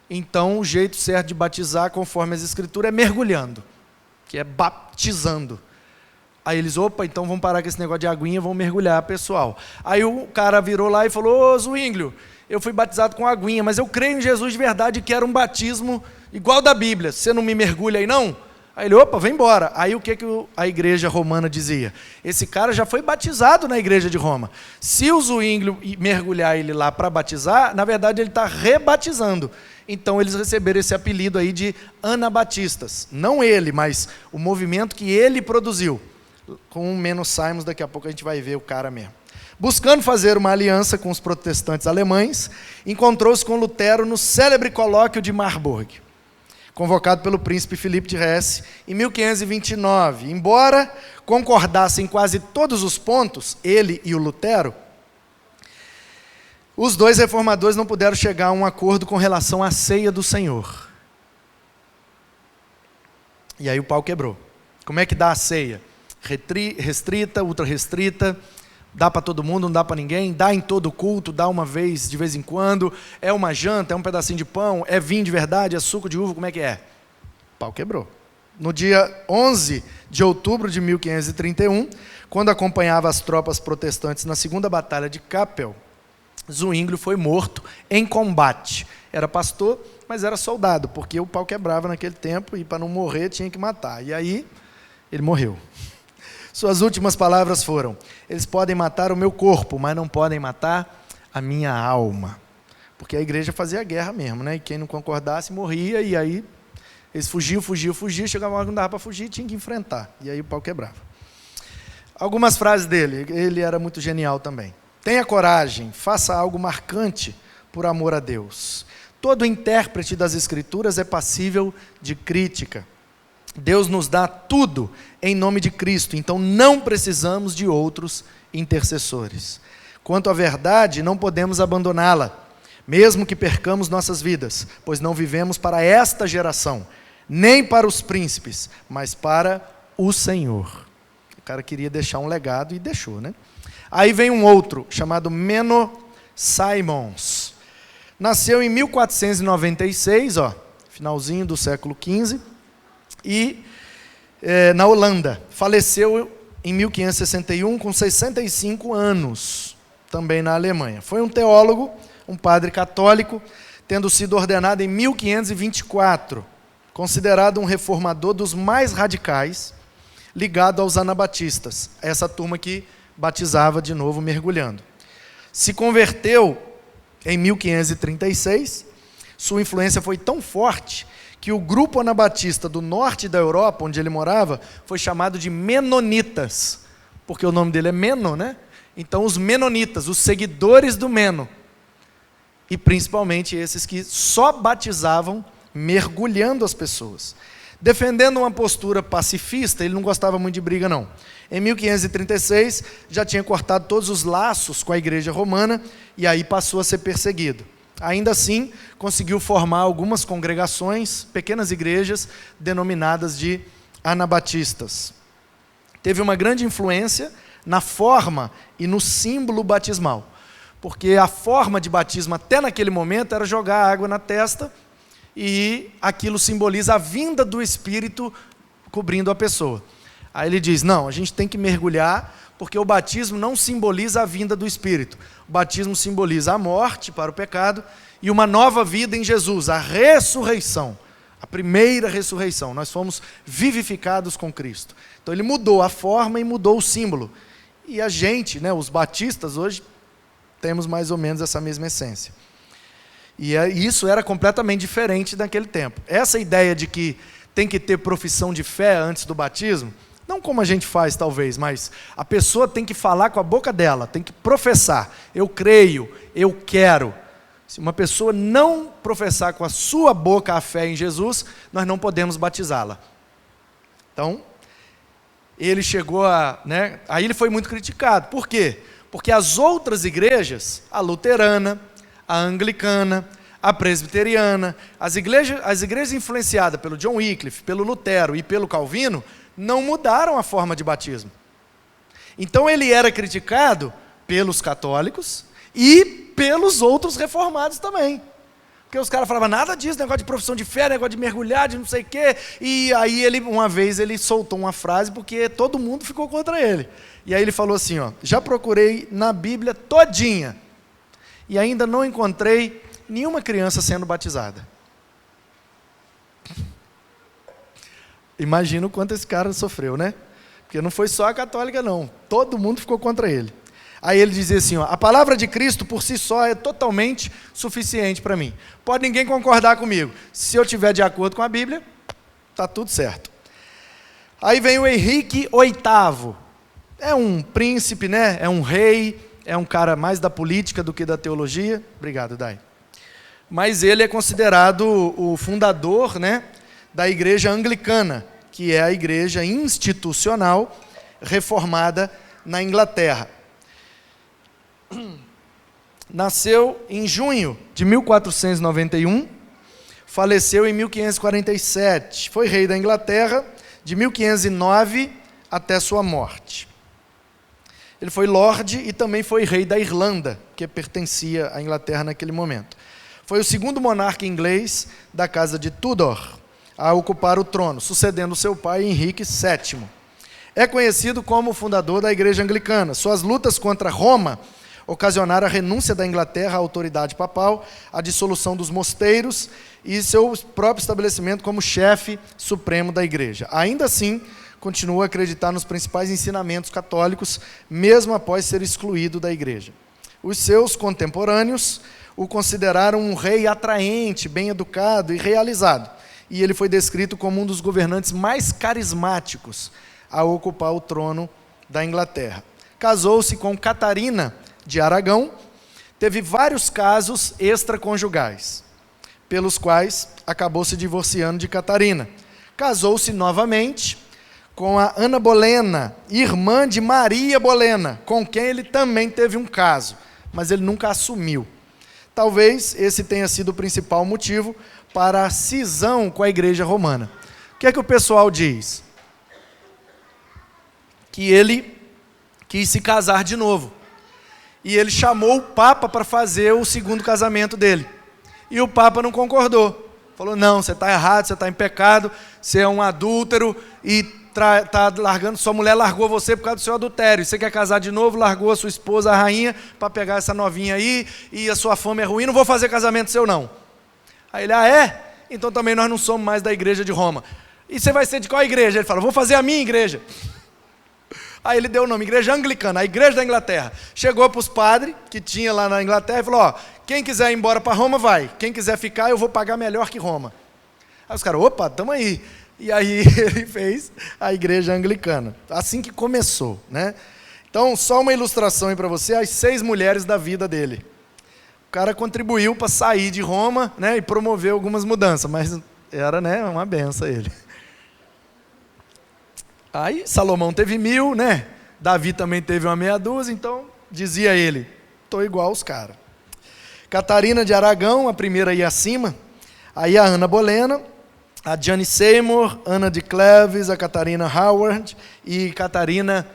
então o jeito certo de batizar, conforme as Escrituras, é mergulhando, que é baptizando. Aí eles, então vamos parar com esse negócio de aguinha, vamos mergulhar, pessoal. Aí o cara virou lá e falou, Zwinglio, eu fui batizado com aguinha, mas eu creio em Jesus de verdade e quero um batismo igual da Bíblia. Você não me mergulha aí não? Aí ele, vem embora. Aí o que a igreja romana dizia? Esse cara já foi batizado na igreja de Roma. Se o Zwinglio mergulhar ele lá para batizar, na verdade ele está rebatizando. Então eles receberam esse apelido aí de anabatistas. Não ele, mas o movimento que ele produziu. Com o Menno Simons, daqui a pouco a gente vai ver o cara mesmo. Buscando fazer uma aliança com os protestantes alemães, encontrou-se com Lutero no célebre colóquio de Marburg, convocado pelo príncipe Filipe de Hesse em 1529. Embora concordassem em quase todos os pontos, ele e o Lutero, os dois reformadores não puderam chegar a um acordo com relação à ceia do Senhor. E aí o pau quebrou. Como é que dá a ceia? Restrita, ultra restrita, dá para todo mundo, não dá para ninguém, dá em todo culto, dá uma vez, de vez em quando, é uma janta, é um pedacinho de pão, é vinho de verdade, é suco de uva, como é que é? O pau quebrou. No dia 11 de outubro de 1531, quando acompanhava as tropas protestantes na Segunda Batalha de Kappel, Zwinglio foi morto em combate. Era pastor, mas era soldado, porque o pau quebrava naquele tempo e para não morrer tinha que matar. E aí ele morreu. Suas últimas palavras foram: eles podem matar o meu corpo, mas não podem matar a minha alma. Porque a igreja fazia guerra mesmo, né? E quem não concordasse morria, e aí eles fugiam, chegava uma hora que não dava para fugir, tinha que enfrentar. E aí o pau quebrava. Algumas frases dele, ele era muito genial também. Tenha coragem, faça algo marcante por amor a Deus. Todo intérprete das Escrituras é passível de crítica. Deus nos dá tudo em nome de Cristo, então não precisamos de outros intercessores. Quanto à verdade, não podemos abandoná-la, mesmo que percamos nossas vidas, pois não vivemos para esta geração, nem para os príncipes, mas para o Senhor. O cara queria deixar um legado e deixou, né? Aí vem um outro, chamado Menno Simons. Nasceu em 1496, finalzinho do século XV, e na Holanda. Faleceu em 1561, com 65 anos, também na Alemanha. Foi um teólogo, um padre católico, tendo sido ordenado em 1524, considerado um reformador dos mais radicais, ligado aos anabatistas, essa turma que batizava de novo mergulhando. Se converteu em 1536, sua influência foi tão forte que o grupo anabatista do norte da Europa, onde ele morava, foi chamado de Menonitas, porque o nome dele é Meno, né? Então os Menonitas, os seguidores do Meno, e principalmente esses que só batizavam mergulhando as pessoas. Defendendo uma postura pacifista, ele não gostava muito de briga, não. Em 1536, já tinha cortado todos os laços com a igreja romana, e aí passou a ser perseguido. Ainda assim, conseguiu formar algumas congregações, pequenas igrejas, denominadas de anabatistas. Teve uma grande influência na forma e no símbolo batismal, porque a forma de batismo até naquele momento era jogar água na testa, e aquilo simboliza a vinda do Espírito cobrindo a pessoa. Aí ele diz, não, a gente tem que mergulhar, porque o batismo não simboliza a vinda do Espírito. O batismo simboliza a morte para o pecado e uma nova vida em Jesus, a ressurreição, a primeira ressurreição. Nós fomos vivificados com Cristo. Então ele mudou a forma e mudou o símbolo. E a gente, os batistas hoje, temos mais ou menos essa mesma essência. E isso era completamente diferente naquele tempo. Essa ideia de que tem que ter profissão de fé antes do batismo, não como a gente faz talvez, mas a pessoa tem que falar com a boca dela, tem que professar. Eu creio, eu quero. Se uma pessoa não professar com a sua boca a fé em Jesus, nós não podemos batizá-la. Então, ele chegou aí ele foi muito criticado. Por quê? Porque as outras igrejas, a luterana, a anglicana, a presbiteriana, as igrejas influenciadas pelo John Wycliffe, pelo Lutero e pelo Calvino, não mudaram a forma de batismo. Então ele era criticado pelos católicos e pelos outros reformados também. Porque os caras falavam, nada disso, negócio de profissão de fé, negócio de mergulhar, de não sei o quê. E aí uma vez ele soltou uma frase, porque todo mundo ficou contra ele. E aí ele falou assim, já procurei na Bíblia todinha, e ainda não encontrei nenhuma criança sendo batizada. Imagina o quanto esse cara sofreu, né? Porque não foi só a católica, não. Todo mundo ficou contra ele. Aí ele dizia assim, a palavra de Cristo por si só é totalmente suficiente para mim. Pode ninguém concordar comigo. Se eu estiver de acordo com a Bíblia, está tudo certo. Aí vem o Henrique VIII. É um príncipe, né? É um rei, é um cara mais da política do que da teologia. Obrigado, Dai. Mas ele é considerado o fundador, da igreja anglicana, que é a igreja institucional reformada na Inglaterra. Nasceu em junho de 1491, faleceu em 1547. Foi rei da Inglaterra de 1509 até sua morte. Ele foi lorde e também foi rei da Irlanda, que pertencia à Inglaterra naquele momento. Foi o segundo monarca inglês da casa de Tudor. a ocupar o trono, sucedendo seu pai Henrique VII. É conhecido como o fundador da Igreja Anglicana. Suas lutas contra Roma ocasionaram a renúncia da Inglaterra à autoridade papal, a dissolução dos mosteiros e seu próprio estabelecimento como chefe supremo da Igreja. Ainda assim, continua a acreditar nos principais ensinamentos católicos, mesmo após ser excluído da Igreja. Os seus contemporâneos o consideraram um rei atraente, bem educado e realizado, e ele foi descrito como um dos governantes mais carismáticos a ocupar o trono da Inglaterra. Casou-se com Catarina de Aragão, teve vários casos extraconjugais, pelos quais acabou se divorciando de Catarina. Casou-se novamente com a Ana Bolena, irmã de Maria Bolena, com quem ele também teve um caso, mas ele nunca assumiu. Talvez esse tenha sido o principal motivo para a cisão com a Igreja Romana. O que é que o pessoal diz? Que ele quis se casar de novo. E ele chamou o Papa para fazer o segundo casamento dele. E o Papa não concordou. Falou, não, você está errado, você está em pecado, você é um adúltero e está largando, sua mulher largou você por causa do seu adultério. E você quer casar de novo, largou a sua esposa, a rainha, para pegar essa novinha aí, e a sua fama é ruim, não vou fazer casamento seu não. Aí ele, é? Então também nós não somos mais da Igreja de Roma. E você vai ser de qual igreja? Ele fala, vou fazer a minha igreja. Aí ele deu o nome, Igreja Anglicana, a Igreja da Inglaterra. Chegou para os padres, que tinha lá na Inglaterra, e falou, quem quiser ir embora para Roma, vai. Quem quiser ficar, eu vou pagar melhor que Roma. Aí os caras, opa, estamos aí. E aí ele fez a Igreja Anglicana. Assim que começou, né? Então, só uma ilustração aí para você, as 6 mulheres da vida dele. O cara contribuiu para sair de Roma, né, e promover algumas mudanças, mas era, né, uma benção ele. Aí Salomão teve 1000, né? Davi também teve uma meia dúzia, então dizia ele, estou igual aos caras. Catarina de Aragão, a primeira ia acima, aí a Ana Bolena, a Jane Seymour, Ana de Cleves, a Catarina Howard e Catarina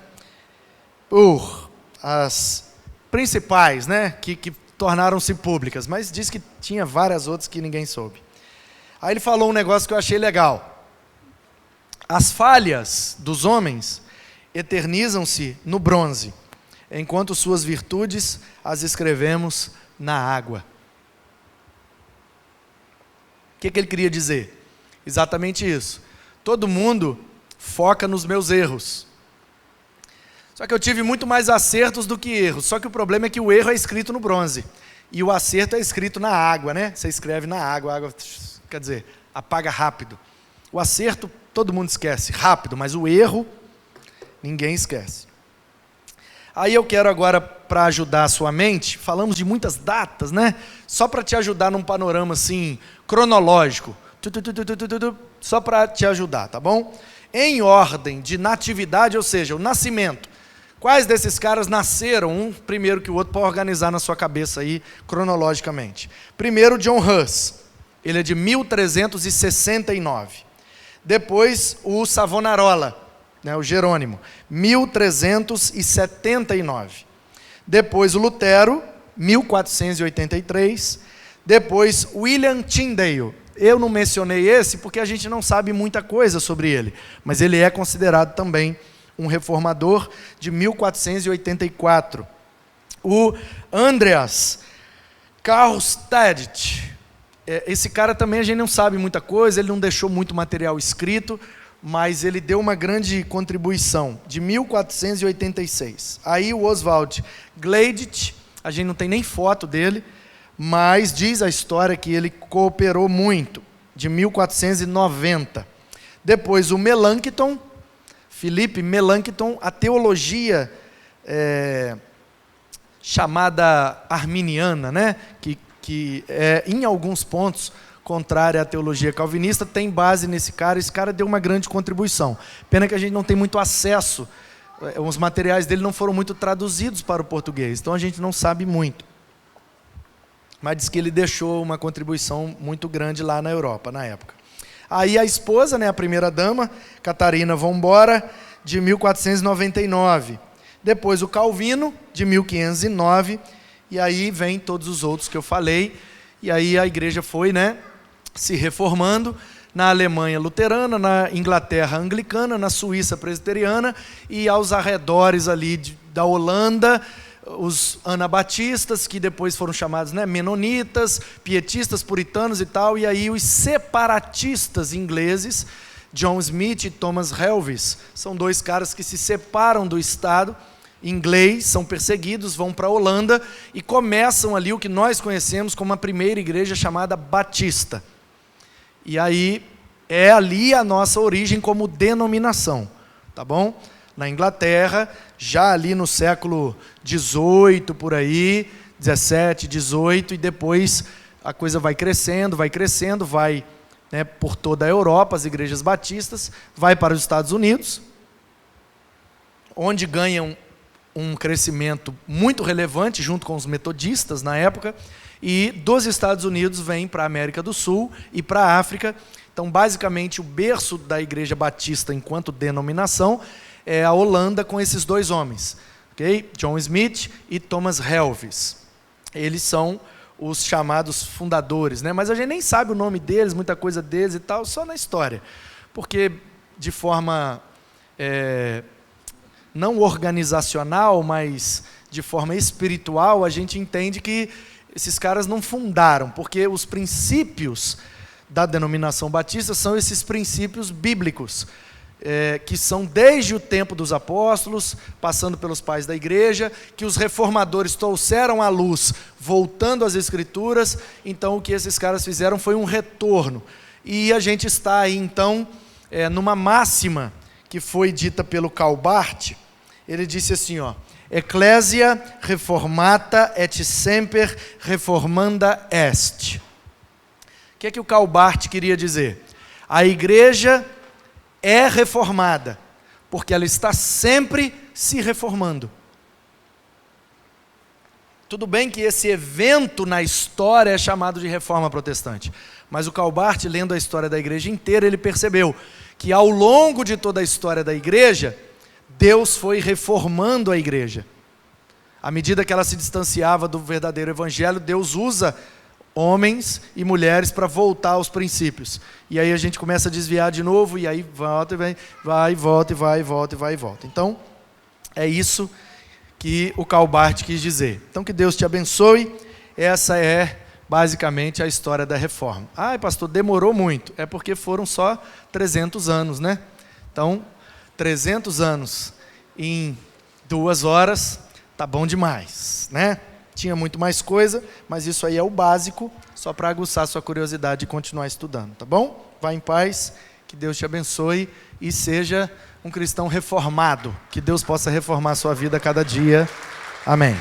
as principais, né? Que tornaram-se públicas, mas diz que tinha várias outras que ninguém soube. Aí ele falou um negócio que eu achei legal. As falhas dos homens eternizam-se no bronze, enquanto suas virtudes as escrevemos na água. O que ele queria dizer? Exatamente isso. Todo mundo foca nos meus erros. Só que eu tive muito mais acertos do que erros. Só que o problema é que o erro é escrito no bronze. E o acerto é escrito na água, né? Você escreve na água, a água, quer dizer, apaga rápido. O acerto todo mundo esquece rápido, mas o erro ninguém esquece. Aí eu quero agora, para ajudar a sua mente, falamos de muitas datas, né? Só para te ajudar num panorama assim, cronológico. Só para te ajudar, tá bom? Em ordem de natividade, ou seja, o nascimento. Quais desses caras nasceram, um primeiro que o outro, para organizar na sua cabeça aí, cronologicamente. Primeiro, John Hus. Ele é de 1369. Depois, o Savonarola, né, o Jerônimo, 1379. Depois, o Lutero, 1483. Depois, William Tyndale. Eu não mencionei esse porque a gente não sabe muita coisa sobre ele, mas ele é considerado também um reformador de 1484. O Andreas Karlstadt. Esse cara também a gente não sabe muita coisa, ele não deixou muito material escrito, mas ele deu uma grande contribuição, de 1486. Aí o Oswald Gleidt, a gente não tem nem foto dele, mas diz a história que ele cooperou muito, de 1490. Depois o Melanchthon, Filipe Melanchthon, a teologia chamada arminiana, né, que é, em alguns pontos, contrária à teologia calvinista, tem base nesse cara. Esse cara deu uma grande contribuição. Pena que a gente não tem muito acesso, os materiais dele não foram muito traduzidos para o português, então a gente não sabe muito. Mas diz que ele deixou uma contribuição muito grande lá na Europa, na época. Aí a esposa, né, a primeira dama, Catarina Vambora, de 1499. Depois o Calvino, de 1509. E aí vem todos os outros que eu falei, e aí a igreja foi, né, se reformando, na Alemanha luterana, na Inglaterra anglicana, na Suíça presbiteriana e aos arredores ali da Holanda, os anabatistas, que depois foram chamados, né, menonitas, pietistas, puritanos e tal, e aí os separatistas ingleses, John Smith e Thomas Helvis, são dois caras que se separam do Estado inglês, são perseguidos, vão para a Holanda e começam ali o que nós conhecemos como a primeira igreja chamada Batista. E aí é ali a nossa origem como denominação, tá bom? Na Inglaterra, já ali no século XVIII, por aí, 17, 18, e depois a coisa vai crescendo, vai, né, por toda a Europa, as igrejas batistas, vai para os Estados Unidos, onde ganham um crescimento muito relevante, junto com os metodistas na época, e dos Estados Unidos vem para a América do Sul e para a África. Então, basicamente, o berço da igreja batista enquanto denominação é a Holanda, com esses dois homens, okay? John Smith e Thomas Helvis. Eles são os chamados fundadores, né? Mas a gente nem sabe o nome deles, muita coisa deles e tal, só na história. Porque de forma não organizacional, mas de forma espiritual, a gente entende que esses caras não fundaram, porque os princípios da denominação batista são esses princípios bíblicos, que são desde o tempo dos apóstolos, passando pelos pais da igreja, que os reformadores trouxeram à luz, voltando às escrituras. Então o que esses caras fizeram foi um retorno. E a gente está aí então numa máxima que foi dita pelo Calbart. Ele disse assim, ó: Ecclesia reformata et semper reformanda est. O que é que o Calbart queria dizer? A igreja é reformada, porque ela está sempre se reformando. Tudo bem que esse evento na história é chamado de reforma protestante, mas o Calbart, lendo a história da igreja inteira, ele percebeu que ao longo de toda a história da igreja, Deus foi reformando a igreja. À medida que ela se distanciava do verdadeiro evangelho, Deus usa homens e mulheres para voltar aos princípios. E aí a gente começa a desviar de novo, e aí volta e vai, volta e vai, volta e vai e volta. Então, é isso que o Calbart quis dizer. Então, que Deus te abençoe. Essa é basicamente a história da reforma. Ai, pastor, demorou muito. É porque foram só 300 anos, né? Então, 300 anos em 2 horas, tá bom demais, né? Tinha muito mais coisa, mas isso aí é o básico, só para aguçar sua curiosidade e continuar estudando, tá bom? Vá em paz, que Deus te abençoe e seja um cristão reformado, que Deus possa reformar a sua vida a cada dia. Amém.